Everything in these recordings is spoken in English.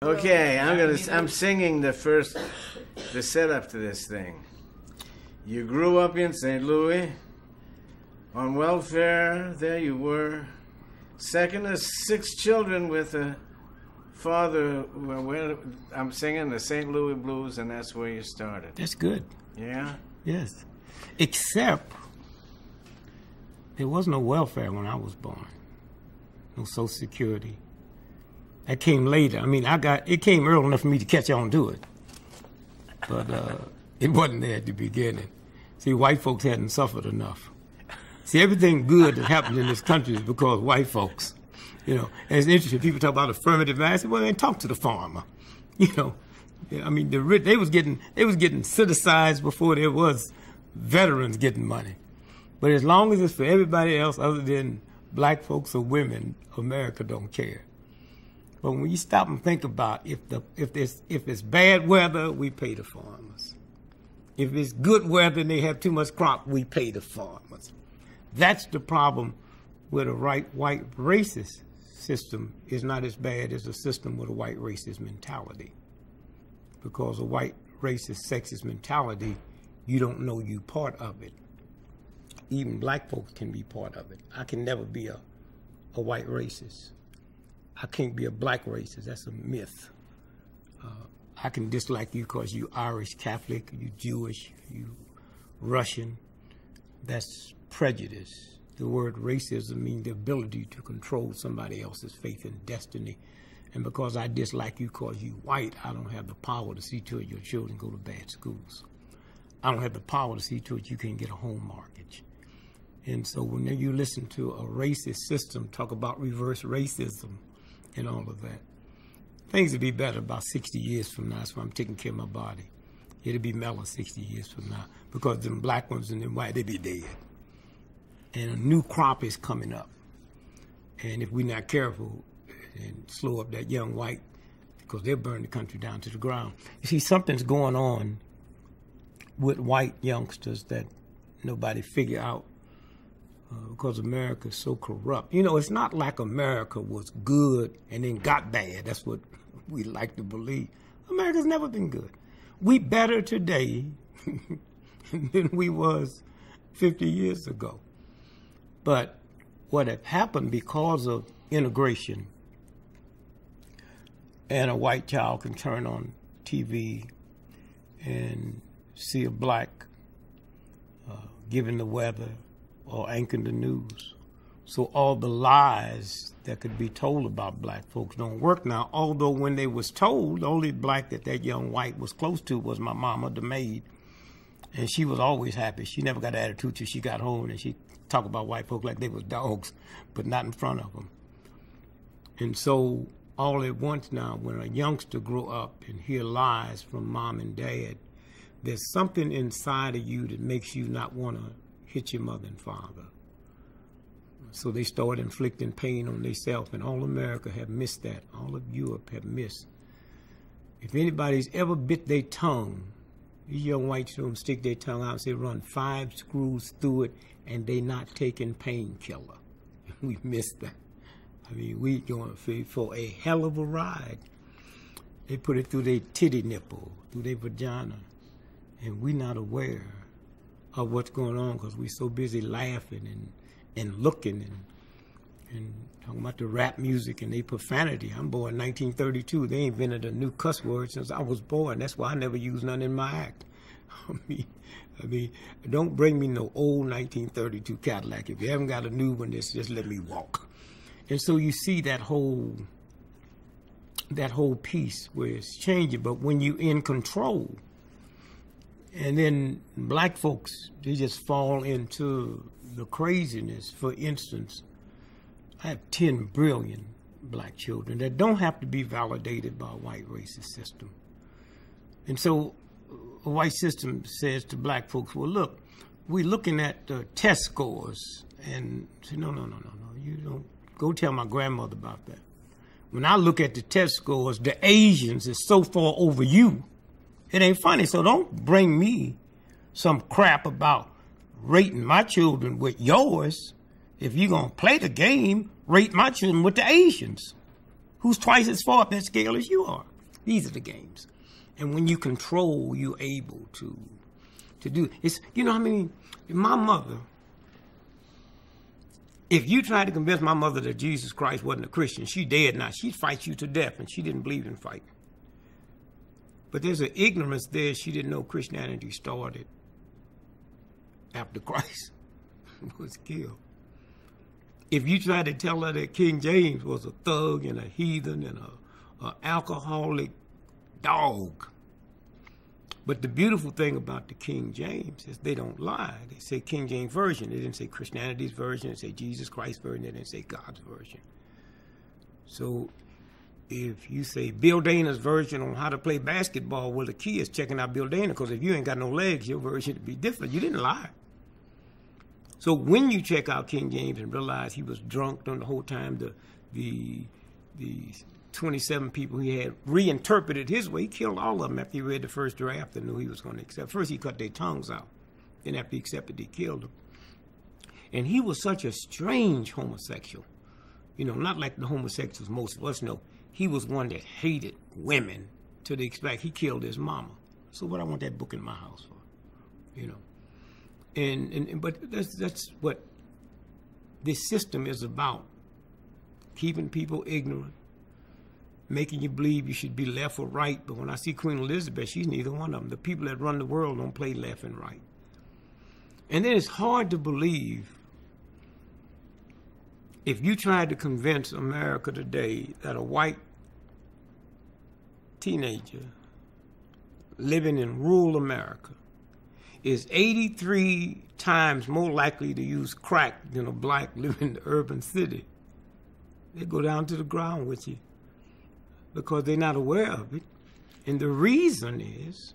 Okay, I'm singing the setup to this thing. You grew up in St. Louis, on welfare, there you were. Second of 6 children with a father. I'm singing the St. Louis blues, and that's where you started. That's good. Yeah? Yes. Except there was no welfare when I was born. No Social Security. That came later. I mean, it came early enough for me to catch on to it. But it wasn't there at the beginning. See, white folks hadn't suffered enough. See, everything good that happened in this country is because white folks, you know. And it's interesting, people talk about affirmative action. Well, they talk to the farmer, you know. I mean, they was getting citizens before there was veterans getting money. But as long as it's for everybody else other than black folks or women, America don't care. But when you stop and think about if it's bad weather, we pay the farmers. If it's good weather and they have too much crop, we pay the farmers. That's the problem with a white racist system. Is not as bad as a system with a white racist mentality. Because a white racist sexist mentality, you don't know you part of it. Even black folks can be part of it. I can never be a white racist. I can't be a black racist. That's a myth. I can dislike you because you Irish Catholic, you Jewish, you Russian. That's prejudice. The word racism means the ability to control somebody else's faith and destiny. And because I dislike you because you white, I don't have the power to see to it your children go to bad schools. I don't have the power to see to it you can't get a home mortgage. And so when you listen to a racist system talk about reverse racism and all of that, things will be better about 60 years from now. That's why I'm taking care of my body. It'll be mellow 60 years from now because them black ones and them white, they'll be dead. And a new crop is coming up. And if we're not careful and slow up that young white, because they'll burn the country down to the ground. You see, something's going on with white youngsters that nobody figure out because America is so corrupt. You know, it's not like America was good and then got bad. That's what we like to believe. America's never been good. We better today than we was 50 years ago. But what had happened because of integration, and a white child can turn on TV and see a black giving the weather or anchoring the news. So all the lies that could be told about black folks don't work now, although when they was told, the only black that young white was close to was my mama, the maid. And she was always happy. She never got an attitude till she got home, and she talked about white folk like they was dogs, but not in front of them. And so all at once now, when a youngster grow up and hear lies from mom and dad, there's something inside of you that makes you not want to hit your mother and father. So they start inflicting pain on themselves, and all America have missed that. All of Europe have missed. If anybody's ever bit their tongue, these young whites don't stick their tongue out and say run 5 screws through it, and they not taking painkiller. We missed that. I mean, we going for a hell of a ride. They put it through their titty nipple, through their vagina, and we're not aware of what's going on because we're so busy laughing and looking and talking about the rap music and their profanity. I'm born in 1932. They invented a new cuss word since I was born. That's why I never use none in my act. I mean, don't bring me no old 1932 Cadillac. If you haven't got a new one, just let me walk. And so you see that whole piece where it's changing. But when you're in control, and then black folks, they just fall into the craziness. For instance, I have 10 brilliant black children that don't have to be validated by a white racist system. And so a white system says to black folks, well, look, we're looking at test scores. And say, no, you don't. Go tell my grandmother about that. When I look at the test scores, the Asians is so far over you. It ain't funny, so don't bring me some crap about rating my children with yours. If you're going to play the game, rate my children with the Asians. who's twice as far up that scale as you are. These are the games. And when you control, you're able to do. It's, you know how many, my mother, if you tried to convince my mother that Jesus Christ wasn't a Christian, she dead now. She'd fight you to death, and she didn't believe in fighting. But there's an ignorance there. She didn't know Christianity started after Christ was killed. If you tried to tell her that King James was a thug and a heathen and a alcoholic dog. But the beautiful thing about the King James is they don't lie. They say King James Version. They didn't say Christianity's version. They say Jesus Christ's version. They didn't say God's version. So if you say Bill Dana's version on how to play basketball, well, the key is checking out Bill Dana, because if you ain't got no legs, your version would be different. You didn't lie. So when you check out King James and realize he was drunk during the whole time, the 27 people he had reinterpreted his way, he killed all of them after he read the first draft and knew he was going to accept. First he cut their tongues out. Then after he accepted, he killed them. And he was such a strange homosexual. You know, not like the homosexuals most of us know. He was one that hated women to the extent he killed his mama. So what I want that book in my house for, you know. But that's what this system is about. Keeping people ignorant, making you believe you should be left or right. But when I see Queen Elizabeth, she's neither one of them. The people that run the world don't play left and right. And then it's hard to believe if you tried to convince America today that a white teenager living in rural America is 83 times more likely to use crack than a black living in the urban city. They go down to the ground with you because they're not aware of it. And the reason is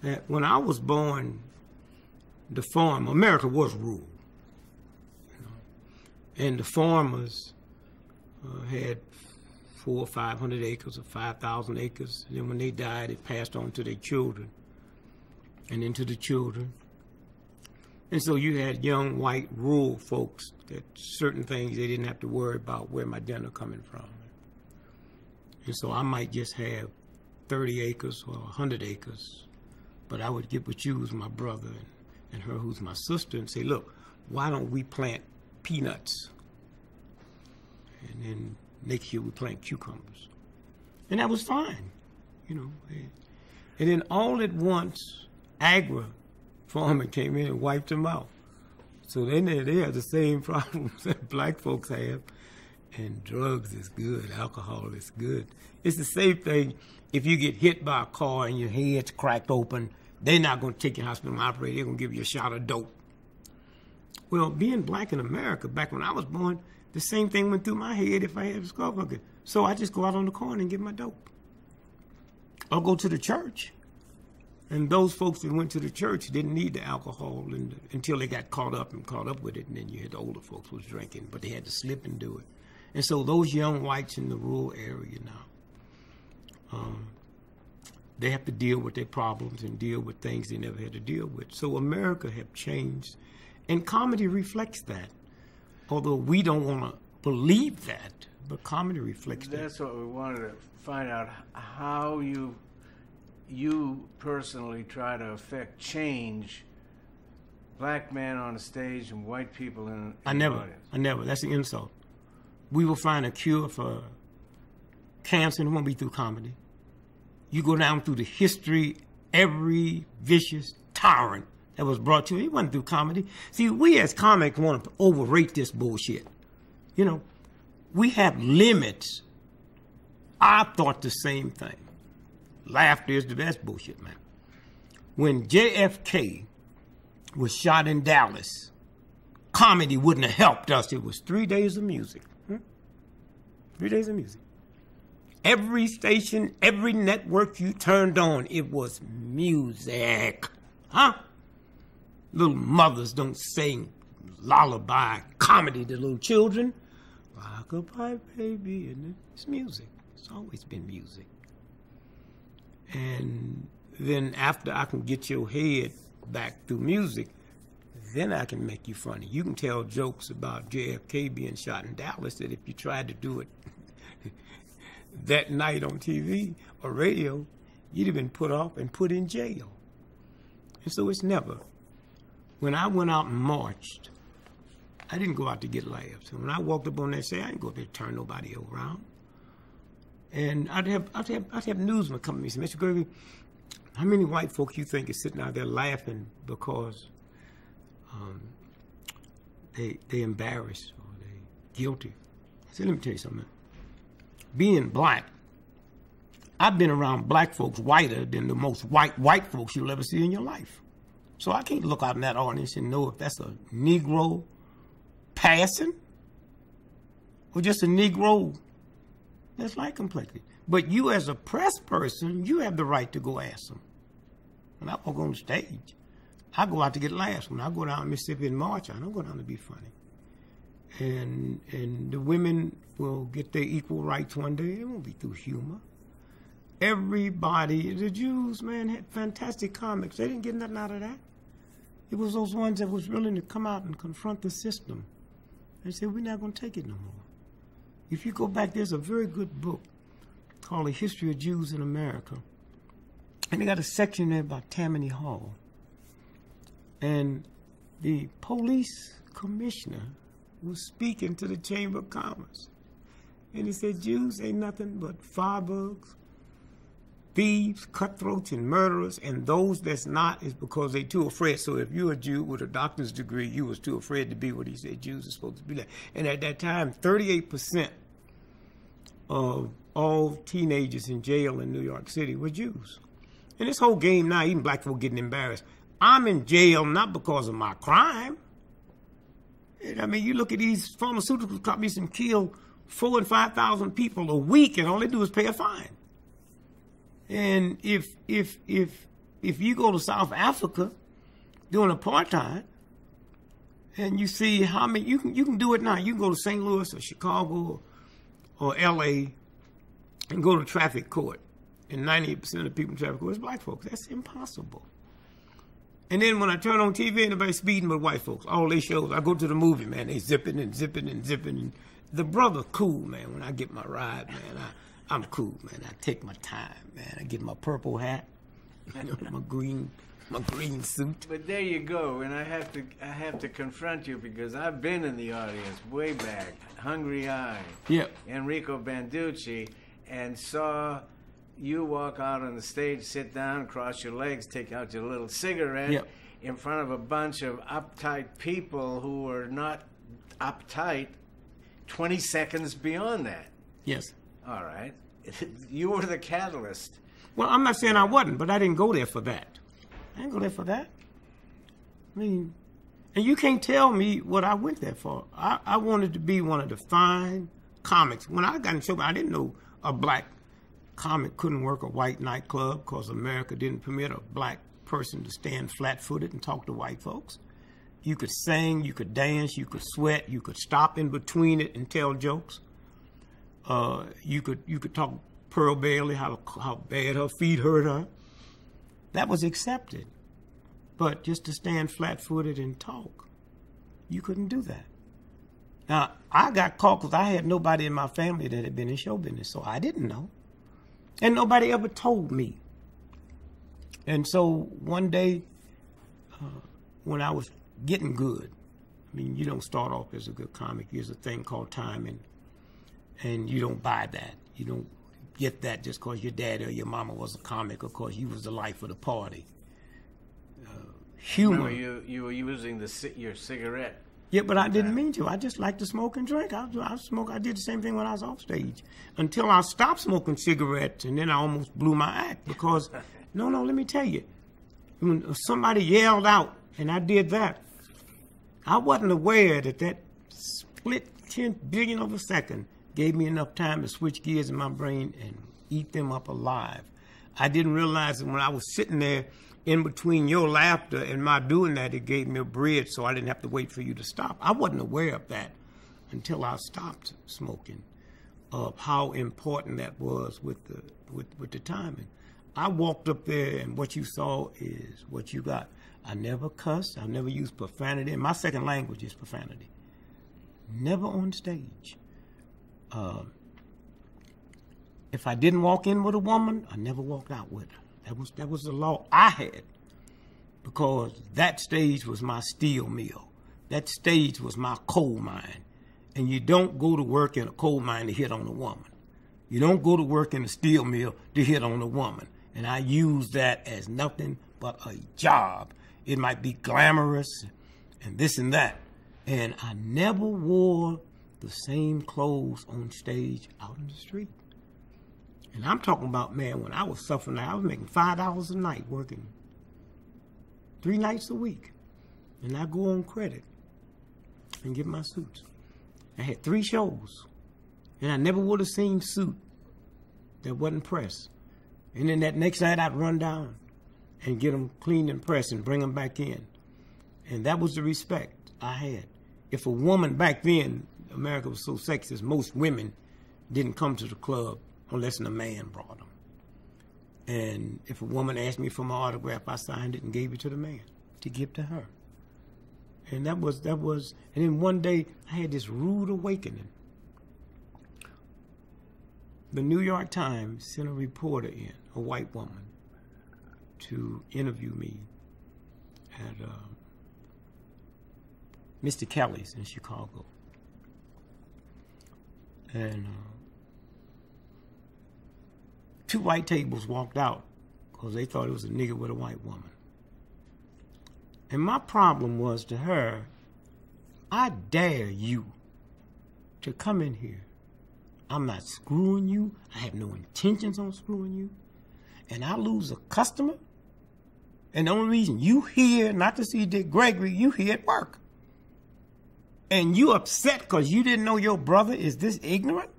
that when I was born, the farm, America was rural. You know, and the farmers had 400 or 500 acres or 5,000 acres. And then when they died, it passed on to their children and then to the children. And so you had young white rural folks that certain things they didn't have to worry about where my dinner coming from. And so I might just have 30 acres or 100 acres, but I would get with you who's my brother and her who's my sister and say, look, why don't we plant peanuts? And then next year we plant cucumbers. And that was fine, you know. And then all at once, Agra farming came in and wiped them out. So then they have the same problems that black folks have. And drugs is good, alcohol is good. It's the same thing if you get hit by a car and your head's cracked open, they're not going to take you to hospital and operate, they're going to give you a shot of dope. Well, being black in America, back when I was born, the same thing went through my head if I had a skull bucket. So I just go out on the corner and get my dope. I'll go to the church. And those folks that went to the church didn't need the alcohol until they got caught up with it. And then you had the older folks who was drinking, but they had to slip and do it. And so those young whites in the rural area now, they have to deal with their problems and deal with things they never had to deal with. So America have changed, and comedy reflects that. Although we don't want to believe that, but comedy reflects that. That's what we wanted to find out, how you personally try to affect change, black men on the stage and white people in the audience. I never. That's an insult. We will find a cure for cancer, and it won't be through comedy. You go down through the history, every vicious tyrant that was brought to you, it wasn't through comedy. See, we as comics want to overrate this bullshit. You know, we have limits. I thought the same thing. Laughter is the best bullshit, man. When JFK was shot in Dallas, comedy wouldn't have helped us. It was 3 days of music. 3 days of music. Every station, every network you turned on, it was music. Huh? Little mothers don't sing lullaby comedy to little children. Rock-a-bye, baby, and it's music. It's always been music. And then after I can get your head back through music, then I can make you funny. You can tell jokes about JFK being shot in Dallas that if you tried to do it that night on TV or radio, you'd have been put off and put in jail. And so it's never. When I went out and marched, I didn't go out to get laughs. And when I walked up on that stage, I didn't go up there to turn nobody around. And I'd have newsmen come to me and say, Mr. Gregory, how many white folks you think is sitting out there laughing because they embarrassed or they guilty? I said, let me tell you something. Being black, I've been around black folks whiter than the most white folks you'll ever see in your life. So I can't look out in that audience and know if that's a Negro passing or just a Negro that's light complected. But you as a press person, you have the right to go ask them. When I walk on stage, I go out to get laughs. When I go down Mississippi and march, I don't go down to be funny. And the women will get their equal rights one day. It won't be through humor. Everybody, the Jews, man, had fantastic comics. They didn't get nothing out of that. It was those ones that was willing to come out and confront the system. They said, we're not going to take it no more. If you go back, there's a very good book called The History of Jews in America. And they got a section there about Tammany Hall. And the police commissioner was speaking to the Chamber of Commerce. And he said, Jews ain't nothing but firebugs, thieves, cutthroats, and murderers, and those that's not is because they too afraid. So if you're a Jew with a doctor's degree, you was too afraid to be what he said Jews are supposed to be like. And at that time, 38% of all teenagers in jail in New York City were Jews. And this whole game now, even black folk getting embarrassed. I'm in jail not because of my crime. I mean, you look at these pharmaceutical companies and kill 4,000 and 5,000 people a week, and all they do is pay a fine. And if you go to South Africa during apartheid, and you see how many you can do it now. You can go to St. Louis or Chicago or L.A. and go to traffic court, and 98% of the people in traffic court is black folks. That's impossible. And then when I turn on TV, ain't nobody speeding but white folks. All they shows, I go to the movie, man, they zipping and zipping and zipping. And the brother cool, man. When I get my ride, man, I'm cool, man. I take my time, man. I get my purple hat, my green suit. But there you go, and I have to confront you because I've been in the audience way back, Hungry Eye, Yep. Enrico Banducci, and saw you walk out on the stage, sit down, cross your legs, take out your little cigarette Yep. in front of a bunch of uptight people who were not uptight 20 seconds beyond that. Yes. All right. You were the catalyst. Well, I'm not saying I wasn't, but I didn't go there for that. I didn't go there for that. I mean, and you can't tell me what I went there for. I wanted to be one of the fine comics. When I got in show, I didn't know a black comic couldn't work a white nightclub because America didn't permit a black person to stand flat-footed and talk to white folks. You could sing, you could dance, you could sweat, you could stop in between it and tell jokes. You could talk Pearl Bailey, how bad her feet hurt her. That was accepted. But just to stand flat-footed and talk, you couldn't do that. Now, I got caught because I had nobody in my family that had been in show business, so I didn't know. And nobody ever told me. And so one day, when I was getting good, I mean, you don't start off as a good comic. There's a thing called timing, and you don't buy that. You don't get that just because your daddy or your mama was a comic or because you was the life of the party. Humor. Remember you were using your cigarette. Yeah, but I didn't mean to. I just like to smoke and drink. I did the same thing when I was off stage until I stopped smoking cigarettes, and then I almost blew my act because, no, let me tell you, when somebody yelled out and I did that, I wasn't aware that split 10 billion of a second gave me enough time to switch gears in my brain and eat them up alive. I didn't realize that when I was sitting there in between your laughter and my doing that, it gave me a bridge so I didn't have to wait for you to stop. I wasn't aware of that until I stopped smoking, of how important that was with the timing. I walked up there and what you saw is what you got. I never cussed. I never used profanity. And my second language is profanity. Never on stage. if I didn't walk in with a woman, I never walked out with her. That was the law I had, because that stage was my steel mill. That stage was my coal mine. And you don't go to work in a coal mine to hit on a woman. You don't go to work in a steel mill to hit on a woman. And I use that as nothing but a job. It might be glamorous and this and that. And I never wore the same clothes on stage out in the street. And I'm talking about, man, when I was suffering, I was making $5 a night working 3 nights a week. And I go on credit and get my suits. I had 3 shows. And I never wore the same suit that wasn't pressed. And then that next night I'd run down and get them cleaned and pressed and bring them back in. And that was the respect I had. If a woman back then, America was so sexist, most women didn't come to the club unless a man brought them. And if a woman asked me for my autograph, I signed it and gave it to the man to give to her. And that was, and then one day I had this rude awakening. The New York Times sent a reporter in, a white woman, to interview me at Mr. Kelly's in Chicago. And 2 white tables walked out because they thought it was a nigger with a white woman. And my problem was to her, I dare you to come in here. I'm not screwing you. I have no intentions on screwing you. And I lose a customer. And the only reason you here, not to see Dick Gregory, you here at work. And you upset because you didn't know your brother is this ignorant?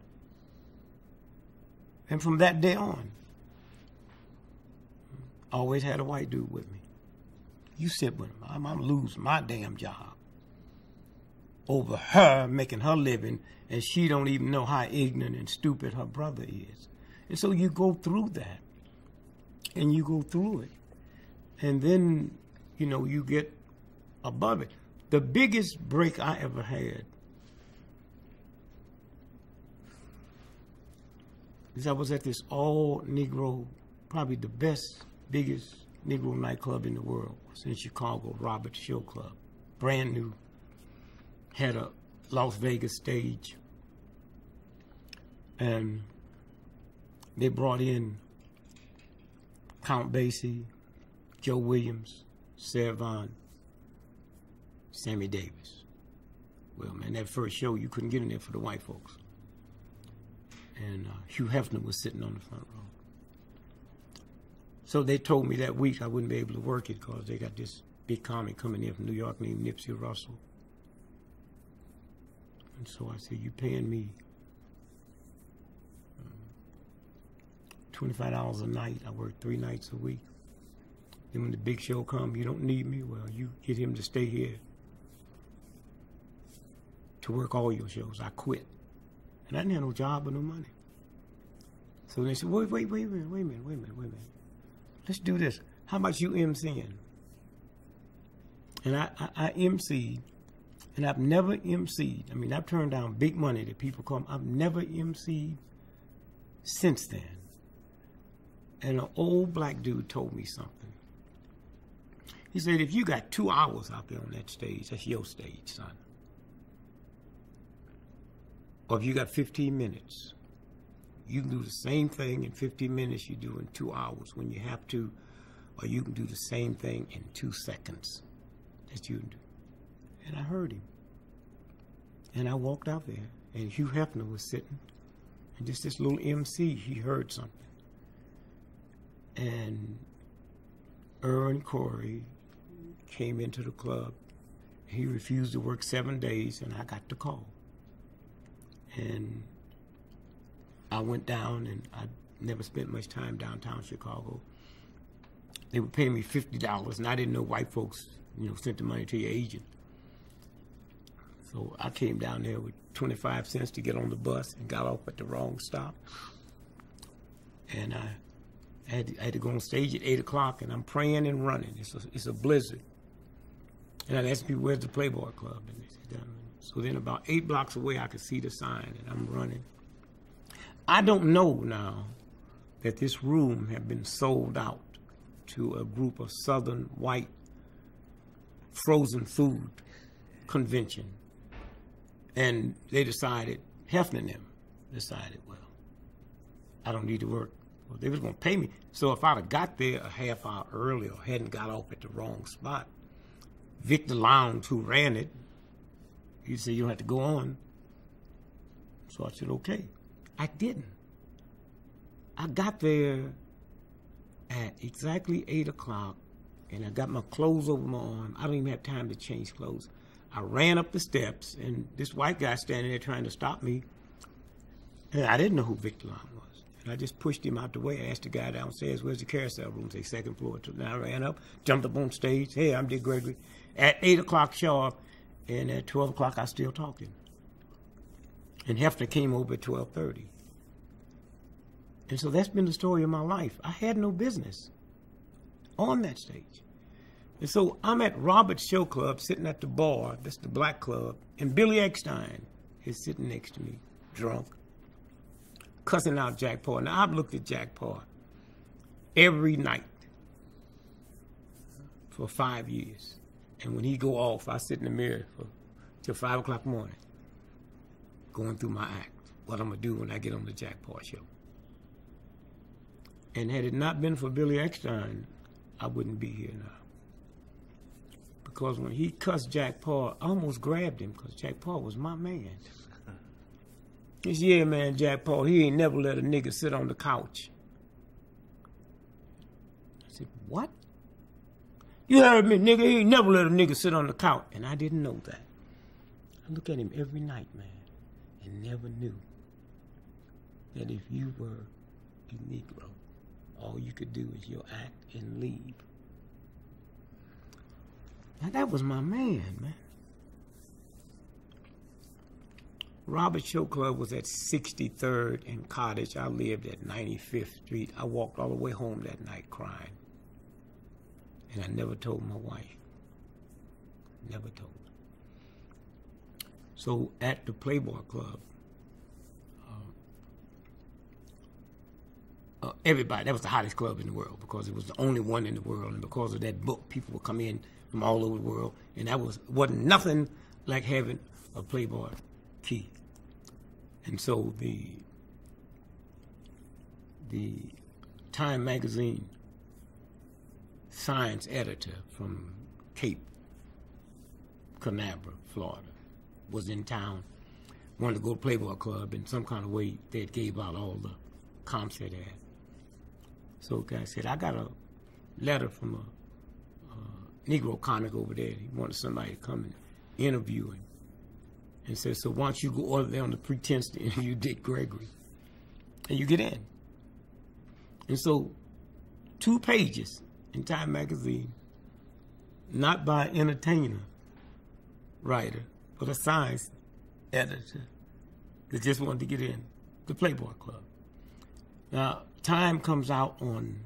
And from that day on, I always had a white dude with me. You sit with him. I'm losing my damn job over her making her living, and she don't even know how ignorant and stupid her brother is. And so you go through that, and you go through it. And then, you know, you get above it. The biggest break I ever had is I was at this all-Negro, probably the best, biggest Negro nightclub in the world. It was in Chicago, Robert's Show Club. Brand new. Had a Las Vegas stage. And they brought in Count Basie, Joe Williams, Sarah Vaughan, Sammy Davis. Well, man, that first show, you couldn't get in there for the white folks. And Hugh Hefner was sitting on the front row. So they told me that week I wouldn't be able to work it because they got this big comic coming in from New York named Nipsey Russell. And so I said, you paying me $25 a night. I work 3 nights a week. Then when the big show comes, you don't need me. Well, you get him to stay here to work all your shows. I quit. And I didn't have no job or no money. So they said, wait a minute. Let's do this. How about you MCing? And I MC'd, and I've never MC'd. I mean, I've turned down big money that people come. I've never MC'd since then. And an old black dude told me something. He said, if you got 2 hours out there on that stage, that's your stage, son. Or if you got 15 minutes, you can do the same thing in 15 minutes you do in 2 hours when you have to, or you can do the same thing in 2 seconds that you can do. And I heard him. And I walked out there, and Hugh Hefner was sitting, and just this little MC, he heard something. And Earl Corey came into the club. He refused to work 7 days, and I got the call. And I went down, and I never spent much time downtown Chicago. They were paying me $50, and I didn't know white folks, you know, sent the money to your agent. So I came down there with 25 cents to get on the bus and got off at the wrong stop. And I had to go on stage at 8 o'clock, and I'm praying and running. It's a blizzard. And I asked people, where's the Playboy Club? And they said, so then about 8 blocks away, I could see the sign, and I'm running. I don't know now that this room had been sold out to a group of Southern white frozen food convention. And they decided, Hefner and them decided, well, I don't need to work. Well, they was going to pay me. So if I'd have got there a half hour early or hadn't got off at the wrong spot, Victor Lowndes, who ran it, he said, you don't have to go on. So I said, okay. I didn't. I got there at exactly 8 o'clock, and I got my clothes over my arm. I don't even have time to change clothes. I ran up the steps, and this white guy standing there trying to stop me. And I didn't know who Victor Lowndes was. And I just pushed him out the way. I asked the guy downstairs, where's the carousel room? Say, second floor. And I ran up, jumped up on stage. Hey, I'm Dick Gregory. At 8 o'clock sharp, and at 12 o'clock, I was still talking. And Hefner came over at 12:30. And so that's been the story of my life. I had no business on that stage. And so I'm at Robert's Show Club, sitting at the bar, that's the black club, and Billy Eckstein is sitting next to me, drunk, cussing out Jack Paar. Now, I've looked at Jack Paar every night for 5 years. And when he go off, I sit in the mirror till 5 o'clock in the morning, going through my act, what I'm going to do when I get on the Jack Paar show. And had it not been for Billy Eckstein, I wouldn't be here now. Because when he cussed Jack Paar, I almost grabbed him because Jack Paar was my man. He said, yeah, man, Jack Paar, he ain't never let a nigga sit on the couch. I said, what? You heard me, nigga, he ain't never let a nigga sit on the couch. And I didn't know that. I look at him every night, man, and never knew that if you were a Negro, all you could do is your act and leave. Now, that was my man. Robert's Show Club was at 63rd and Cottage. I lived at 95th Street. I walked all the way home that night crying. And I never told my wife. Never told her. So at the Playboy Club, everybody, that was the hottest club in the world because it was the only one in the world. And because of that book, people would come in from all over the world. And that wasn't nothing like having a Playboy key. And so the Time magazine science editor from Cape Canaveral, Florida, was in town, wanted to go to Playboy Club. In some kind of way, they had gave out all the comps they had. So the guy said, I got a letter from a Negro comic over there. He wanted somebody to come and interview him. And said, so why don't you go over there on the pretense to interview Dick Gregory? And you get in. And so 2 pages in Time magazine, not by an entertainer writer, but a science editor that just wanted to get in the Playboy Club. Now, Time comes out on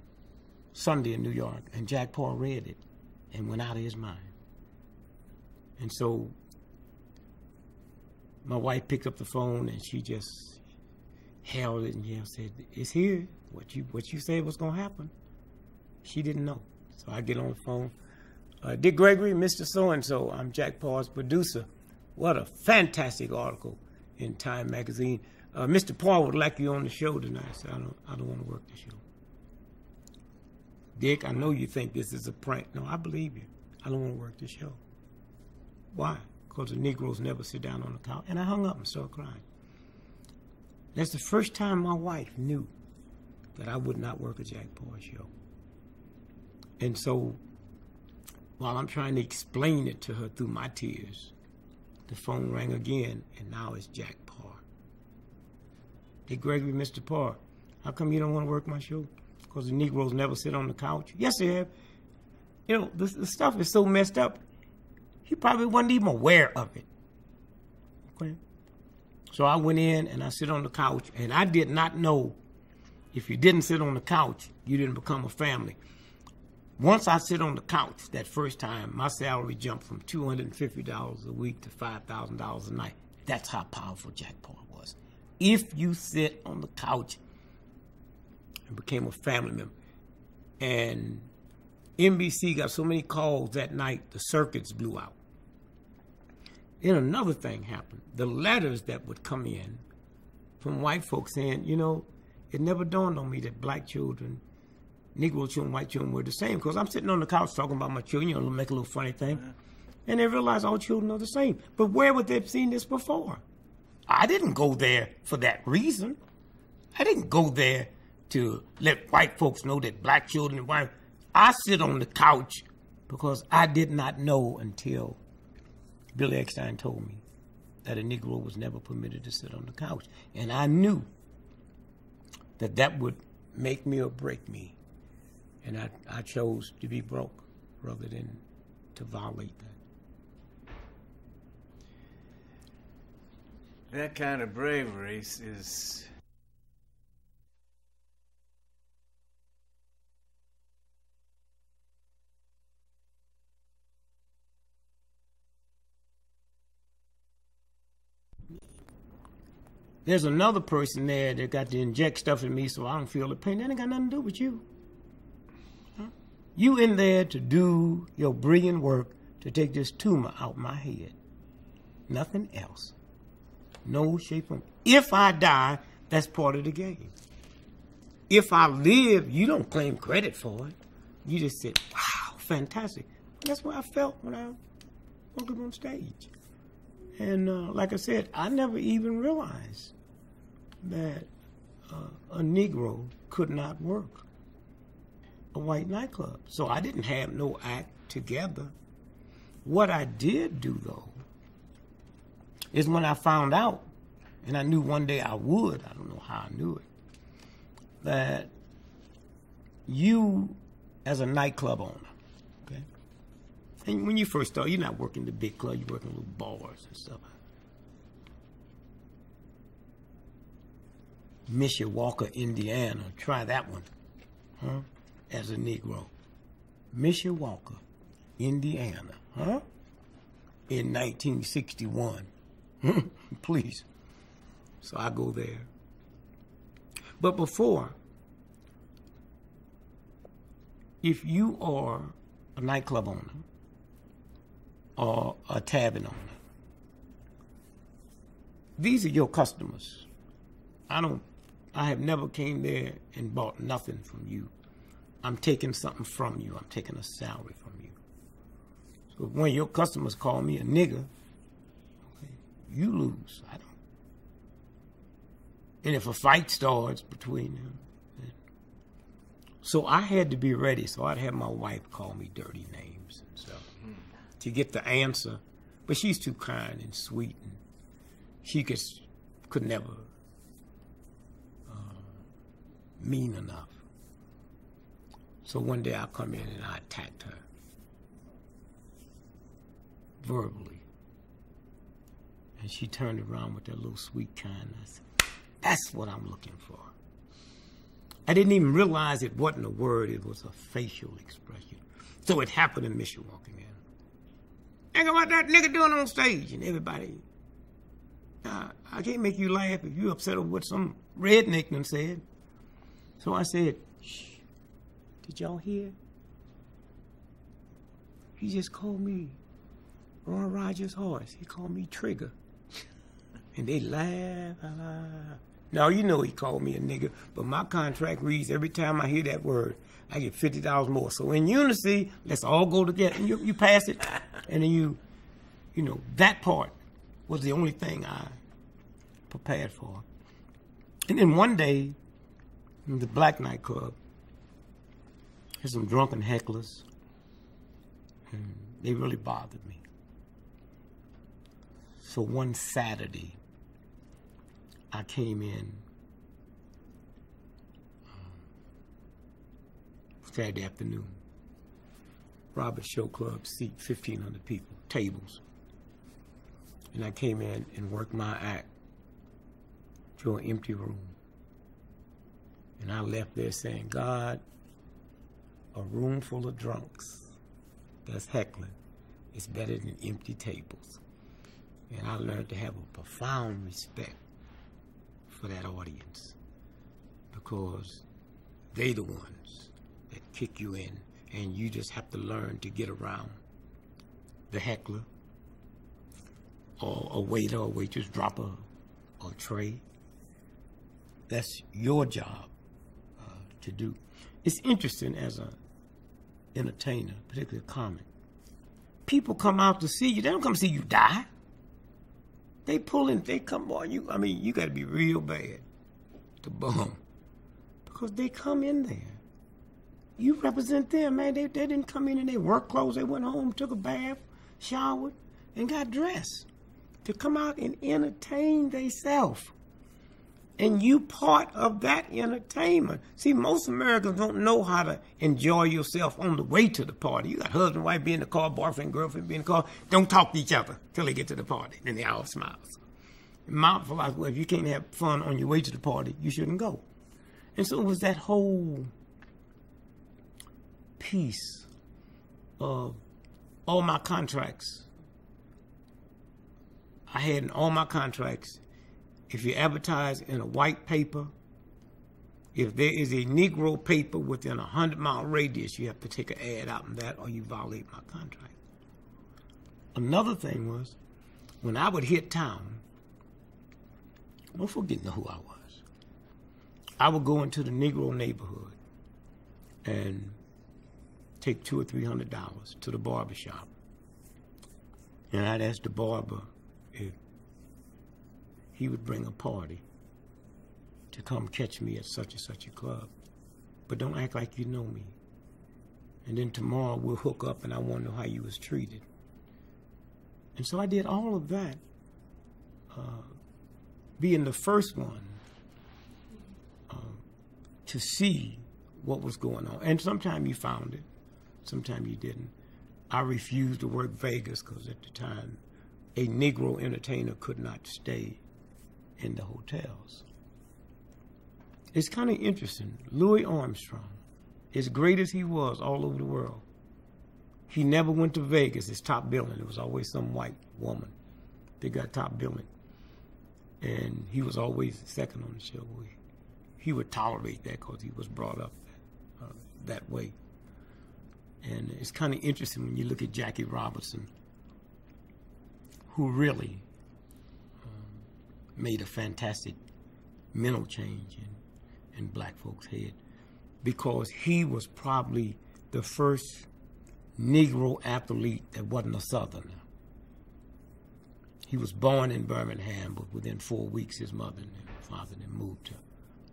Sunday in New York, and Jack Paar read it and went out of his mind. And so my wife picked up the phone, and she just held it and said, it's here. What you said was going to happen. She didn't know. So I get on the phone. Dick Gregory, Mr. So-and-so, I'm Jack Parr's producer. What a fantastic article in Time magazine. Mr. Parr would like you on the show tonight. I said, I don't want to work the show. Dick, I know you think this is a prank. No, I believe you. I don't want to work the show. Why? Because the Negroes never sit down on the couch. And I hung up and started crying. That's the first time my wife knew that I would not work a Jack Paar show. And so while I'm trying to explain it to her through my tears, the phone rang again, and now it's Jack Paar. Hey, Gregory, Mr. Parr, how come you don't want to work my show? Because the Negroes never sit on the couch? Yes, they have. You know, the stuff is so messed up, he probably wasn't even aware of it. Okay? So I went in, and I sit on the couch, and I did not know if you didn't sit on the couch, you didn't become a family. Once I sit on the couch that first time, my salary jumped from $250 a week to $5,000 a night. That's how powerful Jack Paar was. if you sit on the couch and became a family member. And NBC got so many calls that night, the circuits blew out. Then another thing happened. The letters that would come in from white folks saying, you know, it never dawned on me that black children, Negro children, white children were the same. Because I'm sitting on the couch talking about my children, you know, make a little funny thing. And they realize all children are the same. But where would they have seen this before? I didn't go there for that reason. I didn't go there to let white folks know that black children and white. I sit on the couch because I did not know until Billy Eckstein told me that a Negro was never permitted to sit on the couch. And I knew that that would make me or break me. And I chose to be broke rather than to violate that. That kind of bravery is there's another person there that got to inject stuff in me so I don't feel the pain. That ain't got nothing to do with you. Huh? You in there to do your brilliant work to take this tumor out my head. Nothing else. No shape of... If I die, that's part of the game. If I live, you don't claim credit for it. You just said, wow, fantastic. That's what I felt when I walked up on stage. And like I said, I never even realized that a Negro could not work a white nightclub. So I didn't have no act together. What I did do, though, is when I found out, and I knew one day I would, I don't know how I knew it, that you, as a nightclub owner, okay, and when you first start, you're not working the big club, you're working little bars and stuff. Mishawaka, Indiana, try that one, huh, as a Negro. Mishawaka, Indiana, huh, in 1961. Please. So I go there. But before, if you are a nightclub owner or a tavern owner, these are your customers. I have never came there and bought nothing from you. I'm taking something from you. I'm taking a salary from you. So if one of your customers call me a nigger, you lose. I don't. And if a fight starts between them, so I had to be ready. So I'd have my wife call me dirty names and stuff to get the answer. But she's too kind and sweet, and she could never mean enough. So one day I come in and I attacked her verbally. And she turned around with that little sweet kindness. That's what I'm looking for. I didn't even realize it wasn't a word, it was a facial expression. So it happened in Mishawaka, man. Think about that nigga doing on stage, and everybody. I can't make you laugh if you're upset over what some redneck done said. So I said, shh, did y'all hear? He just called me Roy Rogers' horse. He called me Trigger. And they laugh. Now, you know he called me a nigger, but my contract reads every time I hear that word, I get $50 more. So in unity, let's all go together. And you pass it, and then you know, that part was the only thing I prepared for. And then one day, in the black nightclub, there's some drunken hecklers, and they really bothered me. So one Saturday, I came in Saturday afternoon. Robert's Show Club, seat 1,500 people, tables. And I came in and worked my act to an empty room. And I left there saying, God, a room full of drunks that's heckling is better than empty tables. And I learned to have a profound respect for that audience, because they the ones that kick you in, and you just have to learn to get around the heckler or a waiter or waitress, drop a tray. That's your job to do. It's interesting as an entertainer, particularly a comic. People come out to see you. They don't come see you die. They pull in, they come on you. I mean, you got to be real bad to bum, because they come in there. You represent them, man. They didn't come in their work clothes. They went home, took a bath, showered, and got dressed to come out and entertain themselves. And you part of that entertainment. See, most Americans don't know how to enjoy yourself on the way to the party. You got husband, wife be in the car, boyfriend, girlfriend be in the car. Don't talk to each other till they get to the party. Then they all smiles. My philosophy, well, if you can't have fun on your way to the party, you shouldn't go. And so it was that whole piece of all my contracts. I had in all my contracts, if you advertise in a white paper, if there is a Negro paper within a 100-mile radius, you have to take an ad out in that, or you violate my contract. Another thing was, when I would hit town, don't forget who I was. I would go into the Negro neighborhood and take $200 or $300 to the barber shop, and I'd ask the barber if he would bring a party to come catch me at such and such a club. But don't act like you know me. And then tomorrow we'll hook up and I want to know how you was treated. And so I did all of that, being the first one to see what was going on. And sometimes you found it, sometimes you didn't. I refused to work Vegas because at the time, a Negro entertainer could not stay in the hotels. It's kind of interesting. Louis Armstrong, as great as he was all over the world, he never went to Vegas, his top billing. It was always some white woman that got top billing. And he was always second on the show. He would tolerate that because he was brought up that way. And it's kind of interesting when you look at Jackie Robinson, who really made a fantastic mental change in black folks' head, because he was probably the first Negro athlete that wasn't a Southerner. He was born in Birmingham, but within 4 weeks his mother and father then moved to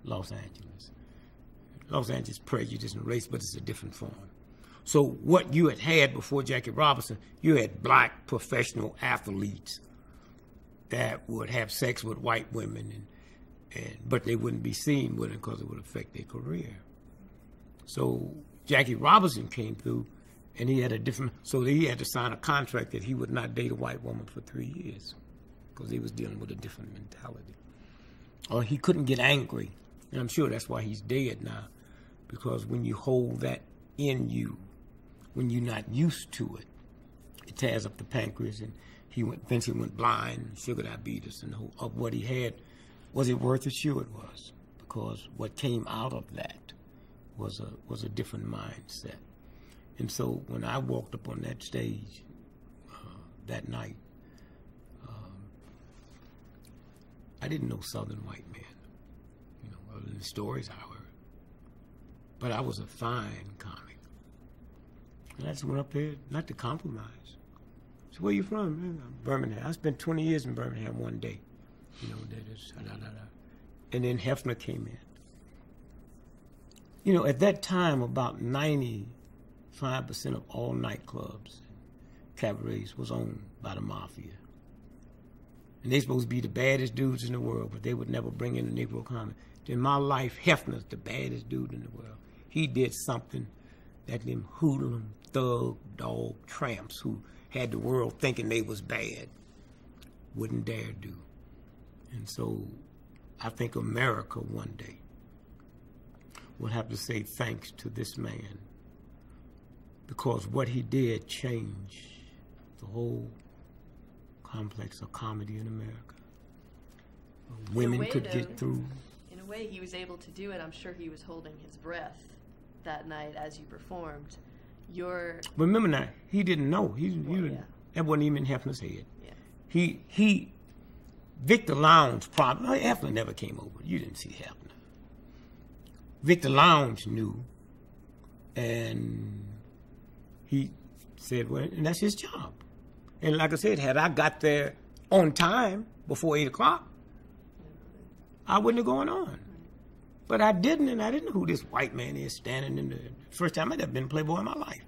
Los Angeles. Los Angeles prejudice and race, but it's a different form. So what you had before Jackie Robinson, you had black professional athletes that would have sex with white women, but they wouldn't be seen with it because it would affect their career. So Jackie Robinson came through, and he had so he had to sign a contract that he would not date a white woman for 3 years because he was dealing with a different mentality. Or he couldn't get angry, and I'm sure that's why he's dead now, because when you hold that in you, when you're not used to it, it tears up the pancreas, and he eventually went blind, sugar diabetes, and of what he had. Was it worth it? Sure it was, because what came out of that was a different mindset. And so when I walked up on that stage that night, I didn't know Southern white men, other than the stories I heard. But I was a fine comic. And I just went up there, not to compromise. So where you from? Man, I'm Birmingham. I spent 20 years in Birmingham one day. And then Hefner came in. At that time, about 95% of all nightclubs and cabarets was owned by the mafia. And they supposed to be the baddest dudes in the world, but they would never bring in a Negro comic. In my life, Hefner's the baddest dude in the world. He did something that them hoodlum, thug, dog tramps who had the world thinking they was bad wouldn't dare do. And so I think America one day will have to say thanks to this man, because what he did changed the whole complex of comedy in America. women could get through. In a way, he was able to do it. I'm sure he was holding his breath that night as you performed. But remember now, he didn't know. That wasn't even in Hefner's head. Yeah. Victor Lowndes probably, Hefner never came over. You didn't see Hefner. Victor Lowndes knew, and he said, well, and that's his job. And like I said, had I got there on time before 8 o'clock, I wouldn't have gone on. But I didn't, and I didn't know who this white man is standing in the first time I'd ever been a Playboy in my life.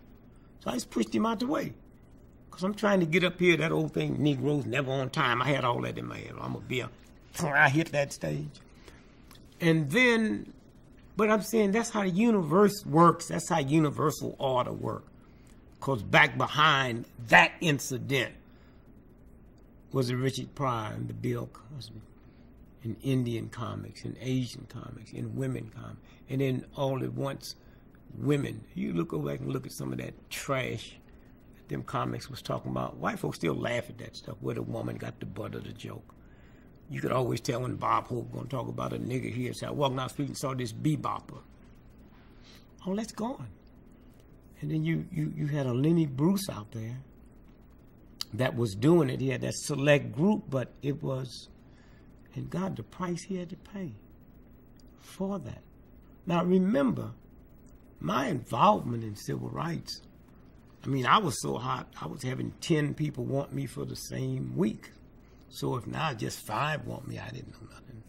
So I just pushed him out the way. Because I'm trying to get up here, that old thing, Negroes never on time. I had all that in my head. I'm going to be I hit that stage. And then, but I'm saying that's how the universe works. That's how universal order works. Because back behind that incident was the Richard Pryor and the Bill Cosby, in Indian comics, in Asian comics, in women comics, and then all at once, women. You go back and look at some of that trash that them comics was talking about. White folks still laugh at that stuff, where the woman got the butt of the joke. You could always tell when Bob Hope going to talk about a nigger here, so I walked down the street and saw this bebopper. Oh, that's gone. And then you had a Lenny Bruce out there that was doing it. He had that select group, but it was, and God, the price he had to pay for that. Now remember, my involvement in civil rights, I mean, I was so hot, I was having 10 people want me for the same week. So if now just 5 want me, I didn't know nothing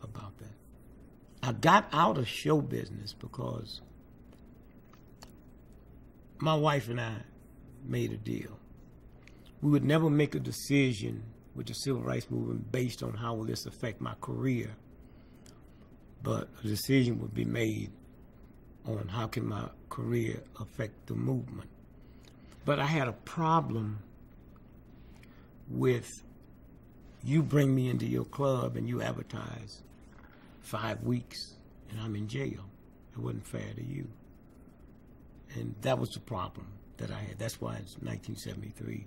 about that. I got out of show business because my wife and I made a deal. We would never make a decision with the civil rights movement based on how will this affect my career, but a decision would be made on how can my career affect the movement. But I had a problem with you bring me into your club and you advertise 5 weeks and I'm in jail. It wasn't fair to you. And that was the problem that I had. That's why in 1973,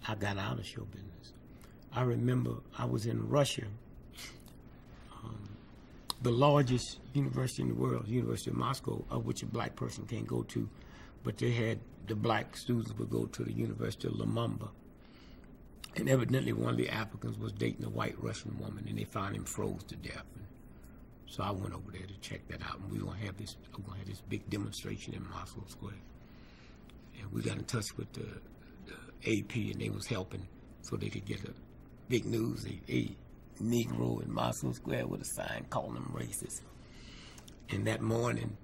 I got out of show business. I remember I was in Russia, the largest university in the world, University of Moscow, of which a black person can't go to, but they had the black students would go to the University of Lumumba. And evidently one of the Africans was dating a white Russian woman, and they found him froze to death. And so I went over there to check that out, and we were gonna have this big demonstration in Moscow Square. And we got in touch with the AP, and they was helping so they could get a big news, a Negro in Moscow Square with a sign calling them racist. And that morning,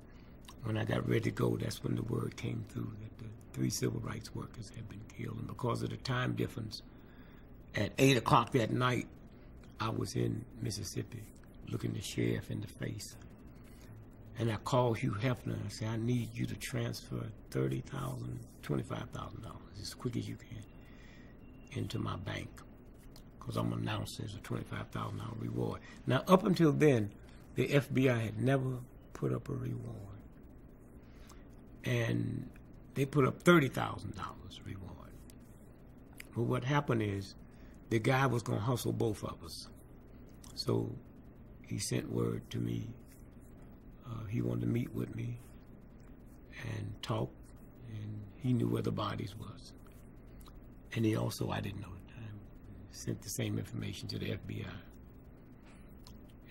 when I got ready to go, that's when the word came through that the 3 civil rights workers had been killed. And because of the time difference, at 8 o'clock that night, I was in Mississippi looking the sheriff in the face. And I called Hugh Hefner and I said, I need you to transfer $30,000, $25,000 as quick as you can into my bank, because I'm announced there's a $25,000 reward. Now, up until then, the FBI had never put up a reward. And they put up $30,000 reward. But what happened is, the guy was going to hustle both of us. So he sent word to me. He wanted to meet with me and talk, and he knew where the bodies was. And he also, I didn't know at the time, sent the same information to the FBI.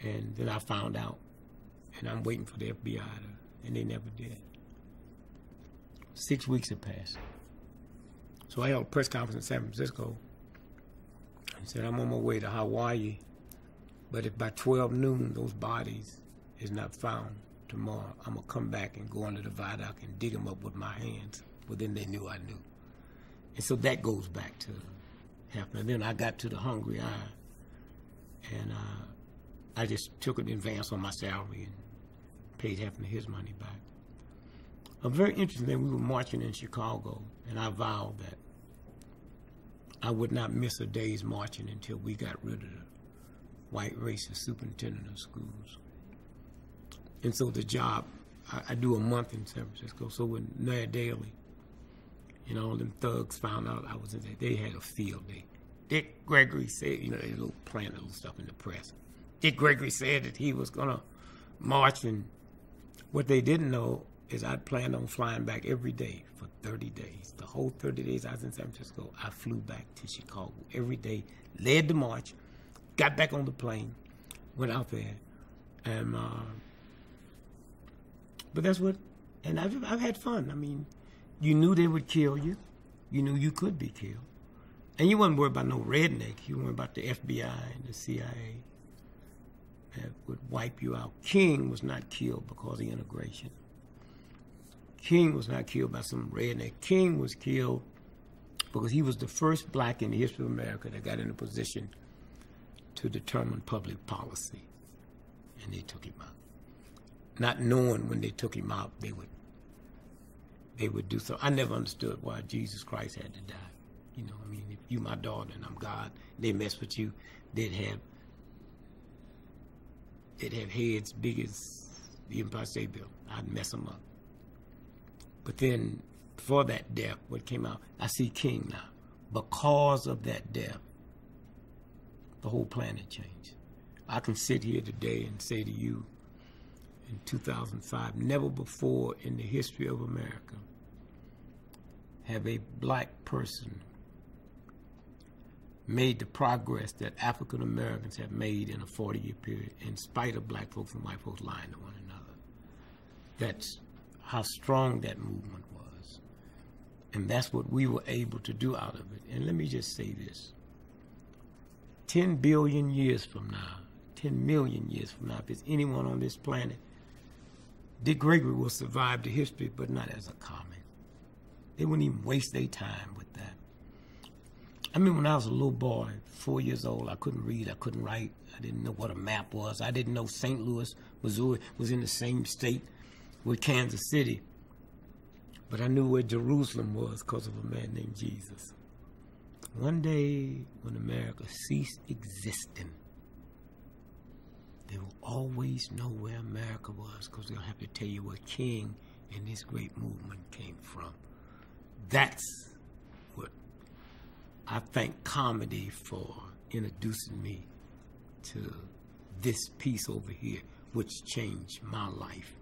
And then I found out, and I'm waiting for the FBI and they never did. 6 weeks had passed. So I held a press conference in San Francisco and said, I'm on my way to Hawaii, but if by 12 noon those bodies is not found tomorrow, I'm going to come back and go under the viaduct and dig them up with my hands. Well, then they knew I knew. And so that goes back to happening. Then I got to the Hungry Eye, and I just took an advance on my salary and paid Hefner his money back. A very interesting thing, we were marching in Chicago, and I vowed that I would not miss a day's marching until we got rid of the white racist superintendent of schools. And so the job, I do a month in San Francisco, so when Ned Daly, you know, all them thugs found out I was in there, they had a field day. Dick Gregory said, you know, they little playing little stuff in the press. Dick Gregory said that he was going to march, and what they didn't know is I'd planned on flying back every day for 30 days. The whole 30 days I was in San Francisco, I flew back to Chicago every day, led the march, got back on the plane, went out there, and but that's what, and I've had fun. I mean, you knew they would kill you. You knew you could be killed. And you wasn't worried about no redneck. You weren't about the FBI and the CIA that would wipe you out. King was not killed because of integration. King was not killed by some redneck. King was killed because he was the first black in the history of America that got in a position to determine public policy. And they took him out. Not knowing when they took him out, they would do so. I never understood why Jesus Christ had to die. You know, I mean, if you my daughter and I'm God, they mess with you, they'd have heads big as the Empire State Building. I'd mess them up. But then, for that death, what came out, I see King now. Because of that death, the whole planet changed. I can sit here today and say to you, in 2005, never before in the history of America have a black person made the progress that African Americans have made in a 40-year period, in spite of black folks and white folks lying to one another. That's how strong that movement was. And that's what we were able to do out of it. And let me just say this. 10 billion years from now, 10 million years from now, if there's anyone on this planet, Dick Gregory will survive the history, but not as a comment. They wouldn't even waste their time with that. I mean, when I was a little boy, 4 years old, I couldn't read, I couldn't write, I didn't know what a map was. I didn't know St. Louis, Missouri was in the same state with Kansas City. But I knew where Jerusalem was because of a man named Jesus. One day, when America ceased existing, they will always know where America was because they'll have to tell you where King and this great movement came from. That's what I thank comedy for introducing me to this piece over here, which changed my life.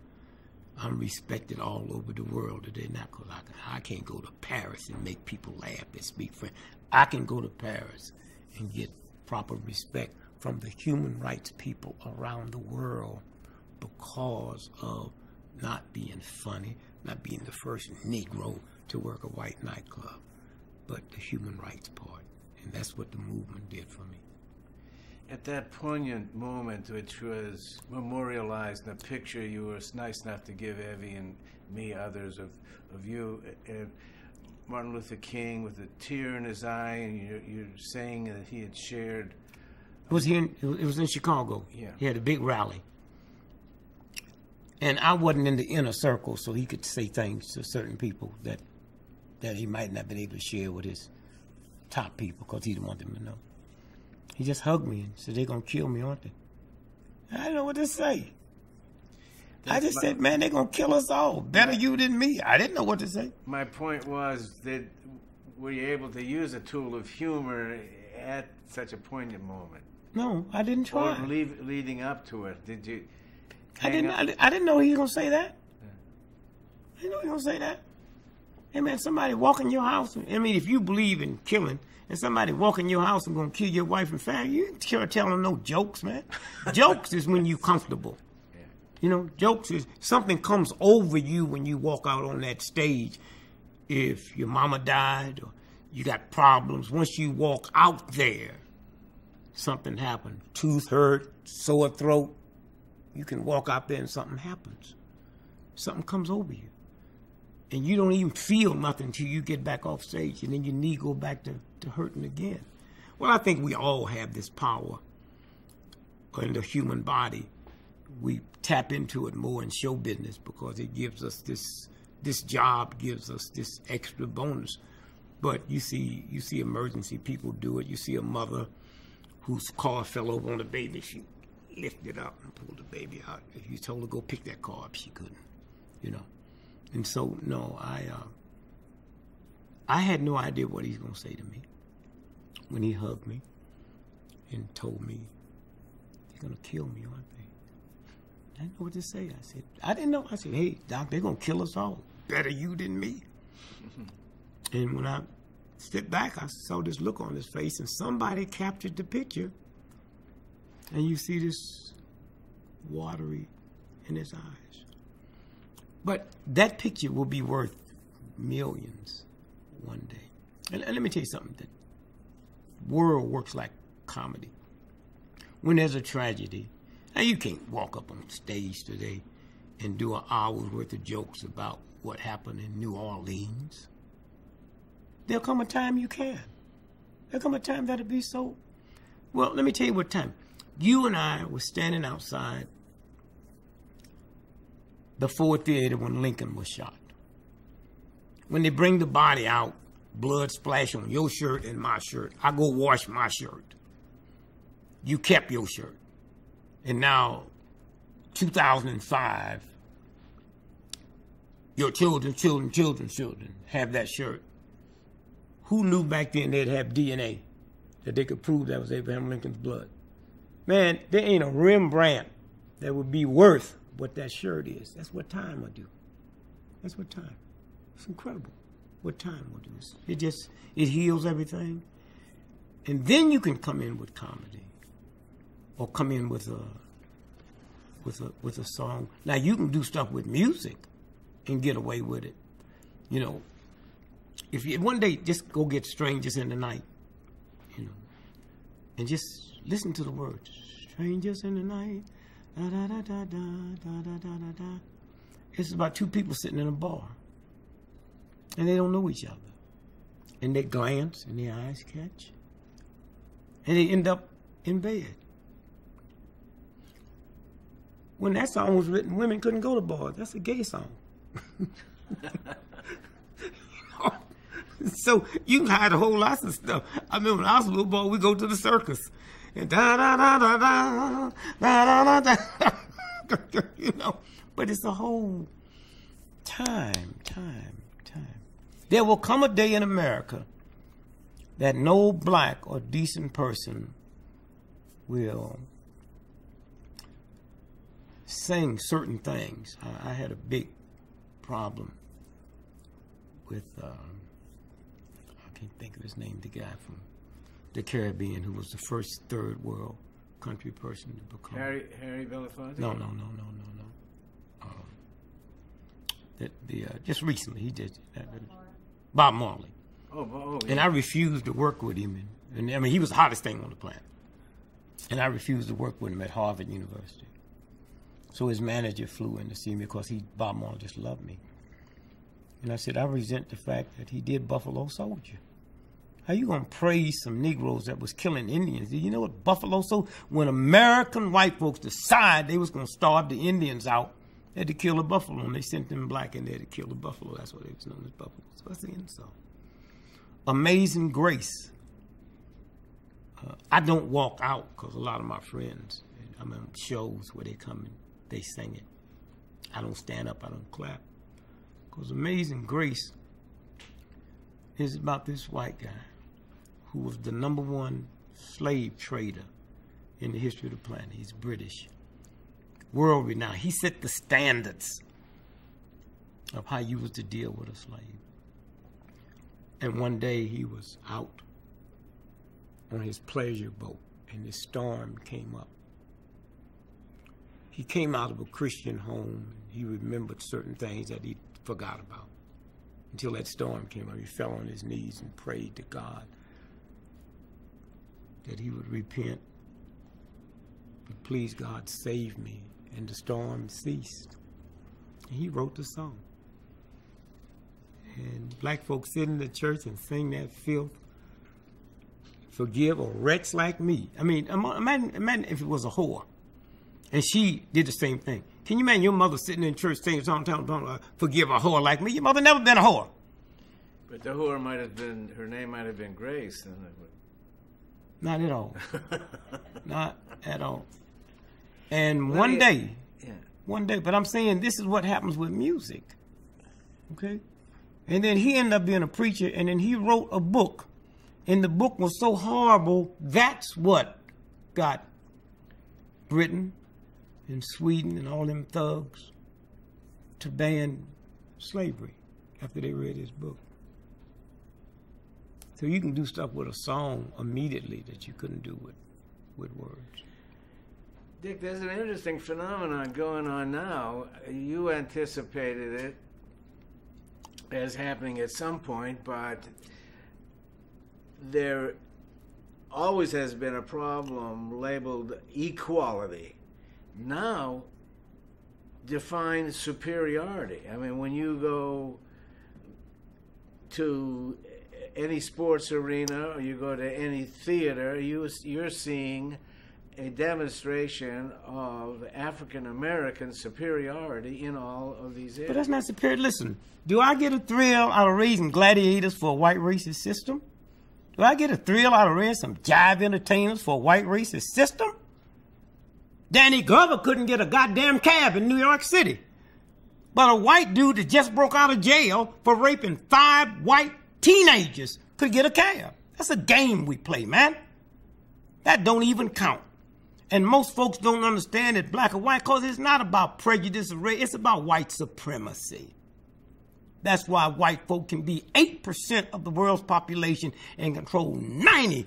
I'm respected all over the world today, not because I can't go to Paris and make people laugh and speak French. I can go to Paris and get proper respect from the human rights people around the world because of not being funny, not being the first Negro to work a white nightclub, but the human rights part. And that's what the movement did for me. At that poignant moment, which was memorialized in a picture you were nice enough to give Evie and me, others of you, and Martin Luther King with a tear in his eye, and you're saying that he had shared. It was in Chicago. Yeah. He had a big rally. And I wasn't in the inner circle, so he could say things to certain people that he might not have been able to share with his top people because he didn't want them to know. He just hugged me and said, they're going to kill me, aren't they? I didn't know what to say. I just said, man, they're going to kill us all. Better you than me. I didn't know what to say. My point was that were you able to use a tool of humor at such a poignant moment? No, I didn't try. Or leading up to it, did you? I didn't know he was going to say that. Yeah. I didn't know he was going to say that. Hey, man, somebody walk in your house. I mean, if you believe in killing, and somebody walk in your house and going to kill your wife and family, you can't tell them no jokes, man. Jokes is when you comfortable. Yeah. You know, jokes is something comes over you when you walk out on that stage. If your mama died or you got problems, once you walk out there, something happened. Tooth hurt, sore throat. You can walk out there and something happens. Something comes over you. And you don't even feel nothing until you get back off stage, and then your knee go back to hurting again. Well, I think we all have this power in the human body. We tap into it more in show business because it gives us this job, gives us this extra bonus. But you see emergency people do it. You see a mother whose car fell over on the baby. She lifted up and pulled the baby out. If you told her to go pick that car up, she couldn't, you know. And so, no, I had no idea what he's going to say to me. when he hugged me and told me, they're going to kill me, aren't they? I didn't know what to say. I said, I didn't know. I said, hey, Doc, they're going to kill us all. Better you than me. And when I stepped back, I saw this look on his face, and somebody captured the picture. And you see this watery in his eyes. But that picture will be worth millions one day. And let me tell you something. The world works like comedy. When there's a tragedy, now you can't walk up on stage today and do an hour's worth of jokes about what happened in New Orleans. There'll come a time you can. There'll come a time that'll be so. Well, let me tell you what time. You and I were standing outside the Ford Theater when Lincoln was shot. When they bring the body out, blood splash on your shirt and my shirt. I go wash my shirt. You kept your shirt. And now, 2005, your children have that shirt. Who knew back then they'd have DNA that they could prove that was Abraham Lincoln's blood? Man, there ain't a Rembrandt that would be worth what that shirt is. That's what time will do. That's what time. It's incredible what time will do. It heals everything. And then you can come in with comedy or come in with a song. Now you can do stuff with music and get away with it. You know, if you one day just go get Strangers in the Night, you know, and just listen to the words. Strangers in the night, da da da da da da da da da da. It's about two people sitting in a bar, and they don't know each other, and they glance and their eyes catch, and they end up in bed. When that song was written, women couldn't go to bars. That's a gay song. So you can hide a whole lot of stuff. I remember when I was a little boy, we go to the circus. And da da da da da da da da da. You know, but it's a whole time. There will come a day in America that no black or decent person will sing certain things. I had a big problem with, I can't think of his name, the guy from the Caribbean who was the first third world country person to become. Harry Belafonte? No. Just recently he did that. Bob Marley. Oh, yeah. And I refused to work with him. And I mean, he was the hottest thing on the planet. And I refused to work with him at Harvard University. So his manager flew in to see me because Bob Marley just loved me. And I said, I resent the fact that he did Buffalo Soldier. How you gonna praise some Negroes that was killing Indians? Do you know what Buffalo Soldier? When American white folks decided they was gonna starve the Indians out, they had to kill a buffalo, and they sent them black in there to kill the buffalo. That's what they was known as buffalo. So that's the insult. Amazing Grace. I don't walk out because a lot of my friends, I'm in shows where they come and they sing it. I don't stand up, I don't clap. Because Amazing Grace is about this white guy who was the #1 slave trader in the history of the planet. He's British. World renowned. He set the standards of how you was to deal with a slave. And one day he was out on his pleasure boat and the storm came up. He came out of a Christian home. He remembered certain things that he forgot about. Until that storm came up, he fell on his knees and prayed to God that he would repent. But please, God, save me. And the storm ceased. And he wrote the song. And black folks sit in the church and sing that filth. Forgive a wretch like me. I mean, imagine if it was a whore. And she did the same thing. Can you imagine your mother sitting in church singing a song, forgive a whore like me? Your mother never been a whore. But the whore might have been, her name might have been Grace. And it would... Not at all. Not at all. And one day, but I'm saying this is what happens with music. Okay? And then he ended up being a preacher, and then he wrote a book And the book was so horrible, that's what got Britain and Sweden and all them thugs to ban slavery after they read his book. So you can do stuff with a song immediately that you couldn't do with words. Dick, there's an interesting phenomenon going on now. You anticipated it as happening at some point, but there always has been a problem labeled equality. Now, define superiority. I mean, when you go to any sports arena or you go to any theater, you're seeing a demonstration of African American superiority in all of these areas. But that's not superior. Listen, do I get a thrill out of raising gladiators for a white racist system? Do I get a thrill out of raising some jive entertainers for a white racist system? Danny Glover couldn't get a goddamn cab in New York City. But a white dude that just broke out of jail for raping 5 white teenagers could get a cab. That's a game we play, man. That don't even count. And most folks don't understand it, black or white, because it's not about prejudice or race. It's about white supremacy. That's why white folk can be 8% of the world's population and control 99%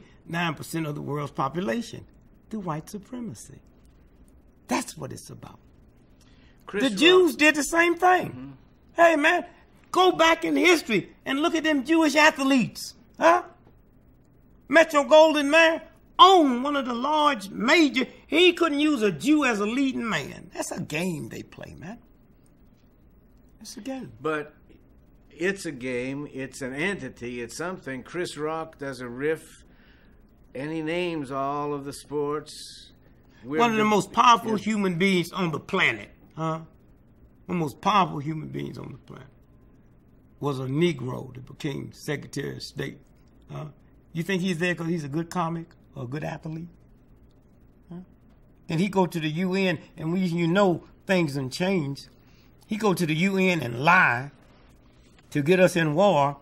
of the world's population through white supremacy. That's what it's about. The Jews did the same thing. Mm-hmm. Hey, man, go back in history and look at them Jewish athletes. Huh? Metro-Goldwyn-Mayer owned one of the large major. He couldn't use a Jew as a leading man. That's a game they play, man. It's a game. But it's a game. It's an entity. It's something. Chris Rock does a riff, and he names all of the sports. One of the most powerful human beings on the planet, huh? One of the most powerful human beings on the planet was a Negro that became Secretary of State. You think he's there because he's a good comic or a good athlete? Huh? Then he go to the UN, and when you know things done changed, he go to the UN and lie to get us in war,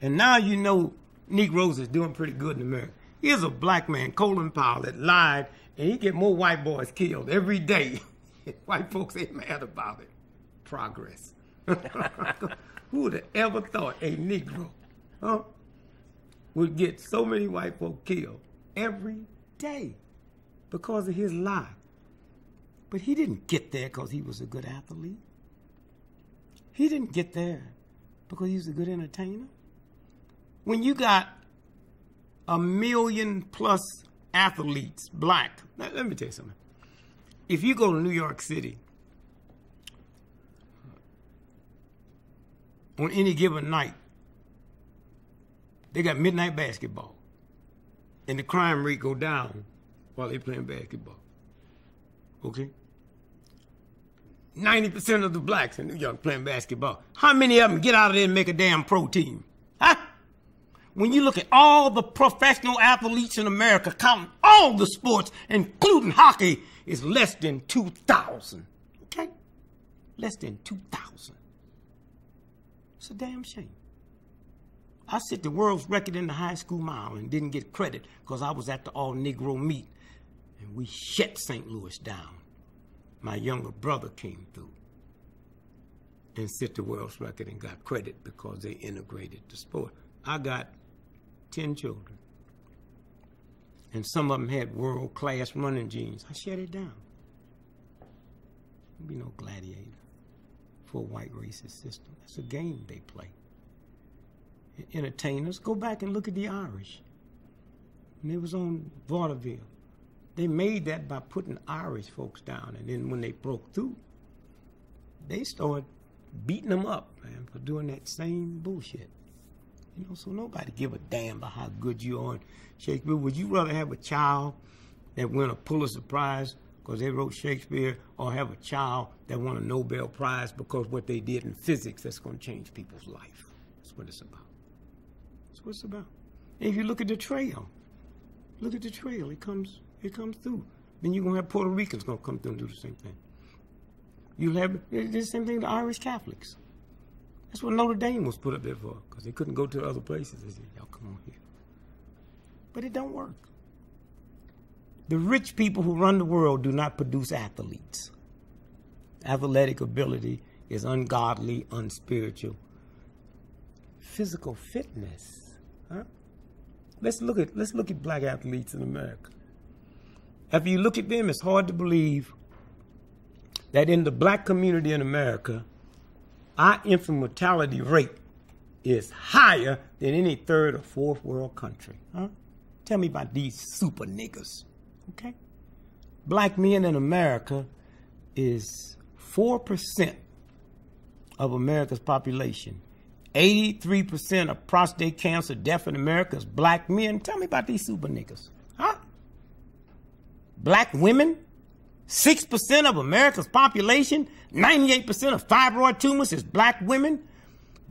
and now you know Negroes is doing pretty good in America. Here's a black man, Colin Powell, that lied, and he get more white boys killed every day. White folks ain't mad about it. Progress. Who would have ever thought a Negro would get so many white folk killed every day because of his lie? But he didn't get there because he was a good athlete. He didn't get there because he was a good entertainer. When you got 1 million+ athletes, black. Now, let me tell you something. If you go to New York City, on any given night, they got midnight basketball. And the crime rate go down while they playing basketball. Okay? 90% of the blacks in New York playing basketball. How many of them get out of there and make a damn pro team? Huh? When you look at all the professional athletes in America, counting all the sports, including hockey, is less than 2,000. Okay? Less than 2,000. It's a damn shame. I set the world's record in the high school mile and didn't get credit because I was at the all-Negro meet, and we shut St. Louis down. My younger brother came through and set the world's record and got credit because they integrated the sport. I got 10 children, and some of them had world-class running genes. I shut it down. There'll be no gladiator for a white racist system. That's a game they play. Entertainers, go back and look at the Irish. And it was on vaudeville. They made that by putting Irish folks down, and then when they broke through, they started beating them up, man, for doing that same bullshit. You know, so nobody give a damn about how good you are in Shakespeare. Would you rather have a child that win a Pulitzer Prize because they wrote Shakespeare, or have a child that won a Nobel Prize because what they did in physics that's going to change people's life? That's what it's about. That's what it's about. And if you look at the trail, it comes through. Then you're going to have Puerto Ricans going to come through and do the same thing. You'll have the same thing to Irish Catholics. That's what Notre Dame was put up there for, because they couldn't go to other places. They said, y'all come on here. but it don't work. The rich people who run the world do not produce athletes. Athletic ability is ungodly, unspiritual. Physical fitness, huh? Let's look at black athletes in America. After you look at them, it's hard to believe that in the black community in America, our infant mortality rate is higher than any third or fourth world country. Huh? Tell me about these super niggas, okay? Black men in America is 4% of America's population. 83% of prostate cancer death in America is black men. Tell me about these super niggas, huh? Black women, 6% of America's population, 98% of fibroid tumors is black women.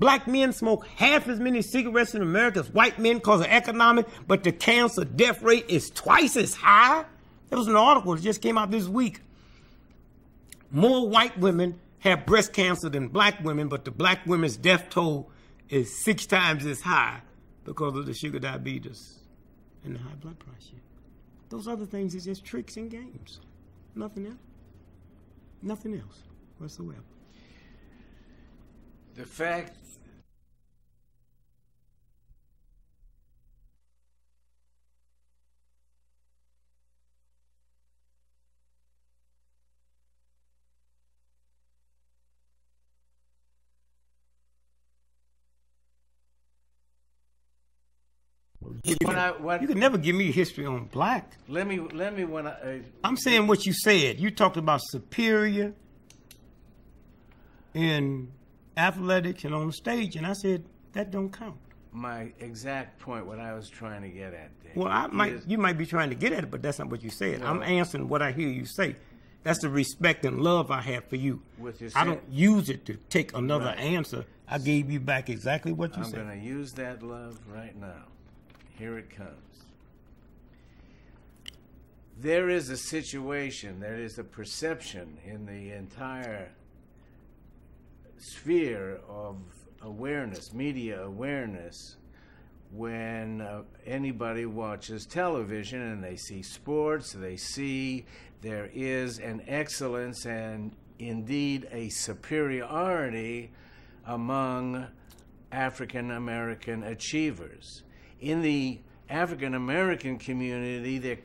Black men smoke half as many cigarettes in America as white men because of economic, but the cancer death rate is twice as high. There was an article that just came out this week. More white women have breast cancer than black women, but the black women's death toll is 6 times as high because of the sugar diabetes and the high blood pressure. Those other things are just tricks and games. Nothing else. Nothing else whatsoever. The fact You can never give me history on black. Let me when I'm saying what you said. You talked about superior in athletics and on the stage, and I said that don't count. My exact point, what I was trying to get at there. Well, you might be trying to get at it, but that's not what you said. I'm answering what I hear you say. That's the respect and love I have for you. I don't use it to take another answer. I gave you back exactly what you said. I'm going to use that love right now. Here it comes. There is a situation, there is a perception in the entire sphere of awareness, media awareness, when anybody watches television and they see sports, they see there is an excellence and indeed a superiority among African American achievers. In the African American community, there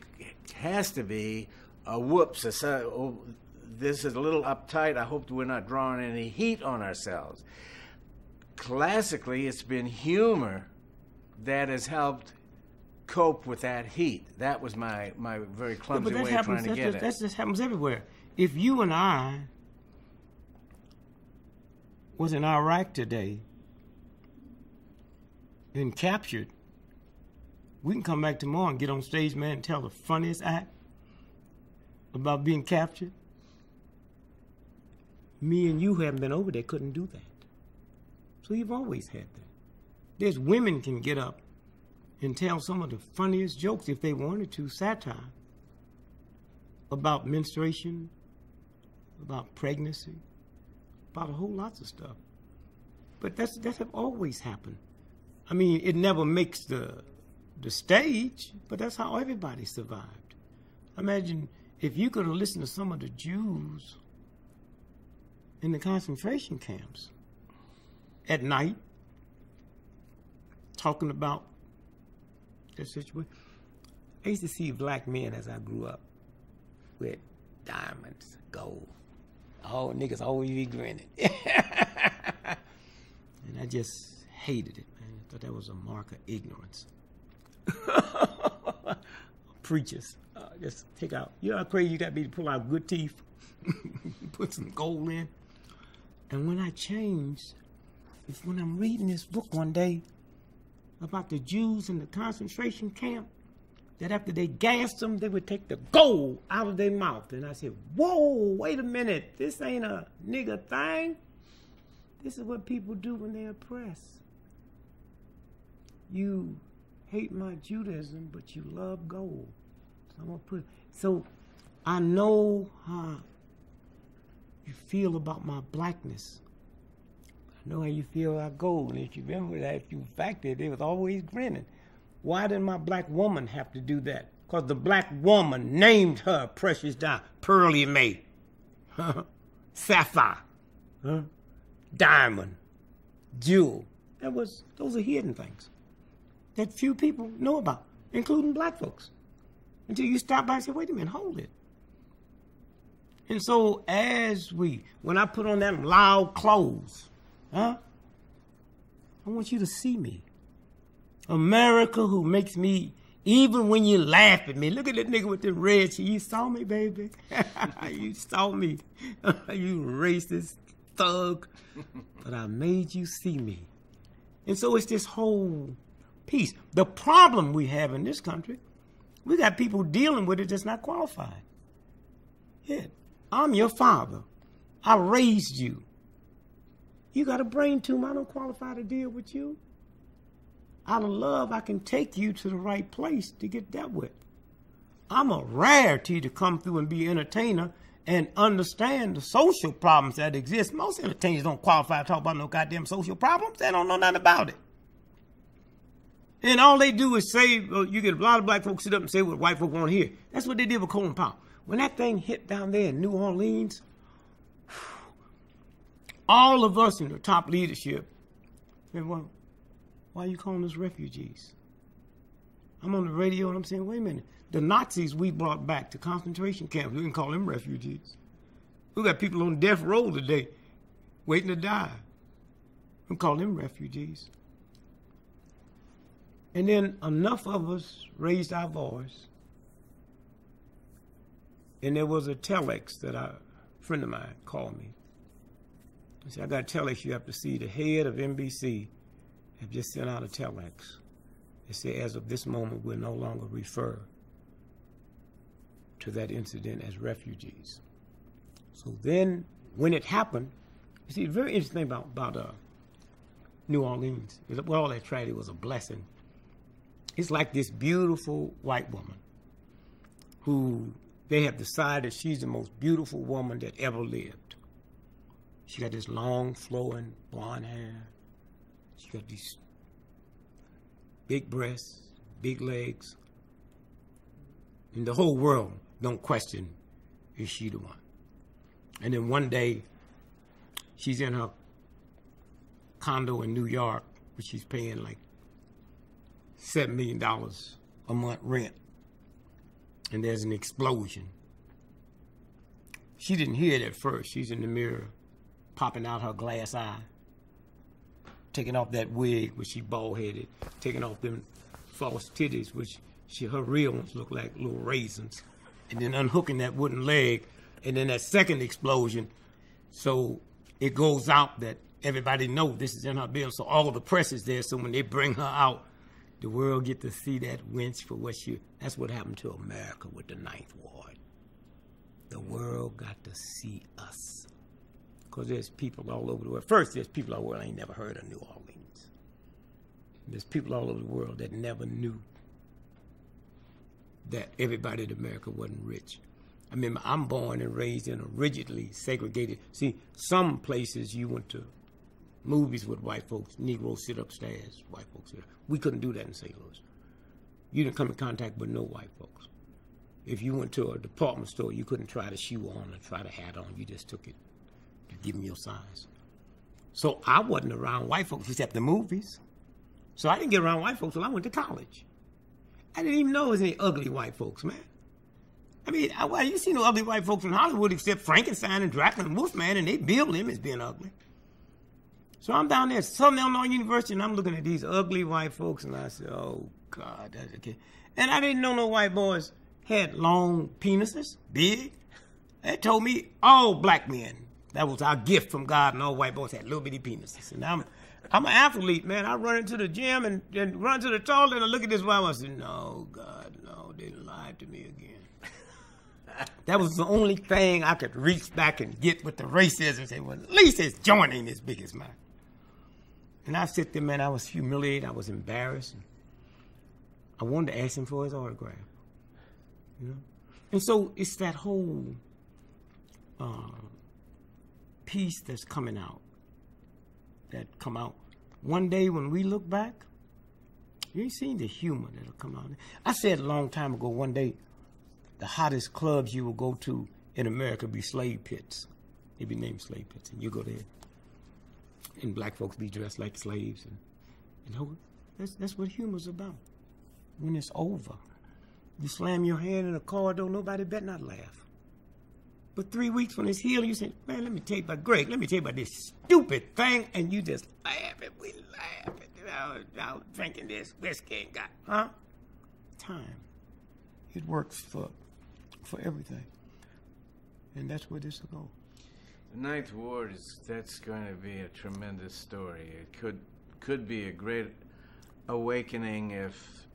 has to be a whoops. This is a little uptight. I hope we're not drawing any heat on ourselves. Classically, it's been humor that has helped cope with that heat. That was my very clumsy way of trying to get it. That just happens everywhere. If you and I was in Iraq today and captured, we can come back tomorrow and get on stage, man, and tell the funniest act about being captured. Me and you haven't been over there, couldn't do that. So you've always had that. There's women can get up and tell some of the funniest jokes if they wanted to, satire, about menstruation, about pregnancy, about a whole lots of stuff. But that's have always happened. I mean, it never makes the stage, but that's how everybody survived. Imagine if you could have listened to some of the Jews in the concentration camps at night talking about that situation. I used to see black men as I grew up with diamonds, gold. All niggas always be grinning. And I just hated it, man. I thought that was a mark of ignorance. Preachers, just take out. You know how crazy you got to be to pull out good teeth, put some gold in. And when I changed, it's when I'm reading this book one day about the Jews in the concentration camp, that after they gassed them, they would take the gold out of their mouth. And I said, whoa, wait a minute. This ain't a nigga thing. This is what people do when they're oppressed. You hate my Judaism, but you love gold. So I'm gonna so I know how you feel about my blackness. I know how you feel about gold. And if you remember that, if you back there, they was always grinning. Why did my black woman have to do that? Because the black woman named her precious diamond, Pearlie Mae, Sapphire, Diamond, Jewel. Those are hidden things that few people know about, including black folks. Until you stop by and say, wait a minute, hold it. And so when I put on that loud clothes, I want you to see me. America who makes me, even when you laugh at me, look at that nigga with the red shit. You saw me, baby. You saw me. You racist thug. But I made you see me. And so it's this whole piece. The problem we have in this country, we got people dealing with it that's not qualified. Yeah, I'm your father. I raised you. You got a brain tumor. I don't qualify to deal with you. Out of love, I can take you to the right place to get dealt with. I'm a rarity to come through and be an entertainer and understand the social problems that exist. Most entertainers don't qualify to talk about no goddamn social problems. They don't know nothing about it. And all they do is say, you get a lot of black folks sit up and say what white folk want to hear. That's what they did with Colin Powell. When that thing hit down there in New Orleans, all of us in the top leadership said, well, why are you calling us refugees? I'm on the radio and I'm saying, wait a minute. The Nazis we brought back to concentration camps, we can call them refugees. We got people on death row today waiting to die. We call them refugees. And then enough of us raised our voice. And there was a telex that a friend of mine called me. He said, I got a telex you have to see. The head of NBC have just sent out a telex. They say, as of this moment, we'll no longer refer to that incident as refugees. So then, when it happened, you see, the very interesting thing about New Orleans is that all that tragedy was a blessing. It's like this beautiful white woman who they have decided she's the most beautiful woman that ever lived. She got this long, flowing blonde hair. She got these big breasts, big legs. And the whole world don't question, is she the one? And then one day, she's in her condo in New York, which she's paying like $7 million a month rent. And there's an explosion. She didn't hear it at first. She's in the mirror, popping out her glass eye, taking off that wig, which she bald-headed, taking off them false titties, which her real ones look like little raisins, and then unhooking that wooden leg, and then that second explosion. So it goes out that everybody knows this is in her building, so all the press is there, so when they bring her out, the world get to see that wench for what she... That's what happened to America with the Ninth Ward. The world got to see us. Because there's people all over the world. First, there's people all over the world ain't never heard of New Orleans. There's people all over the world that never knew that everybody in America wasn't rich. I mean, I'm born and raised in a rigidly segregated... See, some places you went to movies with white folks, Negroes sit upstairs, white folks sit up. We couldn't do that in St. Louis. You didn't come in contact with no white folks. If you went to a department store, you couldn't try the shoe on or try the hat on. You just took it to give them your size. So I wasn't around white folks except the movies. So I didn't get around white folks until I went to college. I didn't even know there was any ugly white folks, man. I mean, you see no ugly white folks in Hollywood except Frankenstein and Dracula and Wolfman, and they bill him as being ugly. So I'm down there at Southern Illinois University, and I'm looking at these ugly white folks, and I said, oh, God, that's okay. And I didn't know no white boys had long penises, big. They told me all black men, that was our gift from God, and all white boys had little bitty penises. And I'm an athlete, man. I run into the gym and run to the toilet, and I look at this white boy, I said, no, God, no, they lied to me again. That was the only thing I could reach back and get with the racism and say, well, at least his joint ain't as big as mine. And I sit there, man, I was humiliated, I was embarrassed. I wanted to ask him for his autograph. You know? And so it's that whole piece that's coming out, that come out. One day when we look back, You ain't seen the humor that'll come out. I said a long time ago, one day, the hottest clubs you will go to in America be slave pits. They be named slave pits, and you go there, and black folks be dressed like slaves, and you know, that's what humor's about. When it's over, you slam your hand in a corridor, nobody better not laugh. But 3 weeks when it's healed, you say, man, let me tell you about Greg, let me tell you about this stupid thing, and you just laugh, and we laugh, and I was drinking this whiskey and got, huh? Time. It works for everything. And that's where this will go. The Ninth Ward that's going to be a tremendous story. It could be a great awakening if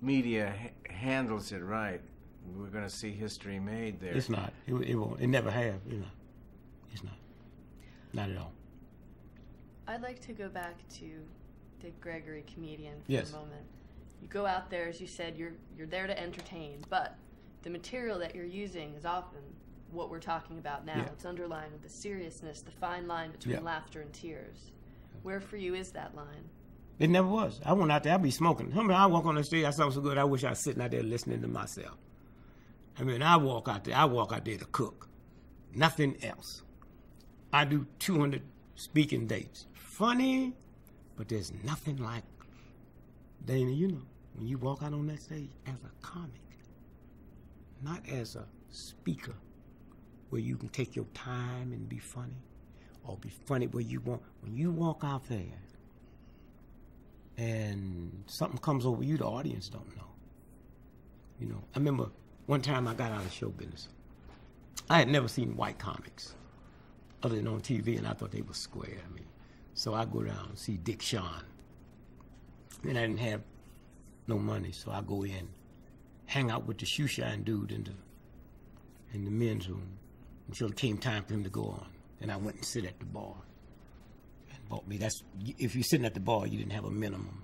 media handles it right. We're going to see history made there. It's not. It won't. It never have. It's not. Not at all. I'd like to go back to Dick Gregory, comedian, for Yes. a moment. You go out there, as you said, you're there to entertain, but the material that you're using is often what we're talking about now. Yeah. It's underlying the seriousness, the fine line between Yeah. laughter and tears. Where for you is that line? It never was. I went out there, I'd be smoking. I walk on the stage, I sound so good, I wish I was sitting out there listening to myself. I mean, I walk out there to cook. Nothing else. I do 200 speaking dates. Funny, but there's nothing like, Dana, you know, when you walk out on that stage as a comic, not as a speaker, where you can take your time and be funny, or be funny where you want. When you walk out there and something comes over you, the audience don't know. You know, I remember one time I got out of show business. I had never seen white comics other than on TV, and I thought they were square. I mean, so I go down and see Dick Shawn. And I didn't have no money, so I go in, hang out with the shoe shine dude in the men's room until it came time for him to go on. And I went and sit at the bar and bought me. If you're sitting at the bar, you didn't have a minimum.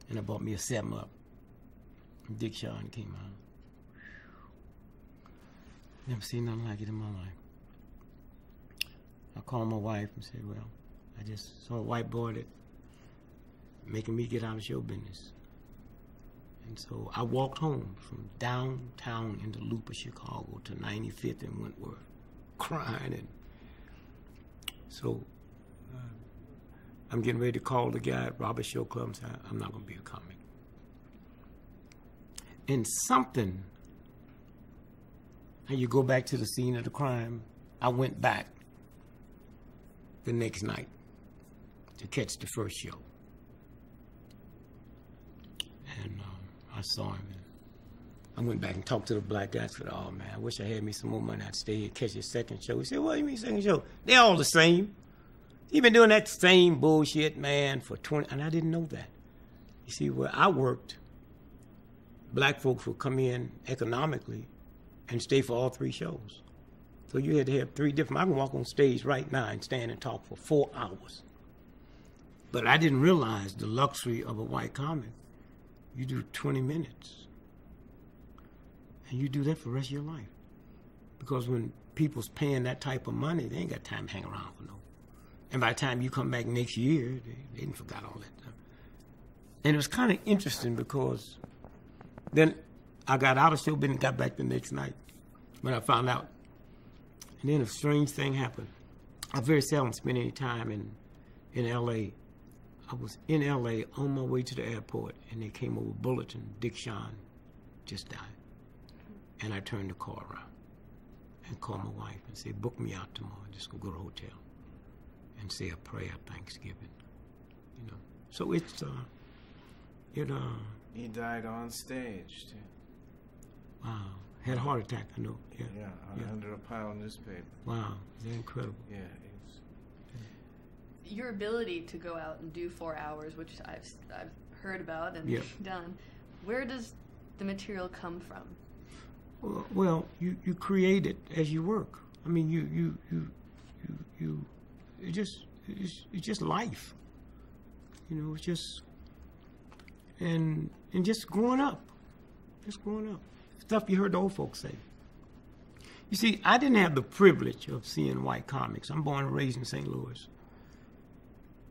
And I bought me a 7-Up. And Dick Shawn came out. Never seen nothing like it in my life. I called my wife and said, well, I just saw a white boy that making me get out of show business. And so I walked home from downtown in the loop of Chicago to 95th and Wentworth, crying. And so I'm getting ready to call the guy at Robert's Show Club and say, I'm not going to be a comic. And something, and you go back to the scene of the crime, I went back the next night to catch the first show. And I saw him. And I went back and talked to the black guy. I said, oh, man, I wish I had me some more money. I'd stay here, catch his second show. He said, what do you mean second show? They're all the same. You've been doing that same bullshit, man, for 20... And I didn't know that. You see, where I worked, black folks would come in economically and stay for all 3 shows. So you had to have 3 different... I can walk on stage right now and stand and talk for 4 hours. But I didn't realize the luxury of a white comic. You do 20 minutes. And you do that for the rest of your life. Because when people's paying that type of money, they ain't got time to hang around for no. And by the time you come back next year, they didn't forgot all that stuff. And it was kind of interesting because then I got out of show business and got back the next night when I found out. And then a strange thing happened. I very seldom spend any time in L.A. I was in L.A. on my way to the airport, and they came over bulletin, Dick Shawn just died. And I turned the car around and called my wife and said, book me out tomorrow. Just go to the hotel and say a prayer Thanksgiving. You know. So it's, He died on stage, too. Wow. Had a heart attack, I know. Yeah. Yeah, under a pile of newspaper. Wow. Is that incredible? Yeah, Your ability to go out and do 4 hours, which I've heard about and done, where does the material come from? Well, you create it as you work. I mean, it's just life. You know, it's just and just growing up. Stuff you heard the old folks say. You see, I didn't have the privilege of seeing white comics. I'm born and raised in St. Louis.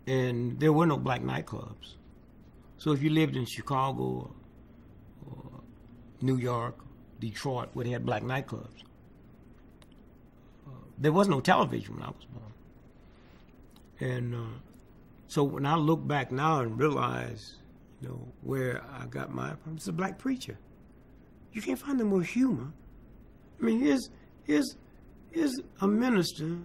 And there were no black nightclubs. So if you lived in Chicago or New York, Detroit, where they had black nightclubs, there was no television when I was born. And so when I look back now and realize, you know, where I got from, it's a black preacher. You can't find no more humor. I mean, here's a minister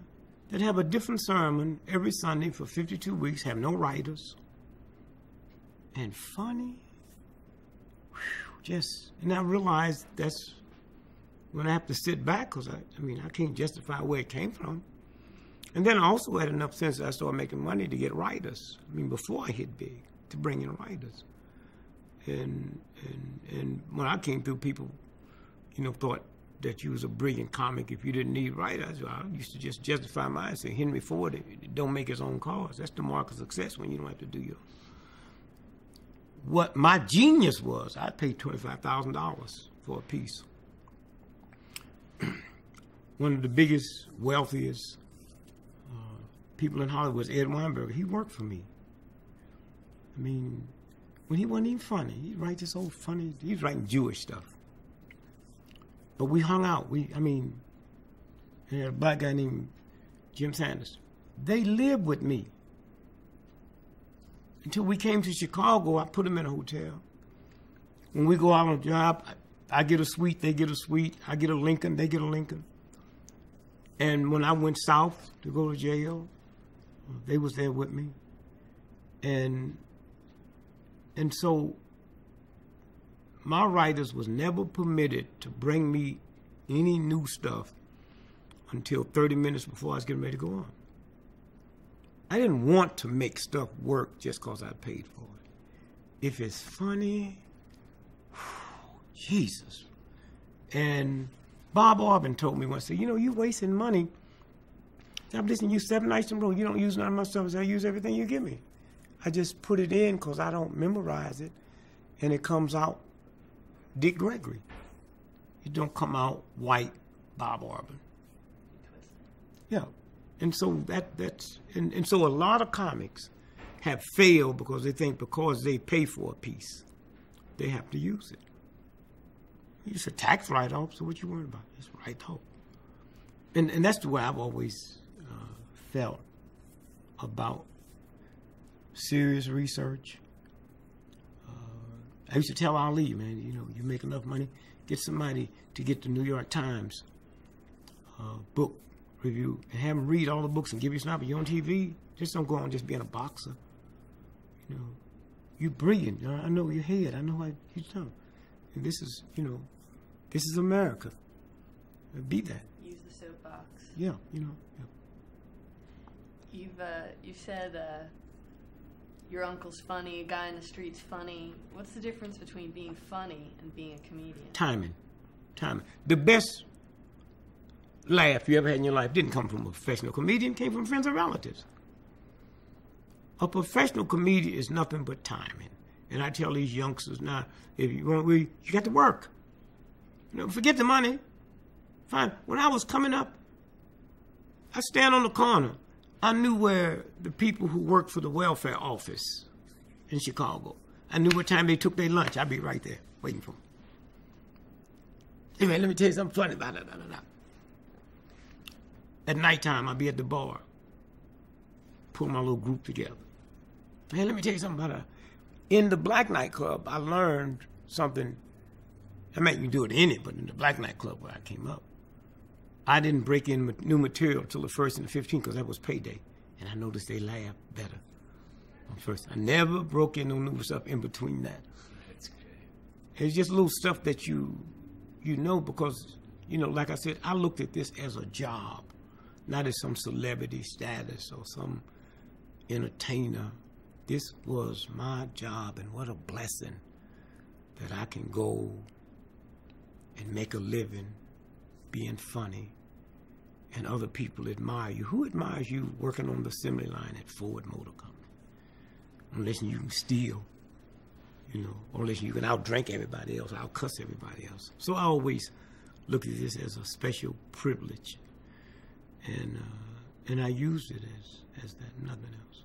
that have a different sermon every Sunday for 52 weeks, have no writers, and funny. Whew, and I realized that's when I have to sit back, because I can't justify where it came from. And then I also had enough sense that I started making money to get writers. I mean, before I hit big, to bring in writers. And when I came through, people, you know, thought that you was a brilliant comic if you didn't need writers. I used to just justify mine and say, Henry Ford don't make his own cars. That's the mark of success when you don't have to do your... What my genius was, I paid $25,000 for a piece. One of the biggest, wealthiest people in Hollywood was Ed Weinberger. He worked for me. I mean, when he wasn't even funny, he'd write this old funny, he was writing Jewish stuff. But we hung out. And a black guy named Jim Sanders. They lived with me. Until we came to Chicago, I put them in a hotel. When we go out on a job, I get a suite, they get a suite. I get a Lincoln, they get a Lincoln. And when I went south to go to jail, they was there with me. And so my writers was never permitted to bring me any new stuff until 30 minutes before I was getting ready to go on. I didn't want to make stuff work just because I paid for it. If it's funny, Jesus. And Bob Orban told me once, said, you know, you wasting money. I'm listening to you 7 nights in a row. You don't use none of my stuff. I use everything you give me. I just put it in because I don't memorize it. And it comes out Dick Gregory. It don't come out white Bob Orban. Yeah. And so and so a lot of comics have failed because they think because they pay for a piece, they have to use it. It's a tax write-off, so what you worried about? It's write-off. And that's the way I've always felt about serious research. I used to tell Ali, man, you know, you make enough money, get somebody to get the New York Times book review and have them read all the books and give you something. You're on TV, just don't go on just being a boxer. You know, you're brilliant. I know your head. I know how you know. And this is, you know, this is America. Be that. Use the soapbox. Yeah, you know. Yeah. You've said your uncle's funny, a guy in the street's funny. What's the difference between being funny and being a comedian? Timing. The best laugh you ever had in your life didn't come from a professional comedian, came from friends and relatives. A professional comedian is nothing but timing. And I tell these youngsters now, if you want, you got to work. You know, forget the money. Fine. When I was coming up, I stand on the corner. I knew where the people who worked for the welfare office in Chicago, I knew what time they took their lunch. I'd be right there waiting for them. Hey man, let me tell you something funny about it. At nighttime, I'd be at the bar, pull my little group together. Man, let me tell you something about it. In the black nightclub, I learned something. I mean, you can do it in it, but in the black nightclub where I came up, I didn't break in new material till the 1st and the 15th because that was payday. And I noticed they laughed better on first. I never broke in no new stuff in between that. That's great. It's just little stuff that you know because, you know, like I said, I looked at this as a job, not as some celebrity status or some entertainer. This was my job, and what a blessing that I can go and make a living being funny, and other people admire you. Who admires you working on the assembly line at Ford Motor Company? Unless you can steal, you know, or unless you can outdrink everybody else, outcuss everybody else. So I always looked at this as a special privilege, and I used it as that, nothing else.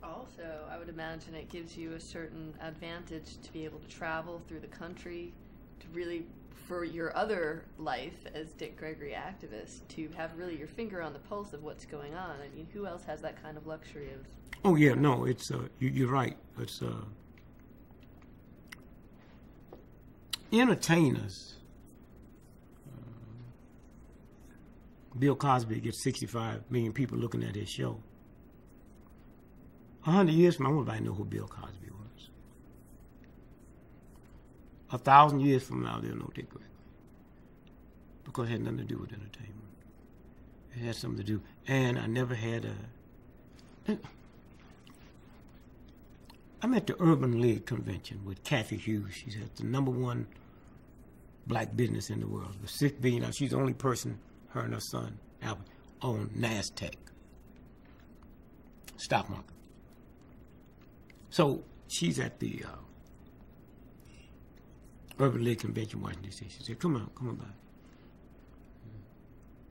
Also, I would imagine it gives you a certain advantage to be able to travel through the country, to really, for your other life as Dick Gregory activist, to have really your finger on the pulse of what's going on. I mean, who else has that kind of luxury of... Oh, yeah, no, it's, you're right. It's, entertainers. Bill Cosby gets 65 million people looking at his show. 100 years from now, nobody know who Bill Cosby was. 1,000 years from now, they'll know Dick Gregory. Because it had nothing to do with entertainment. It had something to do. And I never had I'm at the Urban League convention with Kathy Hughes. She's at the #1 black business in the world. With $6 billion. She's the only person, her and her son, Albert, on NASDAQ stock market. So she's at the Urban League convention, Washington, D.C. She said, come on by.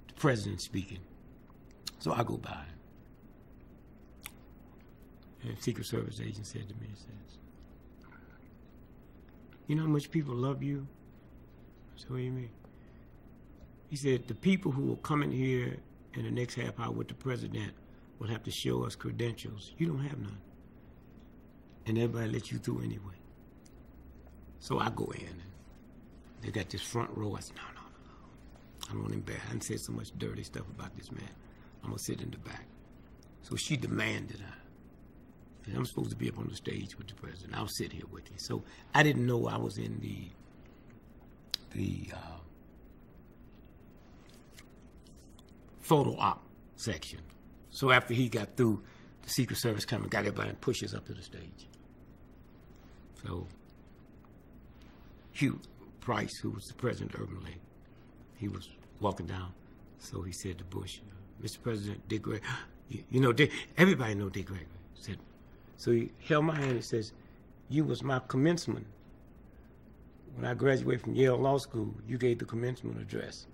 The president's speaking. So I go by. And the Secret Service agent said to me, he says, you know how much people love you? I said, what do you mean? He said, the people who will come in here in the next half hour with the president will have to show us credentials. You don't have none. And everybody let you through anyway. So I go in, and they got this front row. I said, no. I don't want to embarrass. I done said so much dirty stuff about this man. I'm going to sit in the back. So she demanded I'm supposed to be up on the stage with the president. I'll sit here with you. So I didn't know I was in the photo op section. So after he got through, the Secret Service come and got everybody and pushed us up to the stage. So Hugh Price, who was the president of Urban League, he was walking down. So he said to Bush, Mr. President, Dick Gregory, you know, everybody know Dick Gregory. Said, so he held my hand and says, you was my commencement. When I graduated from Yale Law School, you gave the commencement address.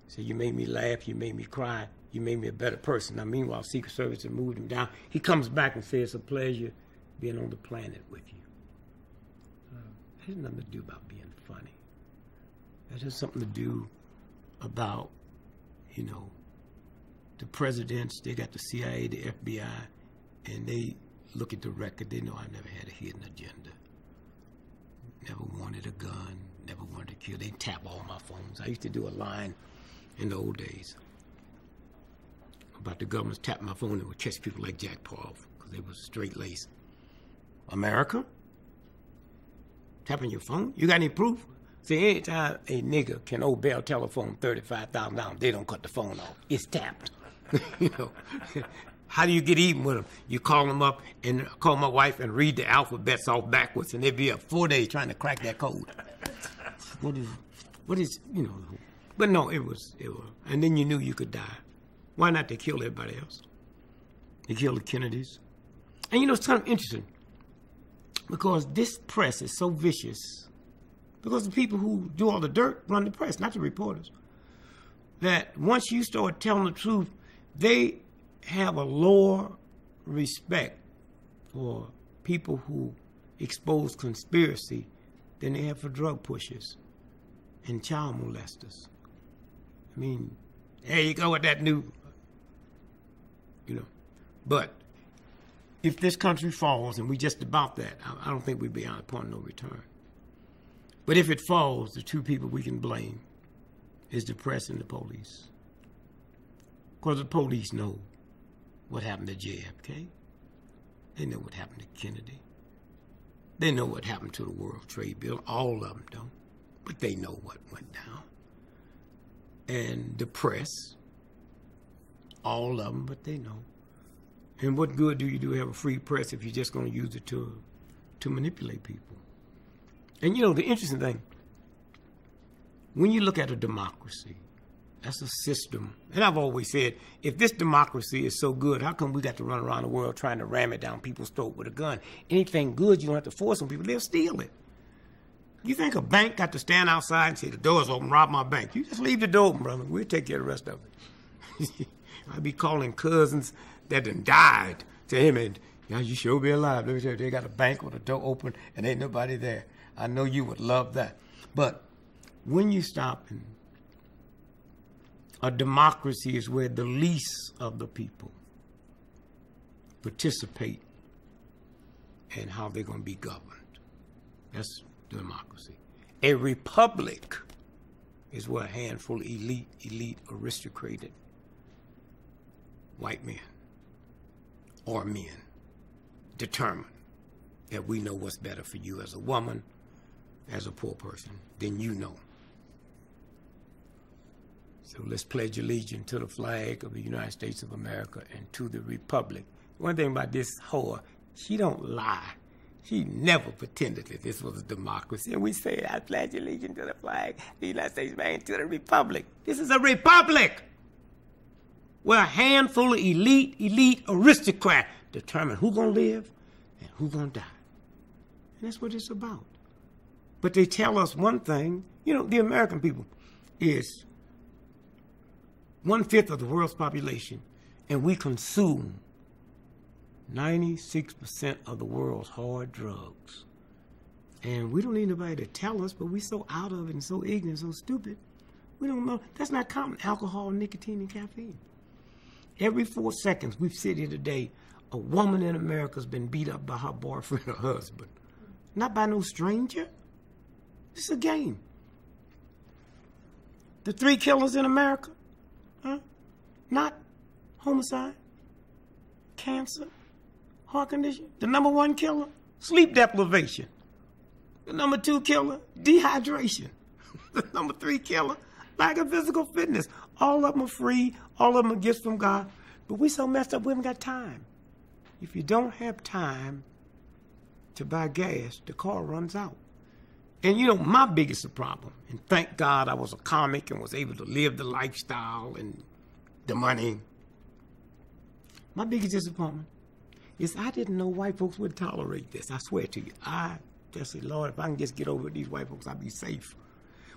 He said, you made me laugh, you made me cry, you made me a better person. Now, meanwhile, Secret Service had moved him down. He comes back and says, it's a pleasure being on the planet with you. It has nothing to do about being funny. It has something to do about, you know, the presidents, they got the CIA, the FBI, and they look at the record, they know I never had a hidden agenda. Never wanted a gun, never wanted to kill. They tap all my phones. I used to do a line in the old days about the government tapping my phone and would catch people like Jack Paul because they was straight-laced. America? Tapping your phone? You got any proof? See, anytime a nigga can old Bell telephone $35,000, they don't cut the phone off. It's tapped. You know, how do you get even with them? You call them up and call my wife and read the alphabets off backwards, and they'd be up 4 days trying to crack that code. What is, you know? But no, it was, and then you knew you could die. Why not? They killed everybody else. They killed the Kennedys, and you know it's kind of interesting because this press is so vicious. Because the people who do all the dirt run the press, not the reporters. That once you start telling the truth, they have a lower respect for people who expose conspiracy than they have for drug pushers and child molesters. I mean, there you go with that new, you know. But if this country falls, and we just about that, I don't think we'd be on a point of no return. But if it falls, the two people we can blame is the press and the police. Because the police know what happened to JFK. They know what happened to Kennedy. They know what happened to the World Trade Bill. All of them don't. But they know what went down. And the press, all of them, but they know. And what good do you do have a free press if you're just going to use it to manipulate people? And you know, the interesting thing, when you look at a democracy, that's a system. And I've always said, if this democracy is so good, how come we got to run around the world trying to ram it down people's throat with a gun? Anything good, you don't have to force on people. They'll steal it. You think a bank got to stand outside and say, the door's open, rob my bank? You just leave the door open, brother. We'll take care of the rest of it. I'd be calling cousins that done died to him, and Yeah, you sure be alive. Let me tell you, they got a bank with a door open and ain't nobody there. I know you would love that. But when you stop, and a democracy is where the least of the people participate in how they're going to be governed. That's democracy. A republic is where a handful of elite, aristocrated white men or men determine that we know what's better for you as a woman, as a poor person, than you know. So let's pledge allegiance to the flag of the United States of America and to the republic. One thing about this whore, she don't lie. She never pretended that this was a democracy. And we say, I pledge allegiance to the flag of the United States and to the republic. This is a republic where a handful of elite aristocrats determine who's going to live and who's going to die. And that's what it's about. But they tell us one thing, you know, the American people is 1/5 of the world's population, and we consume 96% of the world's hard drugs. And we don't need nobody to tell us, but we're so out of it and so ignorant, so stupid. We don't know. That's not counting alcohol, nicotine, and caffeine. Every 4 seconds we've said here today, a woman in America has been beat up by her boyfriend or husband. Not by no stranger. It's a game. The 3 killers in America, not homicide, cancer, heart condition. The number 1 killer, sleep deprivation. The number 2 killer, dehydration. The number 3 killer, lack of physical fitness. All of them are free. All of them are gifts from God. But we so messed up, we haven't got time. If you don't have time to buy gas, the car runs out. And you know, my biggest problem, and thank God I was a comic and was able to live the lifestyle and the money. My biggest disappointment is I didn't know white folks would tolerate this. I swear to you. I just said, Lord, if I can just get over these white folks, I'll be safe.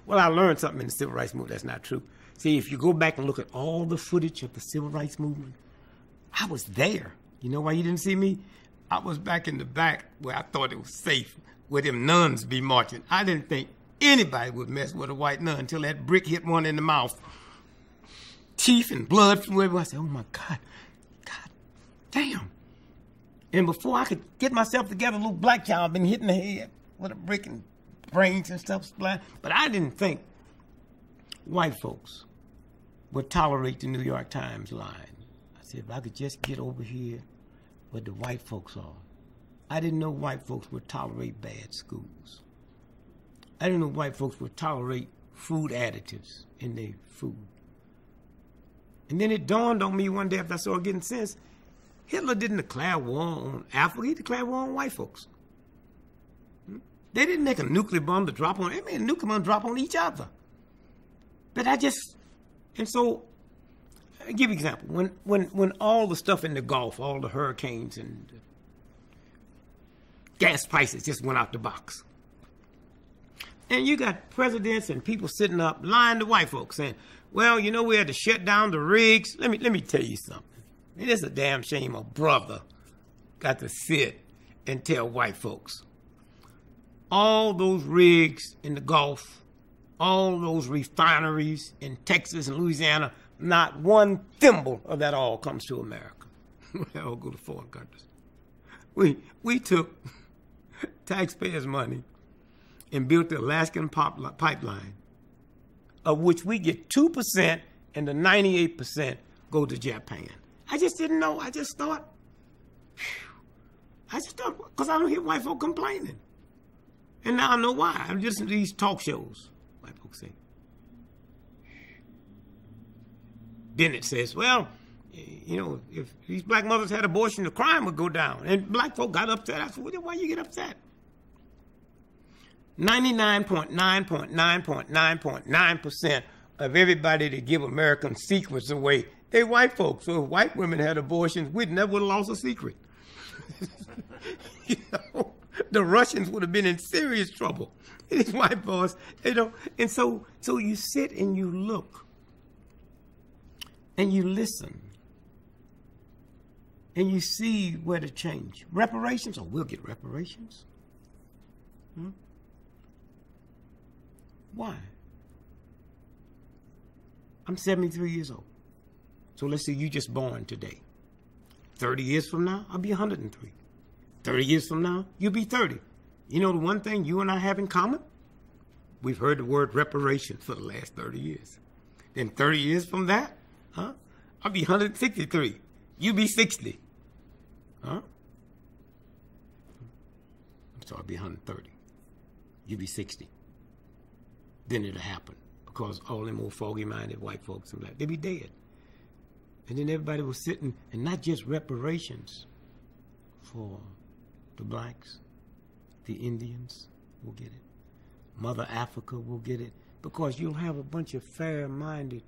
Well, I learned something in the civil rights movement that's not true. See, if you go back and look at all the footage of the civil rights movement, I was there. You know why you didn't see me? I was back in the back where I thought it was safe, where them nuns be marching. I didn't think anybody would mess with a white nun until that brick hit one in the mouth. Teeth and blood from everywhere. I said, oh my God, God damn. And before I could get myself together, a little black child been hit in the head with a brick and brains and stuff splat. But I didn't think white folks would tolerate the New York Times line. I said, if I could just get over here where the white folks are. I didn't know white folks would tolerate bad schools. I didn't know white folks would tolerate food additives in their food. And then it dawned on me one day after I started getting sense, Hitler didn't declare war on Africa, he declared war on white folks. They didn't make a nuclear bomb to drop on, they made a nuclear bomb to drop on each other. But and so, I'll give you an example. When all the stuff in the Gulf, all the hurricanes and gas prices just went out the box. And you got presidents and people sitting up lying to white folks saying, well, you know, we had to shut down the rigs. Let me tell you something. It is a damn shame a brother got to sit and tell white folks. All those rigs in the Gulf, all those refineries in Texas and Louisiana, not one thimble of that all comes to America. That all go to foreign countries. We took taxpayers' money and built the Alaskan pipeline, of which we get 2% and the 98% go to Japan. I just didn't know. I just thought, because I don't hear white folk complaining. And now I know why. I'm listening to these talk shows. White folks say. Bennett says, well, you know, if these black mothers had abortion, the crime would go down. And black folk got upset. I said, well, why you get upset? 99.9% of everybody that give American secrets away, they white folks. So if white women had abortions, we'd never would have lost a secret. You know, the Russians would have been in serious trouble. These white boys, you know. And so you sit and you look and you listen And you see where to change. Reparations? Oh, we'll get reparations. Why? I'm 73 years old. So let's say you just born today. 30 years from now, I'll be 103. 30 years from now, you'll be 30. You know the one thing you and I have in common? We've heard the word reparations for the last 30 years. Then 30 years from that, I'll be 163. You be 60. So I'll be 130. You be 60. Then it'll happen. Because all them old foggy-minded white folks and black, they be dead. And then everybody was sitting, and not just reparations for the blacks, the Indians will get it. Mother Africa will get it. Because you'll have a bunch of fair-minded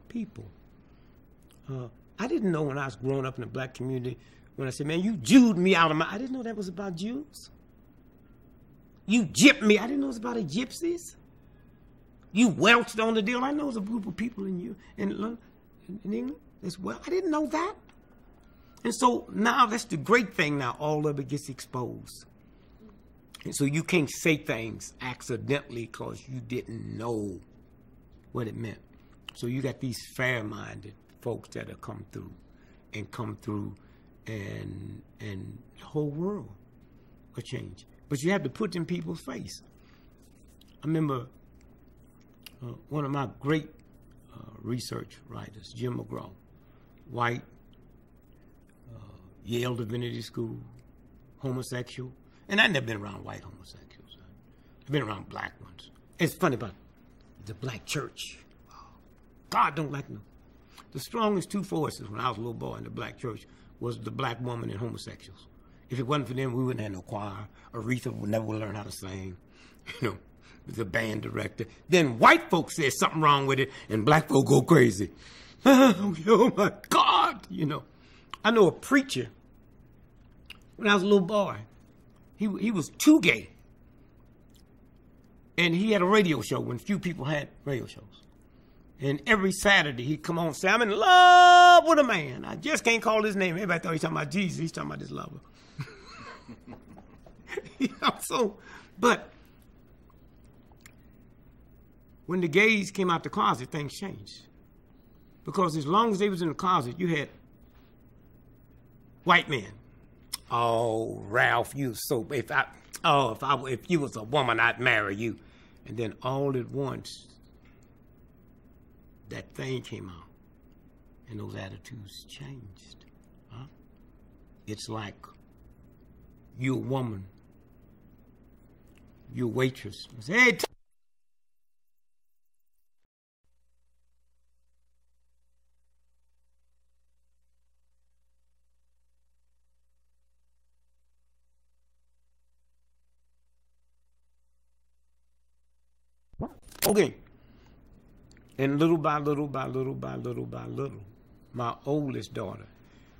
people. I didn't know when I was growing up in the black community, when I said, man, you Jewed me out of my... I didn't know that was about Jews. You gypped me. I didn't know it was about the gypsies. You welched on the deal. I know there's a group of people in England as well. I didn't know that. And so now that's the great thing now. All of it gets exposed. And so you can't say things accidentally because you didn't know what it meant. So you got these fair-minded folks that have come through, and the whole world will change. But you have to put in people's face. I remember one of my great research writers, Jim McGraw, white, Yale Divinity School, homosexual. And I've never been around white homosexuals. I've been around black ones. It's funny about the black church. God don't like them. The strongest two forces when I was a little boy in the black church was the black woman and homosexuals. If it wasn't for them, we wouldn't have no choir. Aretha would never learn how to sing. You know, the band director. Then white folks said something wrong with it, and black folk go crazy. Oh my God, you know. I know a preacher, when I was a little boy, he was too gay. And he had a radio show when few people had radio shows. And every Saturday he'd come on and say, I'm in love with a man. I just can't call his name. Everybody thought he was talking about Jesus. He's talking about this lover. You know, so, but when the gays came out the closet, things changed. Because as long as they was in the closet, you had white men. Oh, Ralph, you so, if you was a woman, I'd marry you. And then all at once, that thing came out, and those attitudes changed. It's like you're a woman, you're a waitress. Hey, okay. And little by little, my oldest daughter,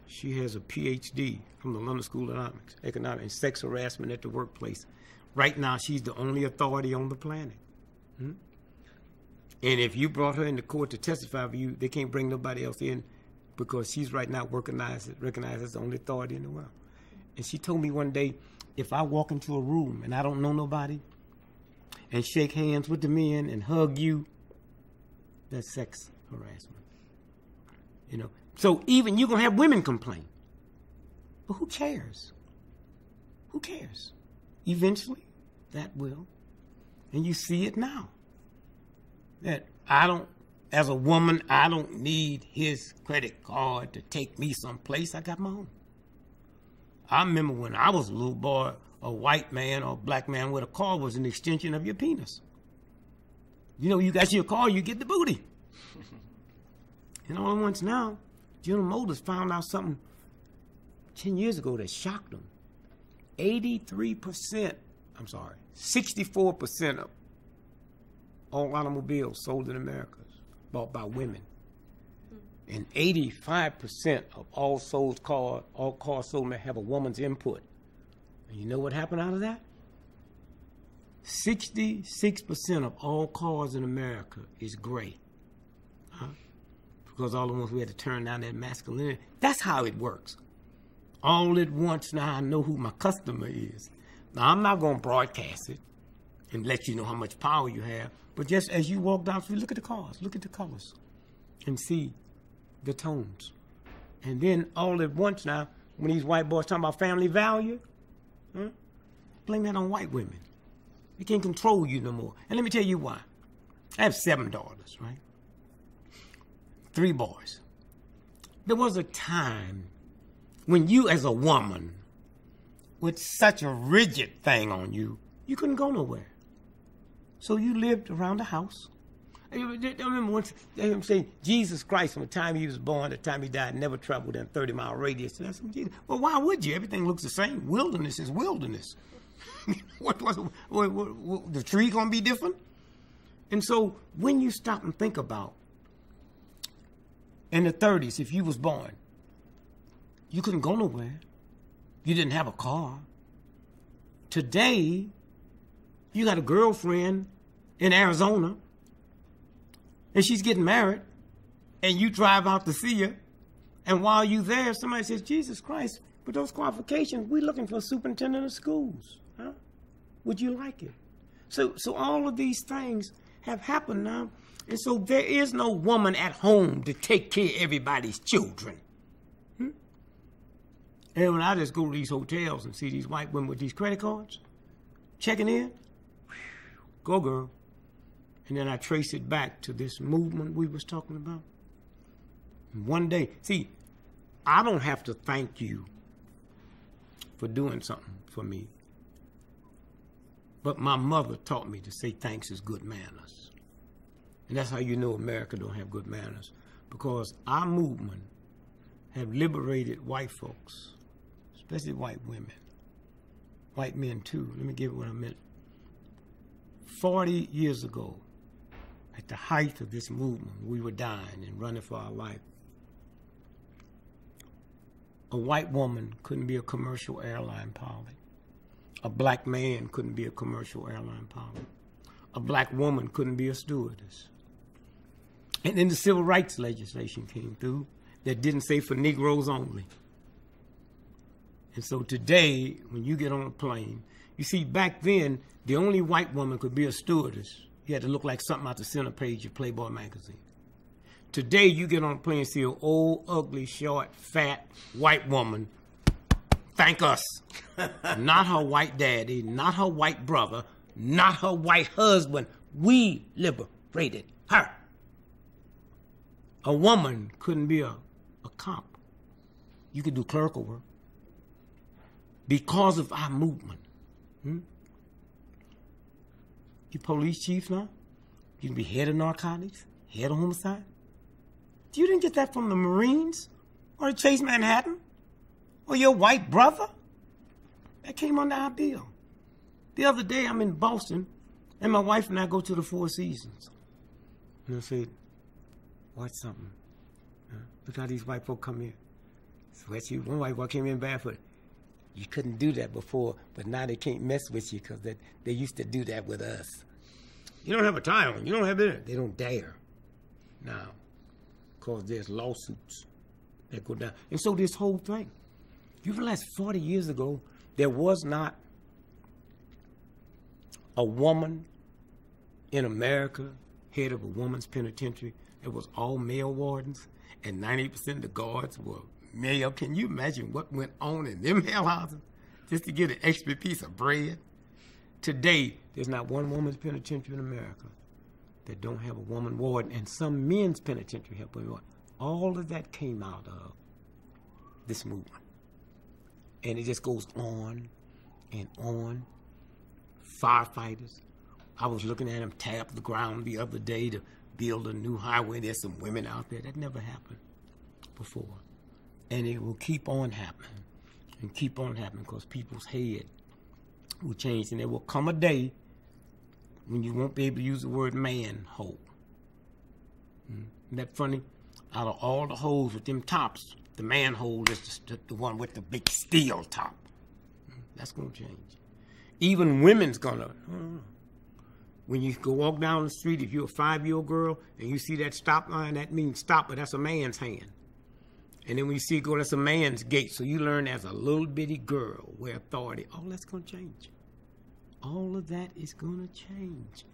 she has a PhD from the London School of Economics and sex harassment at the workplace. Right now, she's the only authority on the planet. And if you brought her into court to testify for you, they can't bring nobody else in because she's right now recognized as the only authority in the world. And she told me one day, if I walk into a room and I don't know nobody and shake hands with the men and hug you, that's sex harassment. You know, so even you're gonna have women complain. But who cares? Who cares? Eventually, that will. And you see it now. That as a woman, I don't need his credit card to take me someplace. I got my own. I remember when I was a little boy, a white man or a black man with a car was an extension of your penis. You know, you got your car, you get the booty. And all at once now, General Motors found out something 10 years ago that shocked them. 64% of all automobiles sold in America bought by women. And 85% of all cars sold may have a woman's input. And you know what happened out of that? 66% of all cars in America is gray. Because all the ones we had to turn down that masculinity. That's how it works. All at once, now I know who my customer is. Now, I'm not going to broadcast it and let you know how much power you have, but just as you walk down the street, look at the cars, look at the colors, and see the tones. And then all at once now, when these white boys talking about family value, blame that on white women. They can't control you no more. And let me tell you why. I have 7 daughters, right? 3 boys. There was a time when you as a woman, with such a rigid thing on you, you couldn't go nowhere. So you lived around the house. I remember once they heard him say, Jesus Christ, from the time he was born to the time he died, never traveled in a 30-mile radius. And I said, Jesus. Well, why would you? Everything looks the same. Wilderness is wilderness. The tree going to be different? And so when you stop and think about, in the 30s, if you was born, you couldn't go nowhere. You didn't have a car. Today, you got a girlfriend in Arizona, and she's getting married, and you drive out to see her, and while you there, somebody says, Jesus Christ, with those qualifications, we're looking for a superintendent of schools. Huh? Would you like it? So all of these things have happened now, and so there is no woman at home to take care of everybody's children. And when I just go to these hotels and see these white women with these credit cards, checking in, go girl. And then I trace it back to this movement we was talking about. And one day, see, I don't have to thank you for doing something for me. But my mother taught me to say thanks is good manners. And that's how you know America don't have good manners. Because our movement have liberated white folks, especially white women, white men too. Let me give you what I meant. 40 years ago, at the height of this movement, we were dying and running for our life. A white woman couldn't be a commercial airline pilot. A black man couldn't be a commercial airline pilot. A black woman couldn't be a stewardess. And then the civil rights legislation came through that didn't say for Negroes only. And so today, when you get on a plane, you see back then, the only white woman could be a stewardess. You had to look like something out the center page of Playboy magazine. Today, you get on a plane and see an old, ugly, short, fat, white woman. Thank us. Not her white daddy, not her white brother, not her white husband. We liberated her. A woman couldn't be a cop. You could do clerical work. Because of our movement. You police chief now? You can be head of narcotics, head of homicide. You didn't get that from the Marines or the Chase Manhattan or your white brother. That came under our bill. The other day I'm in Boston and my wife and I go to the Four Seasons. And I said, watch something. Look how these white folk come here. Sweatshirt. One white boy came in barefoot. You couldn't do that before, but now they can't mess with you because they used to do that with us. You don't have a tie on. You don't have it. They don't dare now because there's lawsuits that go down. And so this whole thing, you realize 40 years ago, there was not a woman in America head of a woman's penitentiary. It was all male wardens, and 90% of the guards were male. Can you imagine what went on in them hell houses just to get an extra piece of bread? Today, there's not one woman's penitentiary in America that don't have a woman warden, and some men's penitentiary have women warden. All of that came out of this movement. And it just goes on and on. Firefighters. I was looking at them tear up the ground the other day to build a new highway. There's some women out there. That never happened before. And it will keep on happening and keep on happening because people's head will change. And there will come a day when you won't be able to use the word manhole. Isn't that funny? Out of all the holes with them tops, the manhole is the one with the big steel top. That's going to change. Even women's going to. When you go walk down the street, if you're a 5-year-old girl and you see that stop line, that means stop, but that's a man's hand. And then when you see it go, that's a man's gate. So you learn as a little bitty girl where authority, all that's going to change. All of that is going to change.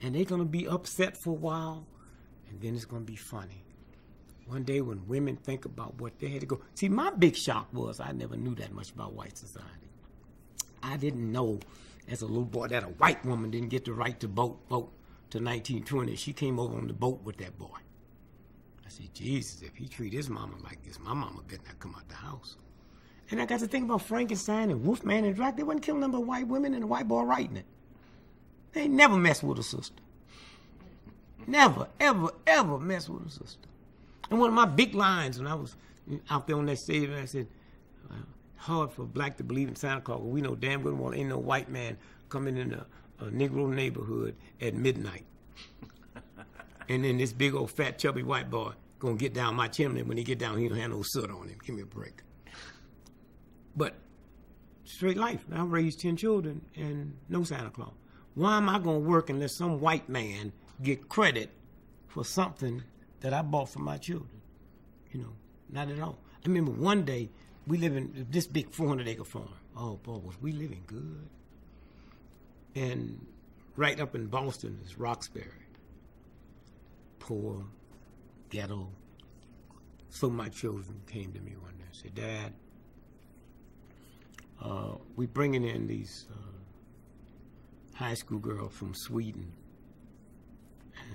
And they're going to be upset for a while, and then it's going to be funny. One day when women think about what they had to go. See, my big shock was I never knew that much about white society. I didn't know as a little boy that a white woman didn't get the right to vote to 1920. She came over on the boat with that boy. I said, Jesus, if he treat his mama like this, my mama better not come out the house. And I got to think about Frankenstein and Wolfman and Dracula. They wasn't killing them but white women and a white boy writing it. They never mess with a sister. Never, ever, ever mess with a sister. And one of my big lines when I was out there on that stage, I said, hard for black to believe in Santa Claus. We know damn good well ain't no white man coming in a Negro neighborhood at midnight. And then this big old fat chubby white boy gonna get down my chimney. When he get down, he don't have no soot on him. Give me a break. But straight life. I raised 10 children and no Santa Claus. Why am I gonna work and let some white man get credit for something that I bought for my children? You know, not at all. I remember one day we live in this big 400-acre farm. Oh boy, was we living good. And right up in Boston is Roxbury. Poor, ghetto. So my children came to me one day and said, Dad, we bringing in these high school girls from Sweden,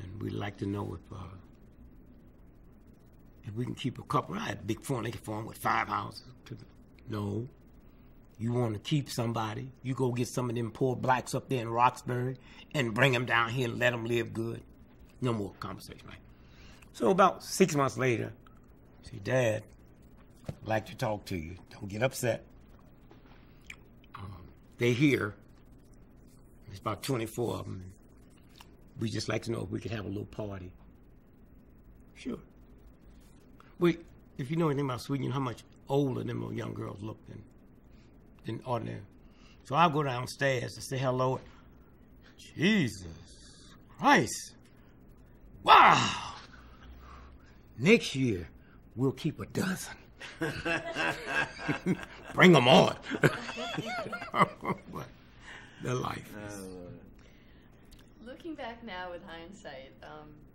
and we'd like to know if we can keep a couple. I had a big 400-acre farm with 5 houses. No. You want to keep somebody, you go get some of them poor blacks up there in Roxbury and bring them down here and let them live good. No more conversation, right? So about 6 months later, I said, Dad, I'd like to talk to you. Don't get upset. They're here. There's about 24 of them. We just like to know if we could have a little party. Sure. Wait, if you know anything about Sweden, you know how much older them little young girls look than ordinary. So I'll go downstairs to say hello. Jesus Christ. Wow. Next year, we'll keep a dozen. Bring them on. The life. Looking back now with hindsight,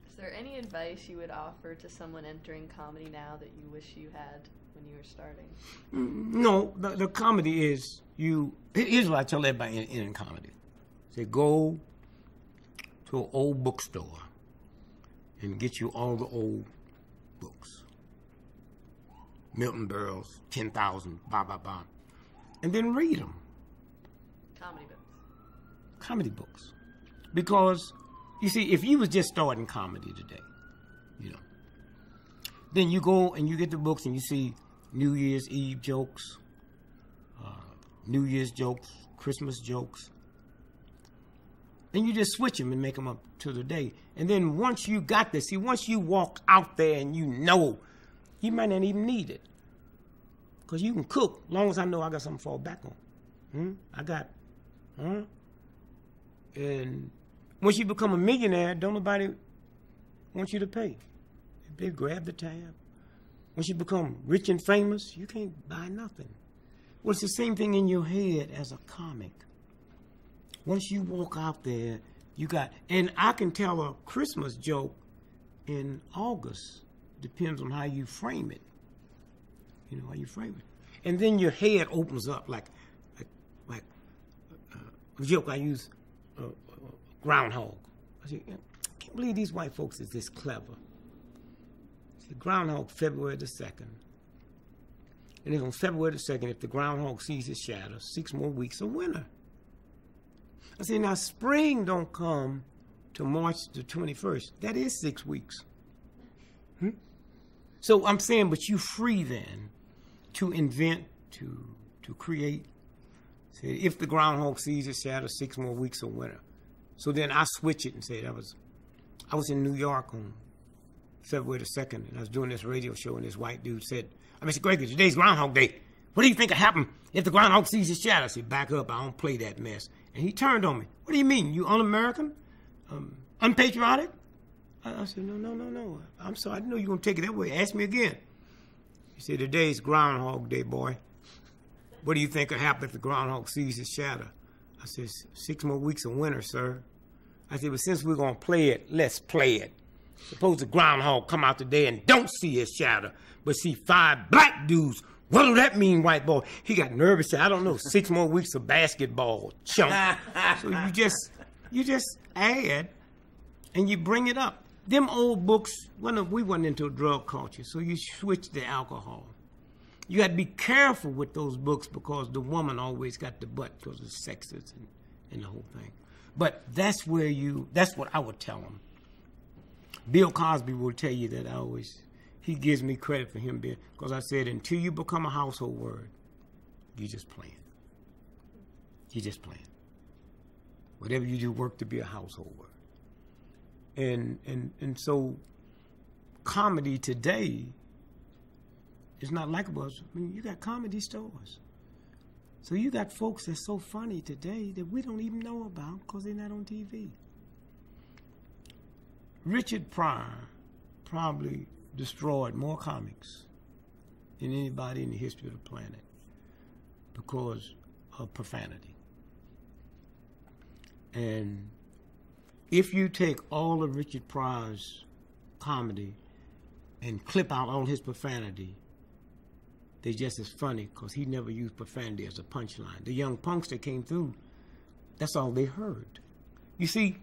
is there any advice you would offer to someone entering comedy now that you wish you had when you were starting? No, the comedy is here's what I tell everybody in comedy. Say, go to an old bookstore and get you all the old books. Milton Berle's 10,000, blah, blah, blah. And then read them. Comedy books. Comedy books. Because, you see, if you was just starting comedy today, you know, then you go and you get the books and you see New Year's Eve jokes, New Year's jokes, Christmas jokes. And you just switch them and make them up to the day. And then once you got this, see, once you walk out there and you know, you might not even need it. Because you can cook, as long as I know I got something to fall back on. And once you become a millionaire, don't nobody want you to pay. They grab the tab. Once you become rich and famous, you can't buy nothing. Well, it's the same thing in your head as a comic. Once you walk out there, you got, and I can tell a Christmas joke in August. Depends on how you frame it. You know, how you frame it. And then your head opens up like a joke I use, groundhog. I say, I can't believe these white folks is this clever. I say, groundhog, February the 2nd. And then on February the 2nd, if the groundhog sees his shadow, 6 more weeks of winter. I say, now spring don't come to March the 21st. That is 6 weeks. So I'm saying, but you free then to invent, to create. Say, if the groundhog sees his shadow, 6 more weeks of winter. So then I switch it and say, I was in New York on February the 2nd, and I was doing this radio show, and this white dude said, I said, Gregory, today's Groundhog Day. What do you think will happen if the groundhog sees his shadow? I said, back up, I don't play that mess. And he turned on me. What do you mean? You un-American? Unpatriotic? I said, no. I'm sorry. I didn't know you were going to take it that way. Ask me again. He said, today's Groundhog Day, boy. What do you think will happen if the groundhog sees his shadow? I said, 6 more weeks of winter, sir. I said, but since we're going to play it, let's play it. Suppose the groundhog come out today and don't see his shadow, but see 5 black dudes. What do that mean, white boy? He got nervous. I don't know, 6 more weeks of basketball, chump. So you just add and you bring it up. Them old books, we went into a drug culture, so you switch to alcohol. You had to be careful with those books because the woman always got the butt because of sexist and the whole thing. But that's what I would tell them. Bill Cosby will tell you that he gives me credit for him being, because I said, until you become a household word, you just playing. You just playing. Whatever you do, work to be a household word. And so comedy today is not like it was. I mean, you got comedy stores. So you got folks that's so funny today that we don't even know about because they're not on TV. Richard Pryor probably destroyed more comics than anybody in the history of the planet because of profanity. And if you take all of Richard Pryor's comedy and clip out all his profanity, they're just as funny because he never used profanity as a punchline. The young punks that came through, that's all they heard. You see,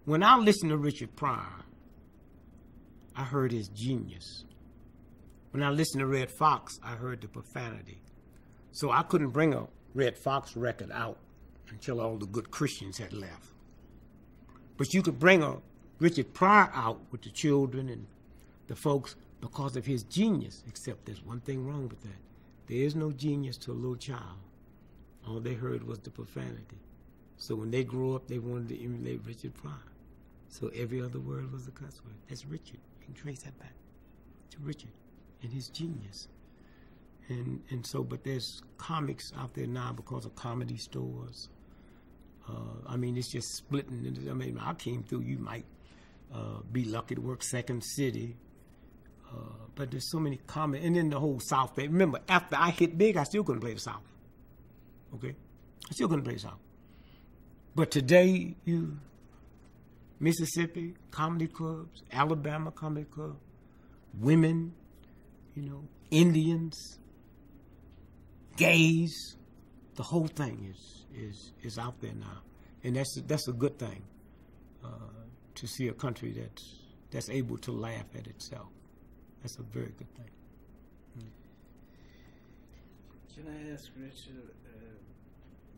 when I listened to Richard Pryor, I heard his genius. When I listened to Red Fox, I heard the profanity. So I couldn't bring a Red Fox record out until all the good Christians had left. But you could bring a Richard Pryor out with the children and the folks because of his genius, except there's one thing wrong with that. There is no genius to a little child. All they heard was the profanity. So when they grew up, they wanted to emulate Richard Pryor. So every other word was a cuss word. That's Richard. You can trace that back to Richard and his genius. And so, but there's comics out there now because of comedy stores. I mean, it's just splitting. I mean, I came through, you might be lucky to work Second City. But there's so many comedy, and then the whole South. Remember, after I hit big, I still couldn't play the South. Okay? I still couldn't play the South. But today, Mississippi, comedy clubs, Alabama comedy club, women, Indians, gays, the whole thing is out there now. And that's a good thing, to see a country that's able to laugh at itself. That's a very good thing. Can I ask Richard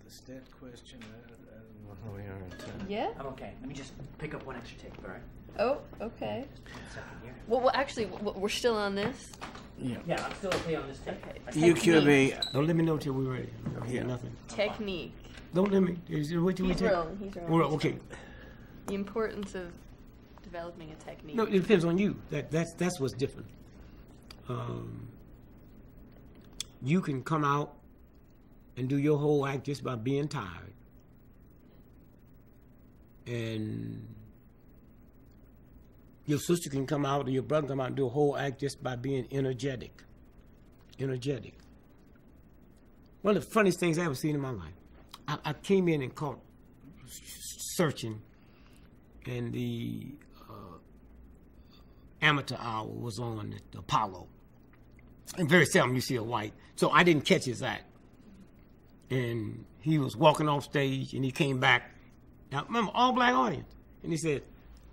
the stat question? I don't know where we are in time. Yeah? I'm okay. Let me just pick up one extra tape, all right? Oh, okay. Second here. Well, actually, we're still on this? Yeah, I'm still okay on this tape. Okay. UQB. Don't let me know till we're ready. I don't hear nothing. Technique. Don't let me. What do we He's take? wrong. He's wrong. Well, okay. The importance of developing a technique. No, it depends on you. That's what's different. You can come out and do your whole act just by being tired. And your sister can come out or your brother can come out and do a whole act just by being energetic. Energetic. One of the funniest things I ever seen in my life. I came in and caught searching, and the amateur hour was on at the Apollo. And very seldom you see a white. So I didn't catch his act. And he was walking off stage, and he came back. Now, remember, all black audience. And he said,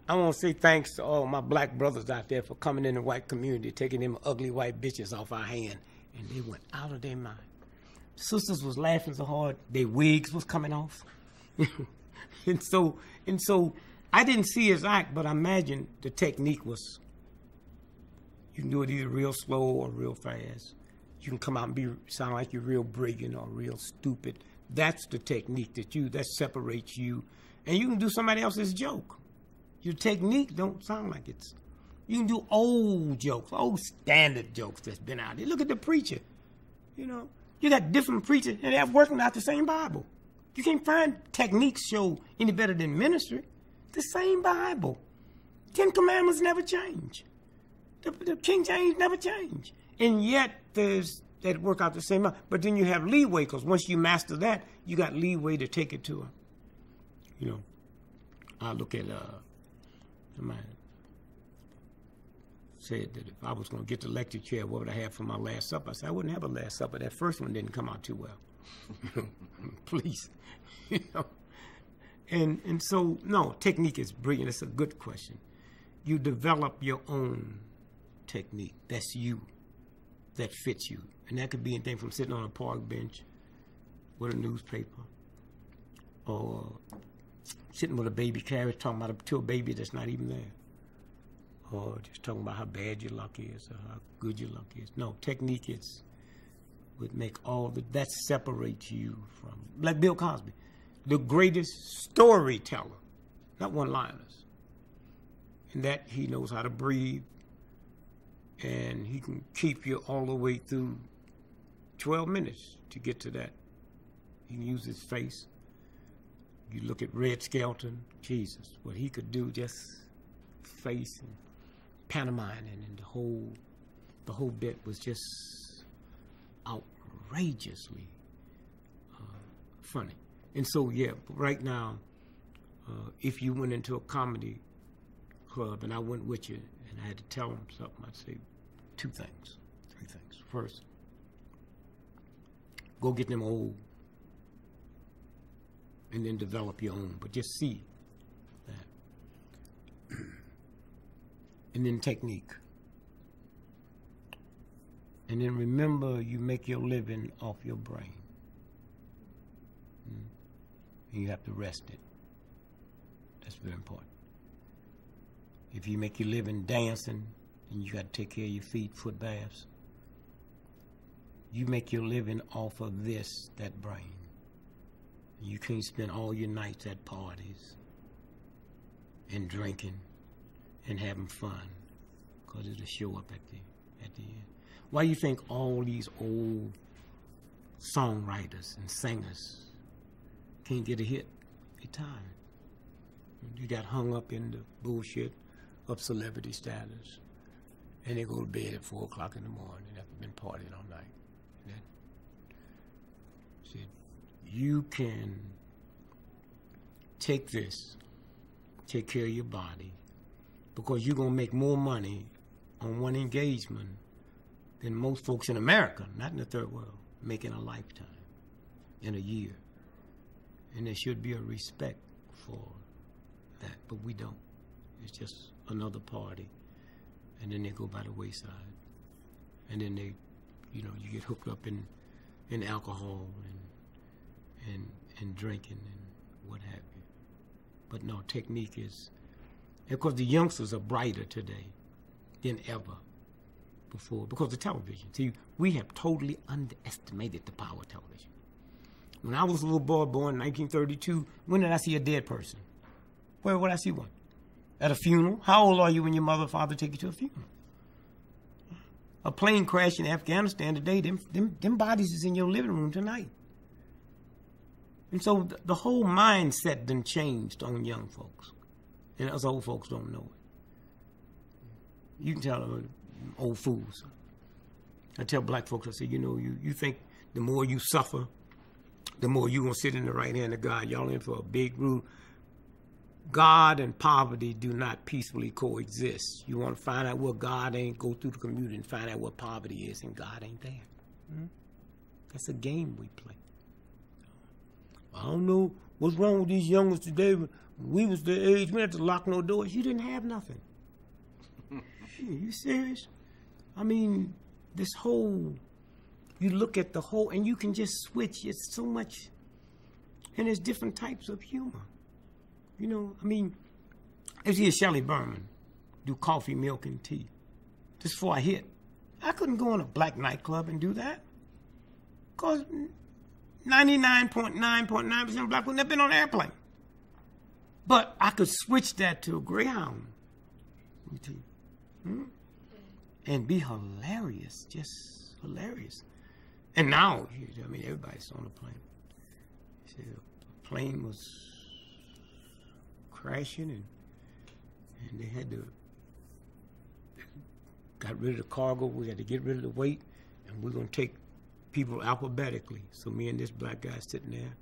I want to say thanks to all my black brothers out there for coming in the white community, taking them ugly white bitches off our hand. And they went out of their mind. Sisters was laughing so hard, their wigs was coming off. and so I didn't see his act, but I imagine the technique was, you can do it either real slow or real fast. You can come out and sound like you're real brilliant or real stupid. That's the technique that separates you. And you can do somebody else's joke. Your technique don't sound like it's. You can do old jokes, old standard jokes that's been out there. Look at the preacher. You got different preachers and they're working out the same Bible. You can't find techniques show any better than ministry. The same Bible. 10 Commandments never change. The King James never change. And yet there's that work out the same amount. But then you have leeway, because once you master that, you got leeway to take it to a, you know, I look at somebody said that if I was going to get the lecture chair, what would I have for my last supper? I said, I wouldn't have a last supper. That first one didn't come out too well. Please. You know. And so, no, technique is brilliant. It's a good question. You develop your own technique. That's you. That fits you. And that could be anything from sitting on a park bench with a newspaper, or sitting with a baby carriage talking to a baby that's not even there, or just talking about how bad your luck is or how good your luck is. No, technique would make all that separates you from, like Bill Cosby, the greatest storyteller, not one-liners, and that he knows how to breathe, and he can keep you all the way through 12 minutes to get to that. He can use his face. You look at Red Skelton, Jesus, what he could do, just face and pantomiming, and the whole bit was just outrageously funny. And so, yeah, right now, if you went into a comedy club and I went with you and I had to tell them something, I'd say three things. First, go get them old and then develop your own, but just see that. And then technique. And then remember, you make your living off your brain. And you have to rest it. That's very important. If you make your living dancing, then you got to take care of your feet, foot baths. You make your living off of that brain. You can't spend all your nights at parties and drinking and having fun, because it'll show up at the end. Why do you think all these old songwriters and singers can't get a hit? They're tired. You got hung up in the bullshit of celebrity status, and they go to bed at 4 o'clock in the morning after been partying all night. Said, you can take this, take care of your body, because you're going to make more money on one engagement than most folks in America, not in the third world, make in a lifetime, in a year. And there should be a respect for that, but we don't. It's just another party, and then they go by the wayside, and then they, you get hooked up in alcohol and drinking and what have you. But no, technique is, because the youngsters are brighter today than ever before, because of television. See, we have totally underestimated the power of television. When I was a little boy born in 1932, when did I see a dead person? Where would I see one? At a funeral? How old are you when your mother or father take you to a funeral? A plane crash in Afghanistan today, them bodies is in your living room tonight. And so the whole mindset done changed on young folks. And us old folks don't know it. You can tell them old fools. I tell black folks, I say, you think the more you suffer, the more you gonna sit in the right hand of God. Y'all in for a big rule. God and poverty do not peacefully coexist. You want to find out what God ain't, go through the community and find out what poverty is, and God ain't there. That's a game we play. I don't know what's wrong with these youngers today. When we was their age, we had to lock no doors. You didn't have nothing. Shit, you serious? I mean, this whole, you look at the whole, and you can just switch. It's so much, and there's different types of humor. I mean, I see a Shelley Berman do coffee, milk, and tea. Just before I hit. I couldn't go in a black nightclub and do that. Because 99.9% of black would never been on an airplane. But I could switch that to a Greyhound. And be hilarious. Just hilarious. And now, everybody's on a plane. See, the plane was crashing, and they had to got rid of the cargo. We had to get rid of the weight, and we're going to take people alphabetically. So me and this black guy sitting there,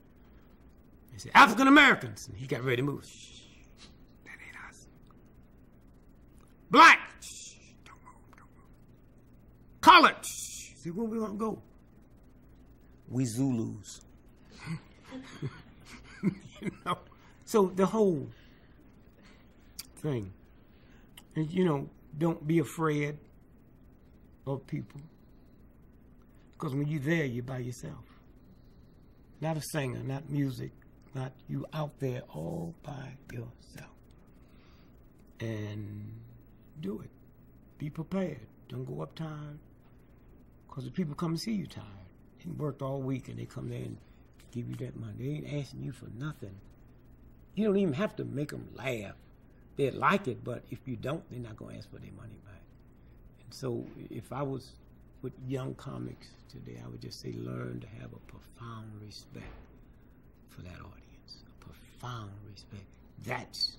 he said, African Americans. And he got ready to move. Shh, that ain't us. Black. Shh, don't move. Colored. Shh. He said, where we going to go? We Zulus. You know? So the whole thing. And, you know, don't be afraid of people. Because when you're there, you're by yourself. Not a singer, not music, not you out there all by yourself. And do it. Be prepared. Don't go up tired. Because the people come and see you tired. They worked all week and they come there and give you that money. They ain't asking you for nothing. You don't even have to make them laugh. They like it, but if you don't, they're not going to ask for their money back. And so if I was with young comics today, I would just say learn to have a profound respect for that audience. A profound respect. That's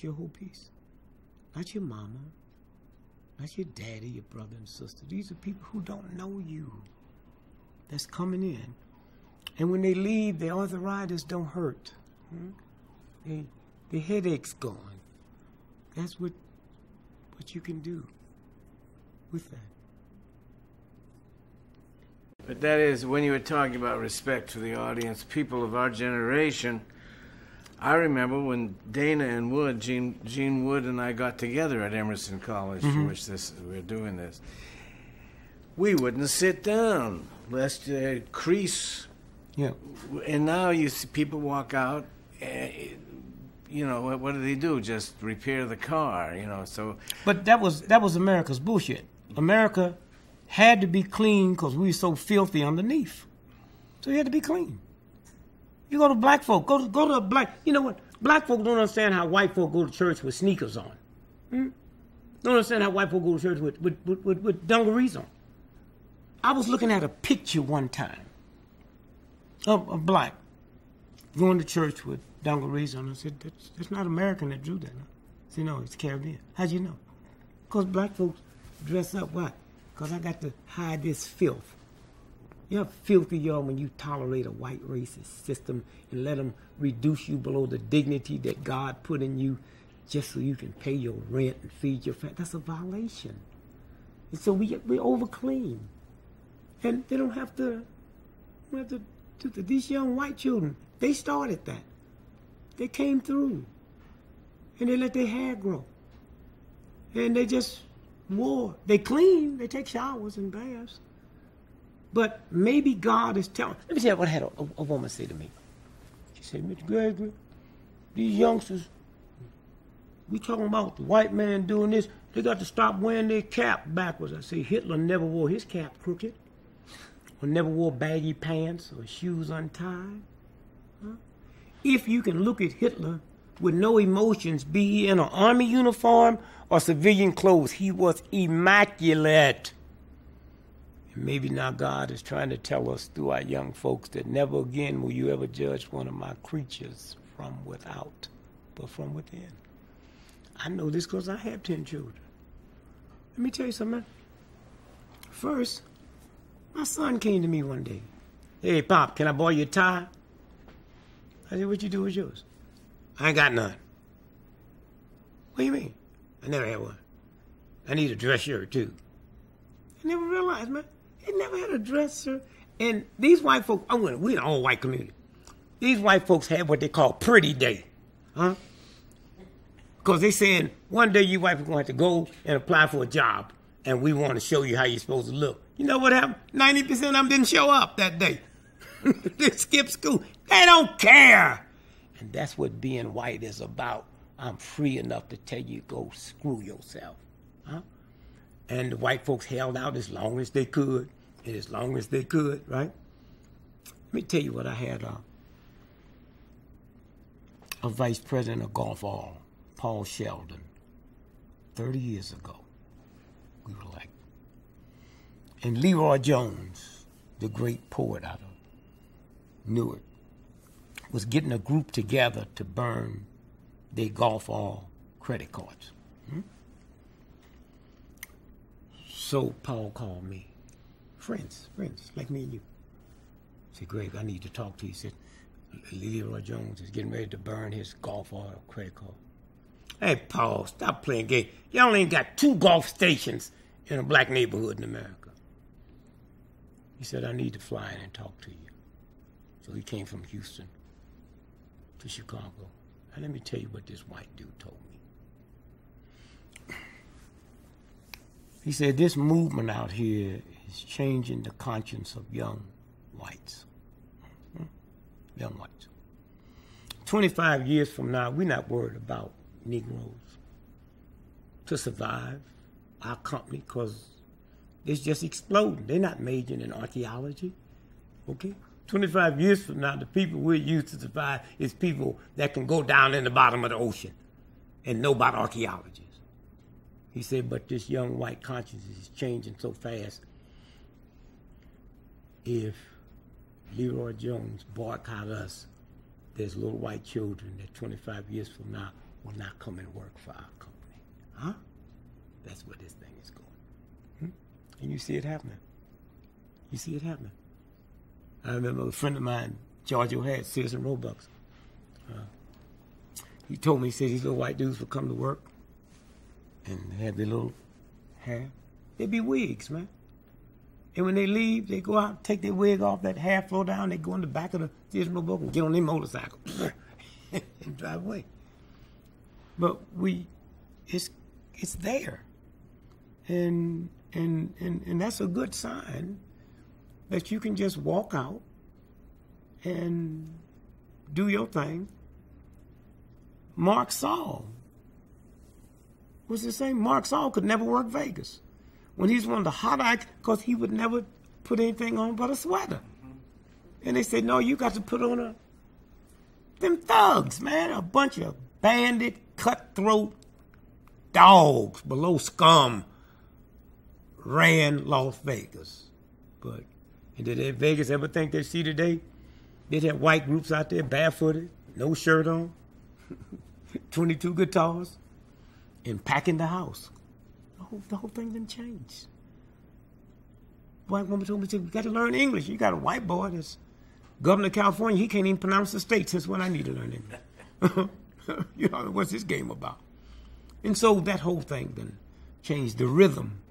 your whole piece. Not your mama, not your daddy, your brother and sister. These are people who don't know you. That's coming in. And when they leave, the arthritis don't hurt. The headache's gone. That's what you can do with that. But that is, when you were talking about respect for the audience, people of our generation, I remember when Dana and Wood, Gene Wood and I got together at Emerson College, for which we're doing this. We wouldn't sit down lest crease. Yeah. And now you see people walk out, you know, what do? Just repair the car, you know, so. But that was America's bullshit. America had to be clean because we were so filthy underneath. So you had to be clean. You go to black folk, go to a black, you know what? Black folk don't understand how white folk go to church with sneakers on. Don't understand how white folk go to church with dungarees on. I was looking at a picture one time of a black going to church with dungarees on. I said, that's not American that drew that. I said, no, it's Caribbean. How'd you know? Because black folks dress up. Why? Because I got to hide this filth. You know how filthy you are when you tolerate a white racist system and let them reduce you below the dignity that God put in you just so you can pay your rent and feed your family. That's a violation. And so we're over clean. And they don't have to do that. These young white children, they started that. They came through. And they let their hair grow. And they just wore. They clean. They take showers and baths. But maybe God is telling. Let me tell you what I had a woman say to me. She said, Mr. Gregory, these youngsters, we talking about the white man doing this. They got to stop wearing their cap backwards. I say, Hitler never wore his cap crooked. Or never wore baggy pants or shoes untied. Huh? If you can look at Hitler with no emotions, be he in an army uniform or civilian clothes, he was immaculate. And maybe now God is trying to tell us through our young folks that never again will you ever judge one of my creatures from without, but from within. I know this because I have 10 children. Let me tell you something. First, my son came to me one day. Hey, Pop, can I borrow your tie? I said, what you do with yours? I ain't got none. What do you mean? I never had one. I need a dress shirt, too. I never realized, man. He never had a dress shirt. And these white folks, we're an all-white community. These white folks have what they call pretty day. Huh? Because they saying, one day you white people going to have to go and apply for a job, and we want to show you how you're supposed to look. You know what happened? 90% of them didn't show up that day. They skipped school. They don't care. And that's what being white is about. I'm free enough to tell you, go screw yourself. Huh? And the white folks held out as long as they could, and as long as they could, right? Let me tell you what I had a vice president of Golf All, Paul Sheldon, 30 years ago. We were like, and Leroy Jones, the great poet out of Newark, was getting a group together to burn their Golf All credit cards. So Paul called me. Friends, like me and you. He said, Greg, I need to talk to you. He said, Leroy Jones is getting ready to burn his golf oil credit card. Hey, Paul, stop playing game. Y'all ain't got 2 golf stations in a black neighborhood in America. He said, I need to fly in and talk to you. So he came from Houston to Chicago. And let me tell you what this white dude told me. He said, this movement out here is changing the conscience of young whites. Young whites. 25 years from now, we're not worried about Negroes to survive our company because it's just exploding. They're not majoring in archaeology, okay? 25 years from now, the people we're used to survive is people that can go down in the bottom of the ocean and know about archaeologists. He said, but this young white consciousness is changing so fast. If Leroy Jones boycott us, there's little white children that 25 years from now will not come and work for our company. Huh? That's where this thing is going. And you see it happening. You see it happening. I remember a friend of mine, George O'Hare, Sears and Roebuck's. He told me, he said these little white dudes would come to work and have their little hair. They'd be wigs, man. And when they leave, they go out, take their wig off, that hair flow down, they go in the back of the Sears and Roebuck and get on their motorcycle and drive away. But it's there. And that's a good sign that you can just walk out and do your thing. Mark Saul was the same. Mark Saul could never work Vegas. When he's one of the hot actors, because he would never put anything on but a sweater. And they said, no, you got to put on them thugs, man, a bunch of bandit, cutthroat dogs below scum ran Las Vegas. But and did Vegas ever think they'd see today? They'd have white groups out there barefooted, no shirt on, 22 guitars, and packing the house. The whole thing didn't change. White woman told me, you got to learn English. You got a white boy that's governor of California. He can't even pronounce the state. Since when I need to learn English? You know, what's this game about? And so that whole thing then changed. The rhythm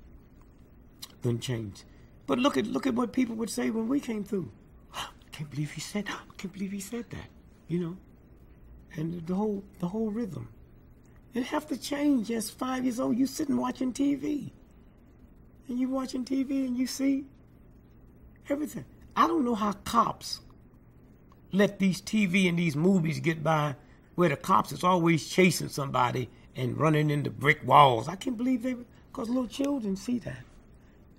then changed. But look at what people would say when we came through. I can't believe he said that. I can't believe he said that. You know, and the whole rhythm. It have to change. As 5 years old, you sitting watching TV, and you watching TV, and you see everything. I don't know how cops let these TV and these movies get by, where the cops is always chasing somebody and running into brick walls. I can't believe because little children see that,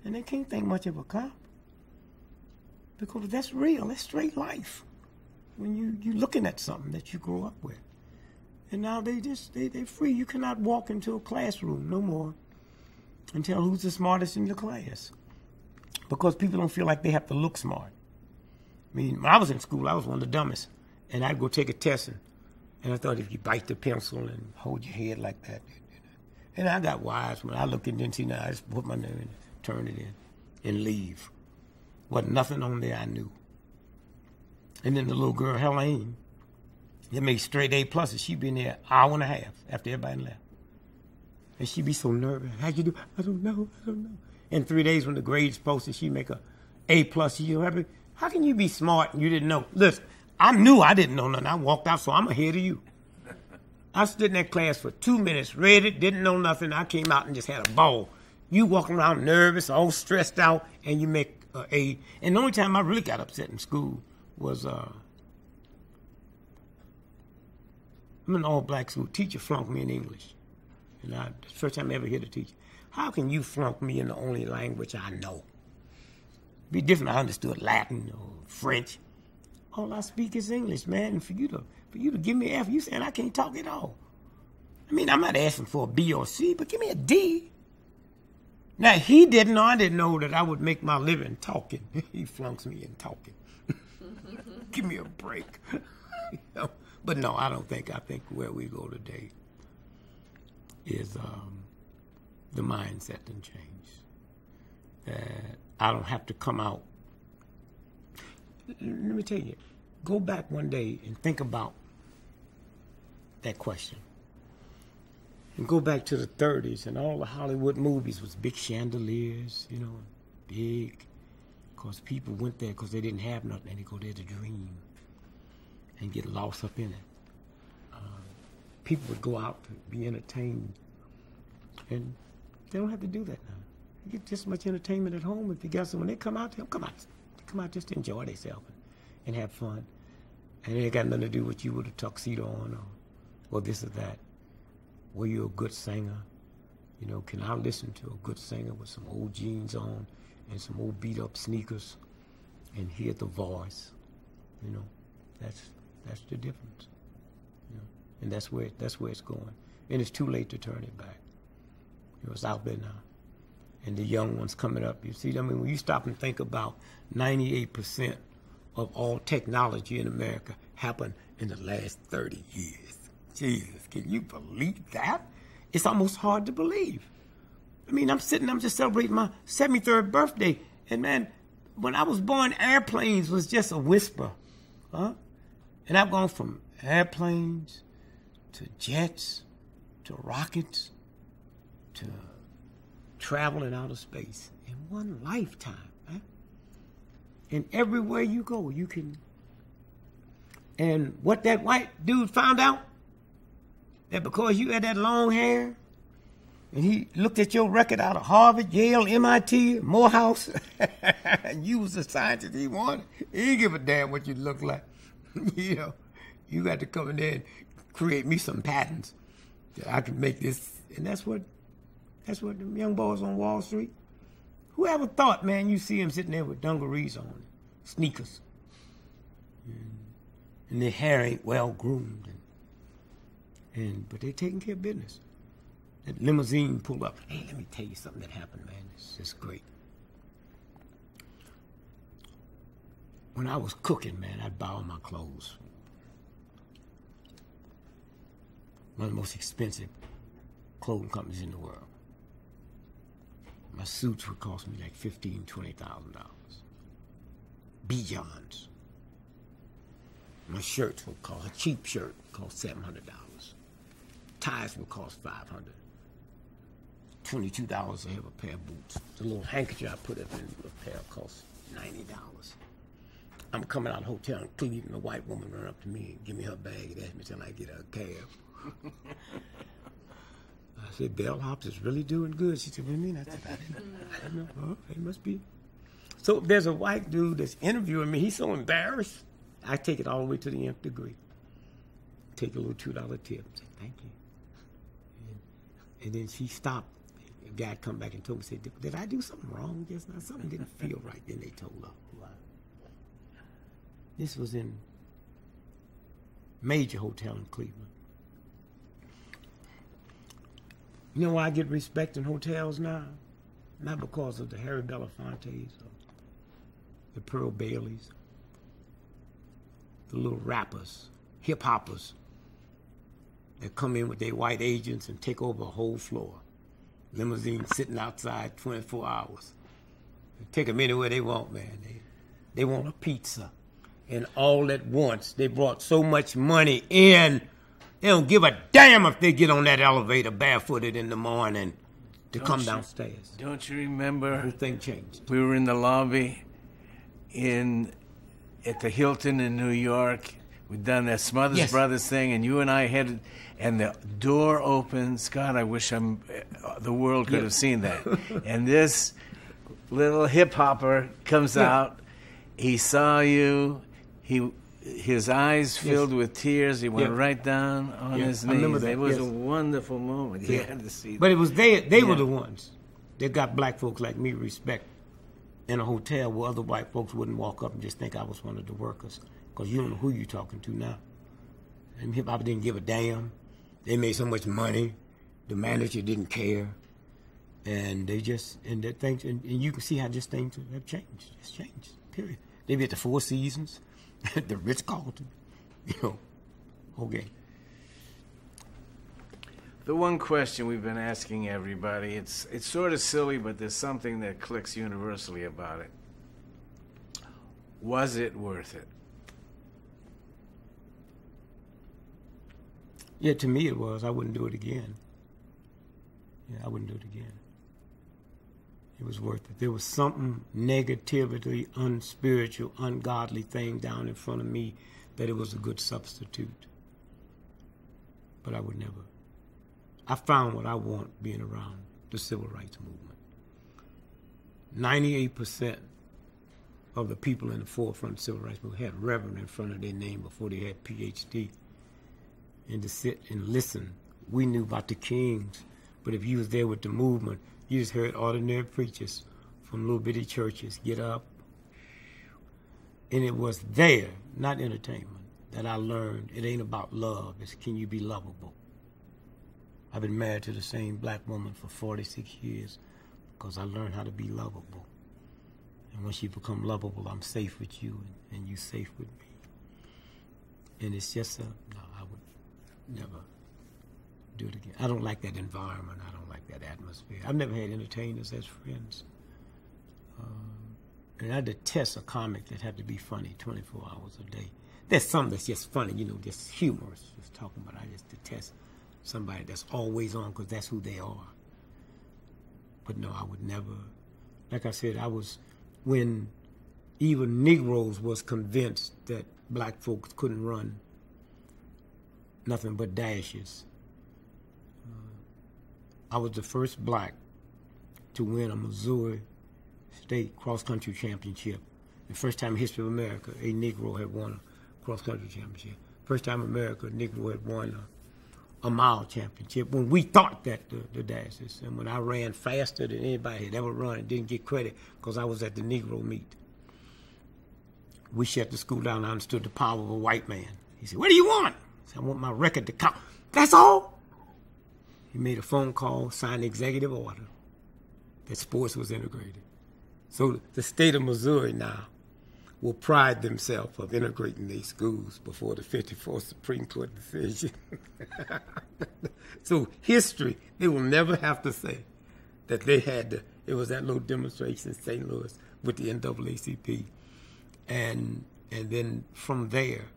and they can't think much of a cop because that's real. That's straight life. When you looking at something that you grew up with. And now they're free. You cannot walk into a classroom no more and tell who's the smartest in your class. Because people don't feel like they have to look smart. I mean, when I was in school, I was one of the dumbest. And I'd go take a test, and I thought if you bite the pencil and hold your head like that. And I got wise. When I looked and didn't see now, I just put my name in, turn it in, and leave. Wasn't nothing on there I knew. And then the little girl, Helene, they made straight A pluses. She'd be in there an hour and a half after everybody left. And she'd be so nervous. How'd you do? I don't know. In 3 days when the grades posted, she'd make a A plus. How can you be smart and you didn't know? Listen, I knew I didn't know nothing. I walked out, so I'm ahead of you. I stood in that class for 2 minutes, read it, didn't know nothing. I came out and just had a ball. You walking around nervous, all stressed out, and you make an A. And the only time I really got upset in school was I'm in an all-black school. Teacher flunked me in English. And the first time I ever heard a teacher. How can you flunk me in the only language I know? It'd be different. I understood Latin or French. All I speak is English, man. And for you to give me an F, you saying I can't talk at all. I mean, I'm not asking for a B or C, but give me a D. Now, he didn't know. I didn't know that I would make my living talking. He flunks me in talking. Give me a break. You know? But no, I don't think. I think where we go today is the mindset done changed. I don't have to come out. Let me tell you, go back one day and think about that question. And go back to the 30s, and all the Hollywood movies was big chandeliers, you know, big, because people went there because they didn't have nothing, and they go there to dream and get lost up in it. People would go out to be entertained, and they don't have to do that now. You get just as much entertainment at home if you got someone. They come out just to enjoy themselves and have fun. And it ain't got nothing to do with you with a tuxedo on or this or that. Were you a good singer? You know, can I listen to a good singer with some old jeans on and some old beat up sneakers and hear the voice? You know, that's the difference. You know, and that's where it's going. And it's too late to turn it back. You know, it's out there now. And the young ones coming up, you see, I mean, when you stop and think about 98% of all technology in America happened in the last 30 years. Jesus, can you believe that? It's almost hard to believe. I mean, I'm just celebrating my 73rd birthday. And man, when I was born, airplanes was just a whisper. Huh? And I've gone from airplanes to jets to rockets to travel in outer space in one lifetime. Huh? And everywhere you go, you can. And what that white dude found out, that because you had that long hair, and he looked at your record out of Harvard, Yale, MIT, Morehouse, and you was the scientist he wanted, he didn't give a damn what you look like. You know, you got to come in there and create me some patents that I can make this. And that's what them young boys on Wall Street. Whoever thought, man, you see them sitting there with dungarees on, sneakers, and their hair ain't well groomed, but they taking care of business. That limousine pulled up. Hey, let me tell you something that happened, man. It's just great. When I was cooking, man, I'd buy all my clothes. One of the most expensive clothing companies in the world. My suits would cost me like $15,000, $20,000. Bijon's. My shirts would cost, a cheap shirt cost $700. Ties would cost $500. $22 to have a pair of boots. The little handkerchief I put up in a pair cost $90. I'm coming out of the hotel in Cleveland, a white woman run up to me and give me her bag and ask me till I get her a cab. I said, Bellhops is really doing good. She said, what do you mean? I said, I don't know. Oh, it must be. So there's a white dude that's interviewing me. He's so embarrassed. I take it all the way to the nth degree. Take a little $2 tip. Say, thank you. And then she stopped. The guy come back and told me, said, did I do something wrong just now? Something didn't feel right. Then they told her. This was in major hotel in Cleveland. You know why I get respect in hotels now? Not because of the Harry Belafontes or the Pearl Baileys, the little rappers, hip-hoppers that come in with their white agents and take over a whole floor. Limousine sitting outside 24 hours. They take them anywhere they want, man. They want a pizza. And all at once, they brought so much money in, they don't give a damn if they get on that elevator barefooted in the morning to come downstairs. Don't you remember? The whole thing changed. We were in the lobby at the Hilton in New York. We'd done that Smothers Brothers thing, and you and I headed, and the door opens. God, I wish the world could have seen that. And this little hip-hopper comes out. He saw you. His eyes filled with tears. He went right down on his knees. I remember that. It was a wonderful moment. You had to see that. But it was they were the ones that got black folks like me respect in a hotel where other white folks wouldn't walk up and just think I was one of the workers. Because you don't know who you're talking to now. And hip-hop didn't give a damn. They made so much money. The manager didn't care. And they just, and you can see how just things have changed. It's changed, period. They be at the Four Seasons, the Ritz-Carlton, you know. Okay. The one question we've been asking everybody, it's sort of silly, but there's something that clicks universally about it. Was it worth it? Yeah, to me it was. I wouldn't do it again. Yeah, I wouldn't do it again. It was worth it. There was something negatively, unspiritual, ungodly thing down in front of me that it was a good substitute. But I would never. I found what I want being around the civil rights movement. 98% of the people in the forefront of the civil rights movement had Reverend in front of their name before they had PhD. And to sit and listen, we knew about the kings, but if you was there with the movement, you just heard ordinary preachers from little bitty churches get up. And it was there, not entertainment, that I learned it ain't about love, it's can you be lovable. I've been married to the same black woman for 46 years because I learned how to be lovable. And once you become lovable, I'm safe with you and you safe with me. And it's just no, I would never do it again. I don't like that environment. I don't like that atmosphere. I've never had entertainers as friends. And I detest a comic that had to be funny 24 hours a day. There's some that's just funny, just humorous, just talking about. I just detest somebody that's always on because that's who they are. But no, I would never. Like I said, when even Negroes was convinced that black folks couldn't run nothing but dashes. I was the first black to win a Missouri State cross-country championship. The first time in the history of America, a Negro had won a cross-country championship. First time in America, a Negro had won a mile championship when we thought that the dashes. And when I ran faster than anybody had ever run and didn't get credit because I was at the Negro meet. We shut the school down. I understood the power of a white man. He said, "What do you want?" I said, "I want my record to count." "That's all?" He made a phone call, signed the executive order that sports was integrated. So the state of Missouri now will pride themselves of integrating these schools before the 54th Supreme Court decision. So history, they will never have to say that they had it was that little demonstration in St. Louis with the NAACP. And then from there,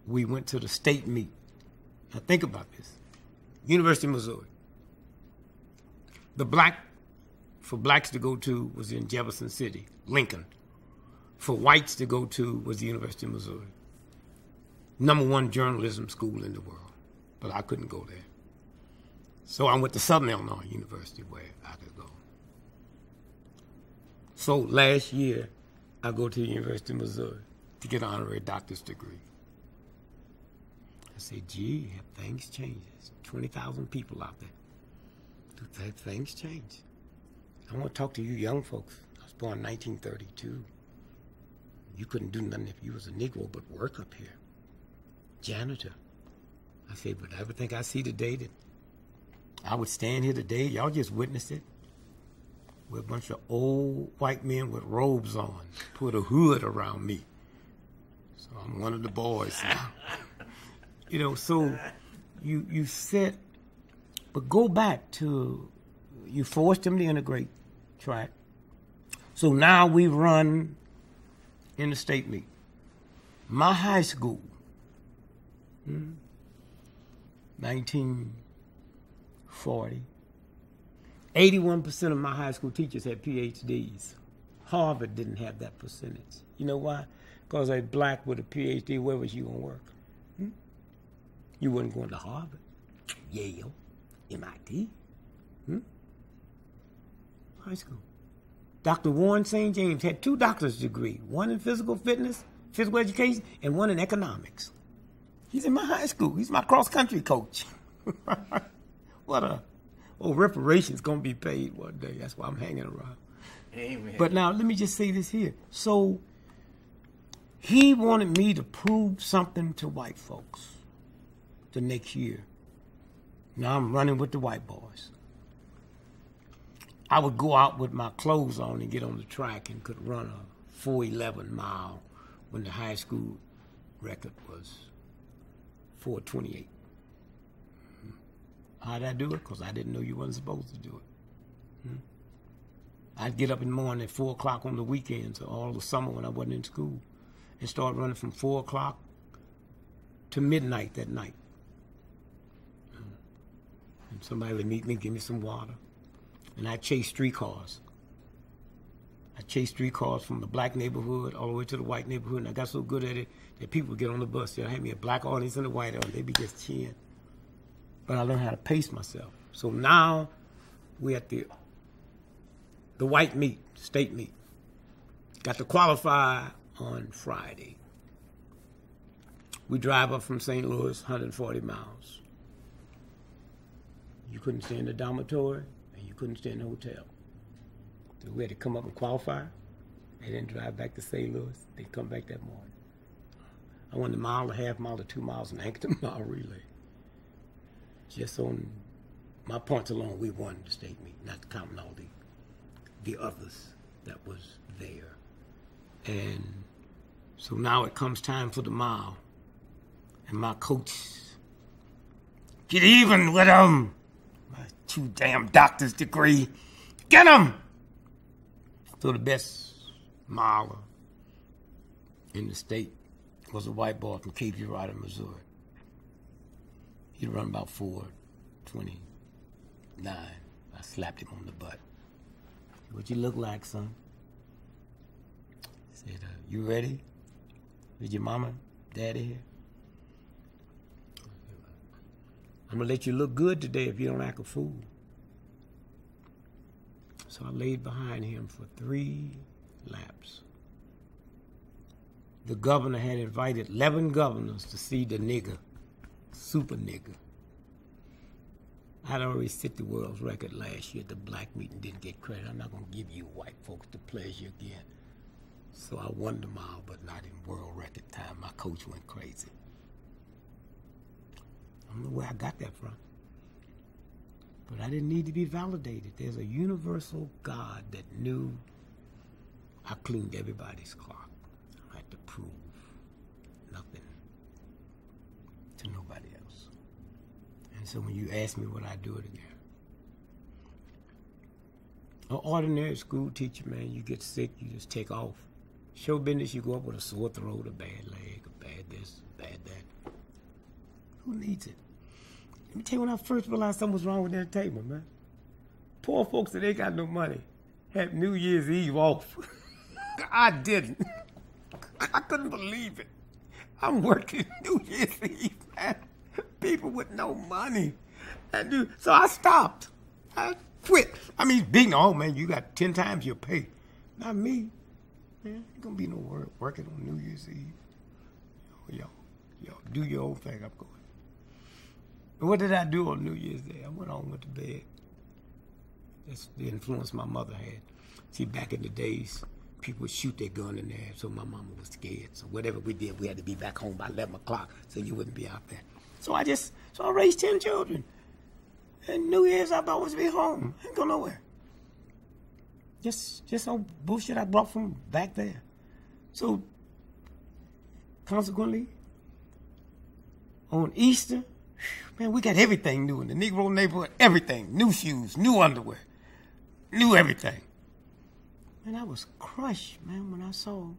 we went to the state meet. Now think about this. University of Missouri. For blacks to go to was in Jefferson City, Lincoln. For whites to go to was the University of Missouri. #1 journalism school in the world, but I couldn't go there. So I went to Southern Illinois University where I could go. So last year, I go to the University of Missouri to get an honorary doctor's degree. I say, gee, have things changed? There's 20,000 people out there. Have things changed? I want to talk to you young folks. I was born in 1932. You couldn't do nothing if you was a Negro but work up here. Janitor. I say, but everything I see today that I would stand here today, y'all just witnessed it. We're a bunch of old white men with robes on, put a hood around me. So I'm one of the boys now. So you sit, but go back to, you forced them to integrate track. So now we run in the state meet. My high school, 1940, 81% of my high school teachers had PhDs. Harvard didn't have that percentage. You know why? Because a black with a PhD, where was you going to work? You wasn't going to Harvard, Yale, MIT. High school. Dr. Warren St. James had 2 doctor's degrees, one in physical fitness, physical education, and one in economics. He's in my high school. He's my cross-country coach. Reparations going to be paid one day. That's why I'm hanging around. Amen. But now, let me just say this here. So, he wanted me to prove something to white folks the next year. Now I'm running with the white boys. I would go out with my clothes on and get on the track and could run a 4:11 mile when the high school record was Ford 28. How'd I do it? Because I didn't know you wasn't supposed to do it. I'd get up in the morning at 4 o'clock on the weekends or all the summer when I wasn't in school and start running from 4 o'clock to midnight that night. And somebody would meet me, give me some water. And I'd chase streetcars. I chased streetcars from the black neighborhood all the way to the white neighborhood, and I got so good at it that people would get on the bus. They'd have me a black audience and a white audience. They'd be just cheering. But I learned how to pace myself. So now we're at the white meet, state meet. Got to qualify on Friday. We drive up from St. Louis, 140 miles. You couldn't stay in the dormitory, and you couldn't stay in the hotel. So we had to come up and qualify. They didn't drive back to St. Louis. They come back that morning. I won the mile, the half mile, the 2 miles, and anchored the mile relay. Just on my points alone, we won the state meet, not counting all the others that was there. And so now it comes time for the mile. And my coach, get even with them. My 2 damn doctor's degree. Get them! So the best miler in the state was a white boy from Cape Girardeau, Missouri. He'd run about 4:29. I slapped him on the butt. What you look like, son? He said, you ready? Is your mama, daddy here? I'm gonna let you look good today if you don't act a fool. So I laid behind him for 3 laps. The governor had invited 11 governors to see the nigger, super nigger. I'd already set the world's record last year at the black meeting, didn't get credit. I'm not going to give you white folks the pleasure again. So I won the mile, but not in world record time. My coach went crazy. I don't know where I got that from. But I didn't need to be validated. There's a universal God that knew I cleaned everybody's clock. I had to prove nothing to nobody else. And so when you ask me would I do it again, an ordinary school teacher, man, you get sick, you just take off. Show business, you go up with a sore throat, a bad leg, a bad this, a bad that. Who needs it? Let me tell you when I first realized something was wrong with that table, man. Poor folks that ain't got no money had New Year's Eve off. I didn't. I couldn't believe it. I'm working New Year's Eve, man. People with no money. So I stopped. I quit. I mean, being, oh, man, you got 10 times your pay. Not me. Man, ain't gonna be no work working on New Year's Eve. Yo, do your own thing. I'm going. And what did I do on New Year's Day? I went home, went to bed. That's the influence my mother had. See, back in the days, people would shoot their gun in there, so my mama was scared. So whatever we did, we had to be back home by 11 o'clock so you wouldn't be out there. So I raised 10 children. And New Year's, I'd always be home. I ain't go nowhere. Just some bullshit I brought from back there. So, consequently, on Easter, man, we got everything new in the Negro neighborhood. Everything. New shoes, new underwear, new everything. And I was crushed, man, when I saw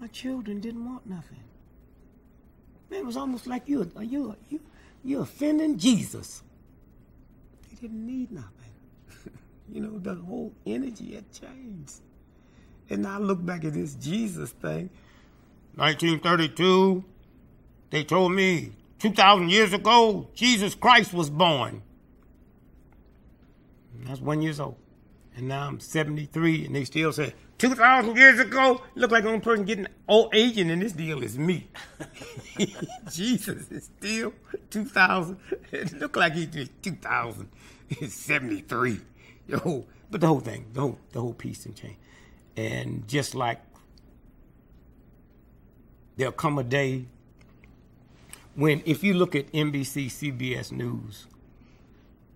my children didn't want nothing. Man, it was almost like you're offending Jesus. They didn't need nothing. You know, the whole energy had changed. And I look back at this Jesus thing. 1932, they told me 2,000 years ago, Jesus Christ was born. I was 1 year old. And now I'm 73, and they still say, 2,000 years ago, look like the only person getting old aging in this deal is me. Jesus is still 2,000. It look like he's just 2,073. Yo, but the whole thing, the whole piece and change. And just like there'll come a day when, if you look at NBC, CBS News,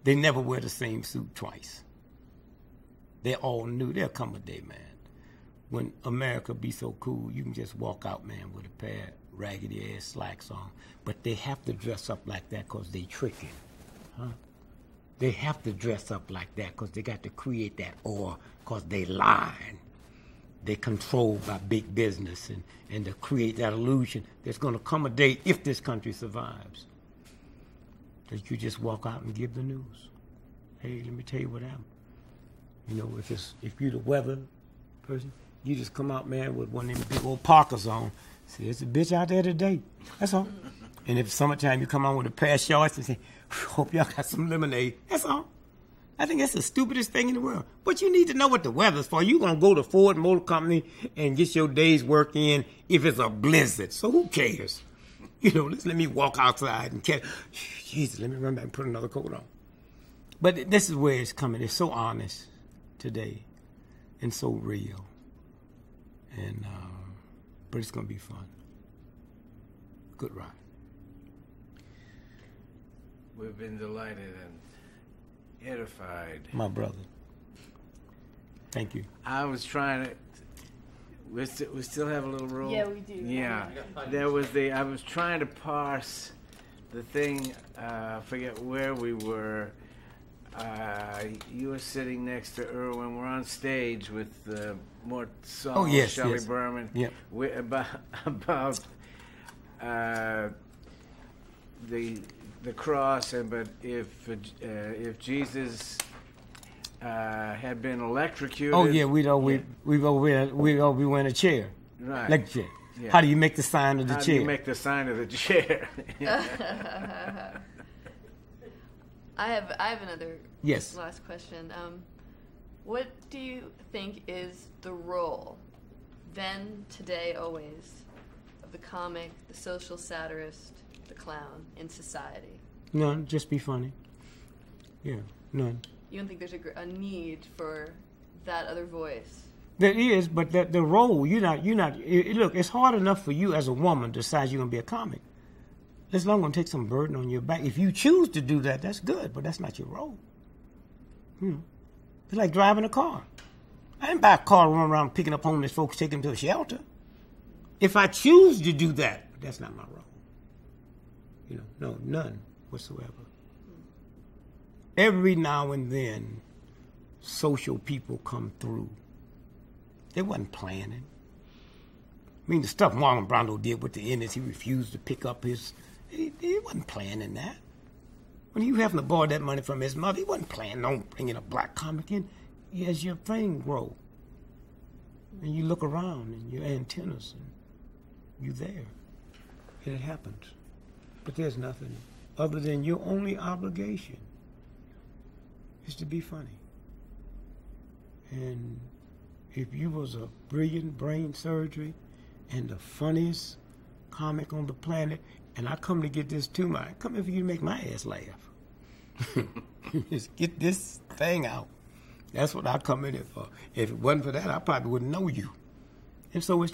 they never wear the same suit twice. They're all new. There'll come a day, man, when America be so cool, you can just walk out, man, with a pair of raggedy ass slacks on. But they have to dress up like that because they tricking. Huh? They have to dress up like that because they got to create that aura because they lying. They're controlled by big business and to create that illusion. There's going to come a day, if this country survives, that you just walk out and give the news. Hey, let me tell you what happened. You know, if you're the weather person, you just come out, man, with one of them big old Parkers on. Say, there's a bitch out there today. That's all. And if summertime, you come on with a pair of shorts and say, hope y'all got some lemonade. That's all. I think that's the stupidest thing in the world. But you need to know what the weather's for. You're going to go to Ford Motor Company and get your day's work in if it's a blizzard. So who cares? You know, let me walk outside and catch. Jesus, let me run back and put another coat on. But this is where it's coming. It's so honest today and so real. And but it's going to be fun. Good ride. We've been delighted and edified. My brother. Thank you. I was trying to. We still have a little room. Yeah, we do. Yeah, I was trying to parse the thing. Forget where we were. You were sitting next to Irwin. We're on stage with more songs. Oh yes, Shelley yes. Berman. Yeah. About the cross, but if Jesus had been electrocuted. Oh yeah, we were in a chair. Right. Like a chair. Yeah. How do you make the sign of the How chair? do you make the sign of the chair? I have another Yes. last question. What do you think is the role, then, today, always, of the comic, the social satirist, the clown in society? None. Just be funny. Yeah. None. You don't think there's a need for that other voice? There is, but the role, you're not. Look, it's hard enough for you as a woman to decide you're going to be a comic. It's not going to take some burden on your back. If you choose to do that, that's good, but that's not your role. It's like driving a car. I didn't buy a car and run around picking up homeless folks, taking them to a shelter. If I choose to do that, that's not my role. No, none whatsoever. Every now and then, social people come through. They wasn't planning. I mean, the stuff Marlon Brando did with the Indians, he refused to pick up his... He wasn't planning that. When you having to borrow that money from his mother, he wasn't planning on bringing a black comic in. As your thing grow, and you look around, and your antennas, and you're there. And it happens. But there's nothing other than your only obligation is to be funny. And if you was a brilliant brain surgery and the funniest comic on the planet, and I come to get this too, I come here for you to make my ass laugh. Just get this thing out. That's what I come in here for. If it wasn't for that, I probably wouldn't know you. And so it's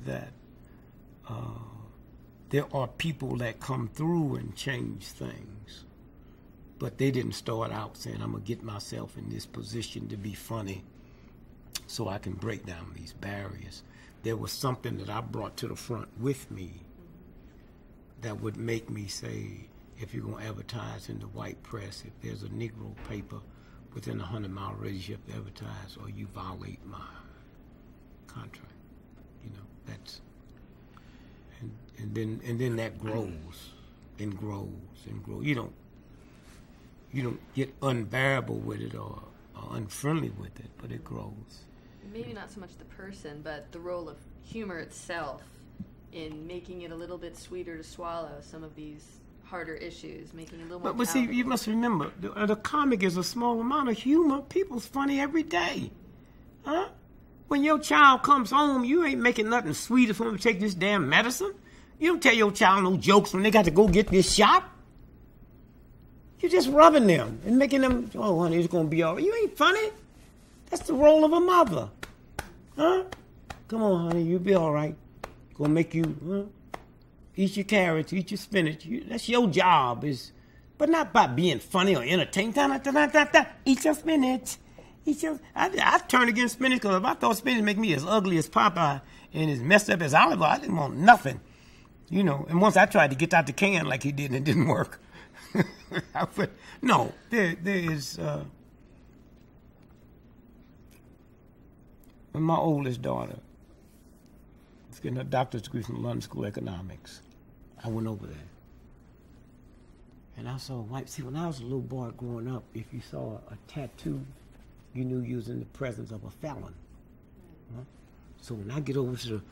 that there are people that come through and change things, but they didn't start out saying, I'm gonna get myself in this position to be funny so I can break down these barriers. There was something that I brought to the front with me that would make me say, if you're going to advertise in the white press, if there's a Negro paper within a 100-mile radius you have to advertise, or you violate my contract. That's... And then that grows and grows and grows. You don't get unbearable with it or unfriendly with it, but it grows. Maybe not so much the person, but the role of humor itself in making it a little bit sweeter to swallow some of these harder issues, making it a little more But see, you must remember, the comic is a small amount of humor. People's funny every day. Huh? When your child comes home, you ain't making nothing sweeter for them to take this damn medicine. You don't tell your child no jokes when they got to go get this shot. You're just rubbing them and making them, oh, honey, it's going to be all right. You ain't funny. That's the role of a mother. Huh? Come on, honey, you'll be all right. Gonna make you eat your carrots, eat your spinach. That's your job, but not by being funny or entertaining. Eat your spinach, He just, I turned against spinach because if I thought spinach make me as ugly as Popeye and as messed up as Oliver, I didn't want nothing. You know, and once I tried to get out the can like he did, and it didn't work. But no, there is. My oldest daughter was getting her doctor's degree from London School of Economics. I went over there. And I saw white. See, when I was a little boy growing up, if you saw a tattoo, you knew you was in the presence of a felon. Huh? So when I get over to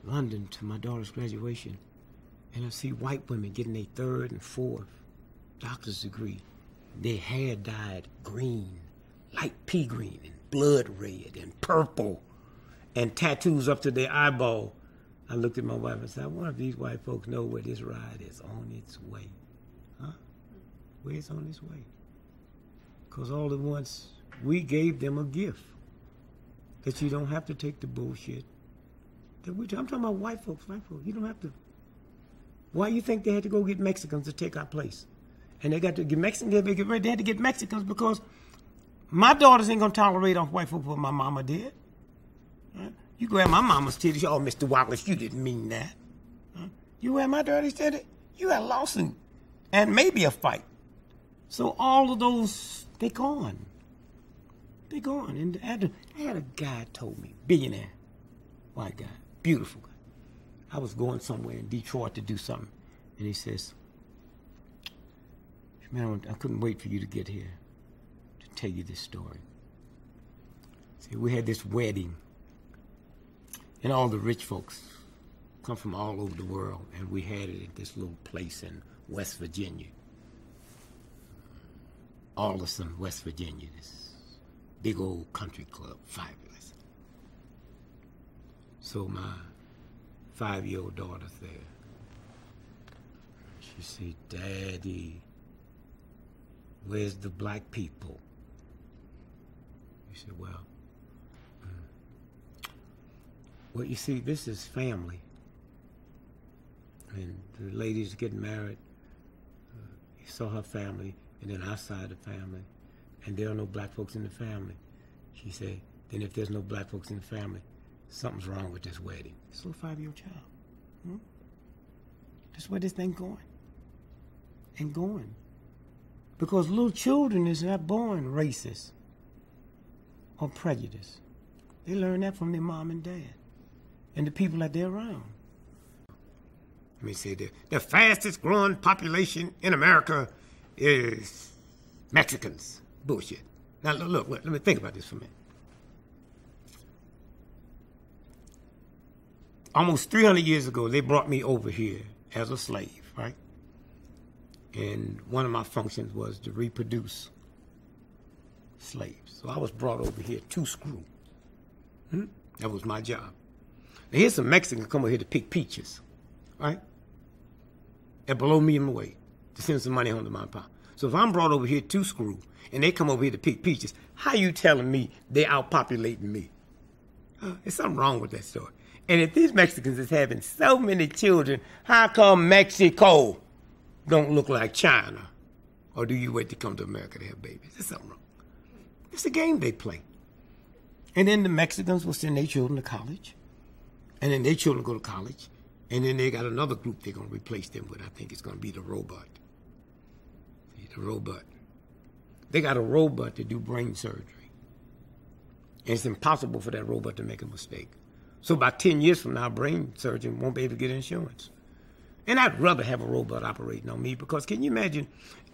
London to my daughter's graduation, and I see white women getting their third and fourth doctor's degree, their hair dyed green, light pea green, and blood red, and purple, and tattoos up to their eyeball. I looked at my wife and said, I wonder if these white folks know where this ride is on its way. Huh? Where it's on its way. Because all at once, we gave them a gift. That you don't have to take the bullshit. I'm talking about white folks. You don't have to. Why you think they had to go get Mexicans to take our place? And they got to get Mexicans, they had to get Mexicans because my daughters ain't going to tolerate off white folks what my mama did. Right? You grab my mama's titties, oh, Mr. Wallace, you didn't mean that. Huh? You grab my daughter's titties, you had a lawsuit and maybe a fight. So all of those, they gone. They gone. And I had a guy told me, billionaire, white guy, beautiful guy. I was going somewhere in Detroit to do something. And he says, man, I couldn't wait for you to get here to tell you this story. See, we had this wedding. And all the rich folks come from all over the world. And we had it at this little place in West Virginia. Arlington, West Virginia. This big old country club. Fabulous. So my 5-year-old daughter's there. She said, Daddy, where's the black people? He said, well, you see, this is family. And the lady's getting married. You saw her family, and then our side of the family. And there are no black folks in the family. She said, then if there's no black folks in the family, something's wrong with this wedding. This little 5-year-old child. Hmm? That's where this thing going. And going. Because little children is not born racist or prejudiced. They learn that from their mom and dad and the people that they're around. Let me say that the fastest growing population in America is Mexicans. Bullshit. Now look, let me think about this for a minute. Almost 300 years ago, they brought me over here as a slave, right? And one of my functions was to reproduce slaves. So I was brought over here to screw. That was my job. Now here's some Mexicans come over here to pick peaches, right? At below minimum wage to send some money home to my pop. So if I'm brought over here to screw and they come over here to pick peaches, how you telling me they outpopulating me? There's something wrong with that story. And if these Mexicans is having so many children, how come Mexico don't look like China? Or do you wait to come to America to have babies? There's something wrong. It's a game they play. And then the Mexicans will send their children to college. And then their children go to college. And then they got another group they're going to replace them with. I think it's going to be the robot. The robot. They got a robot to do brain surgery. And it's impossible for that robot to make a mistake. So about 10 years from now, a brain surgeon won't be able to get insurance. And I'd rather have a robot operating on me because can you imagine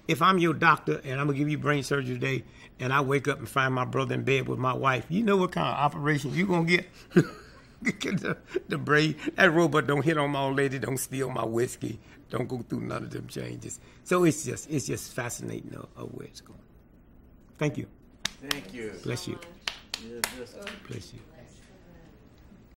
if I'm your doctor and I'm going to give you brain surgery today and I wake up and find my brother in bed with my wife, you know what kind of operations you going to get? Get the brain. That robot don't hit on my old lady, don't steal my whiskey, don't go through none of them changes. So it's just fascinating where it's going. Thank you. Thank you. Bless you. Bless you. Bless you.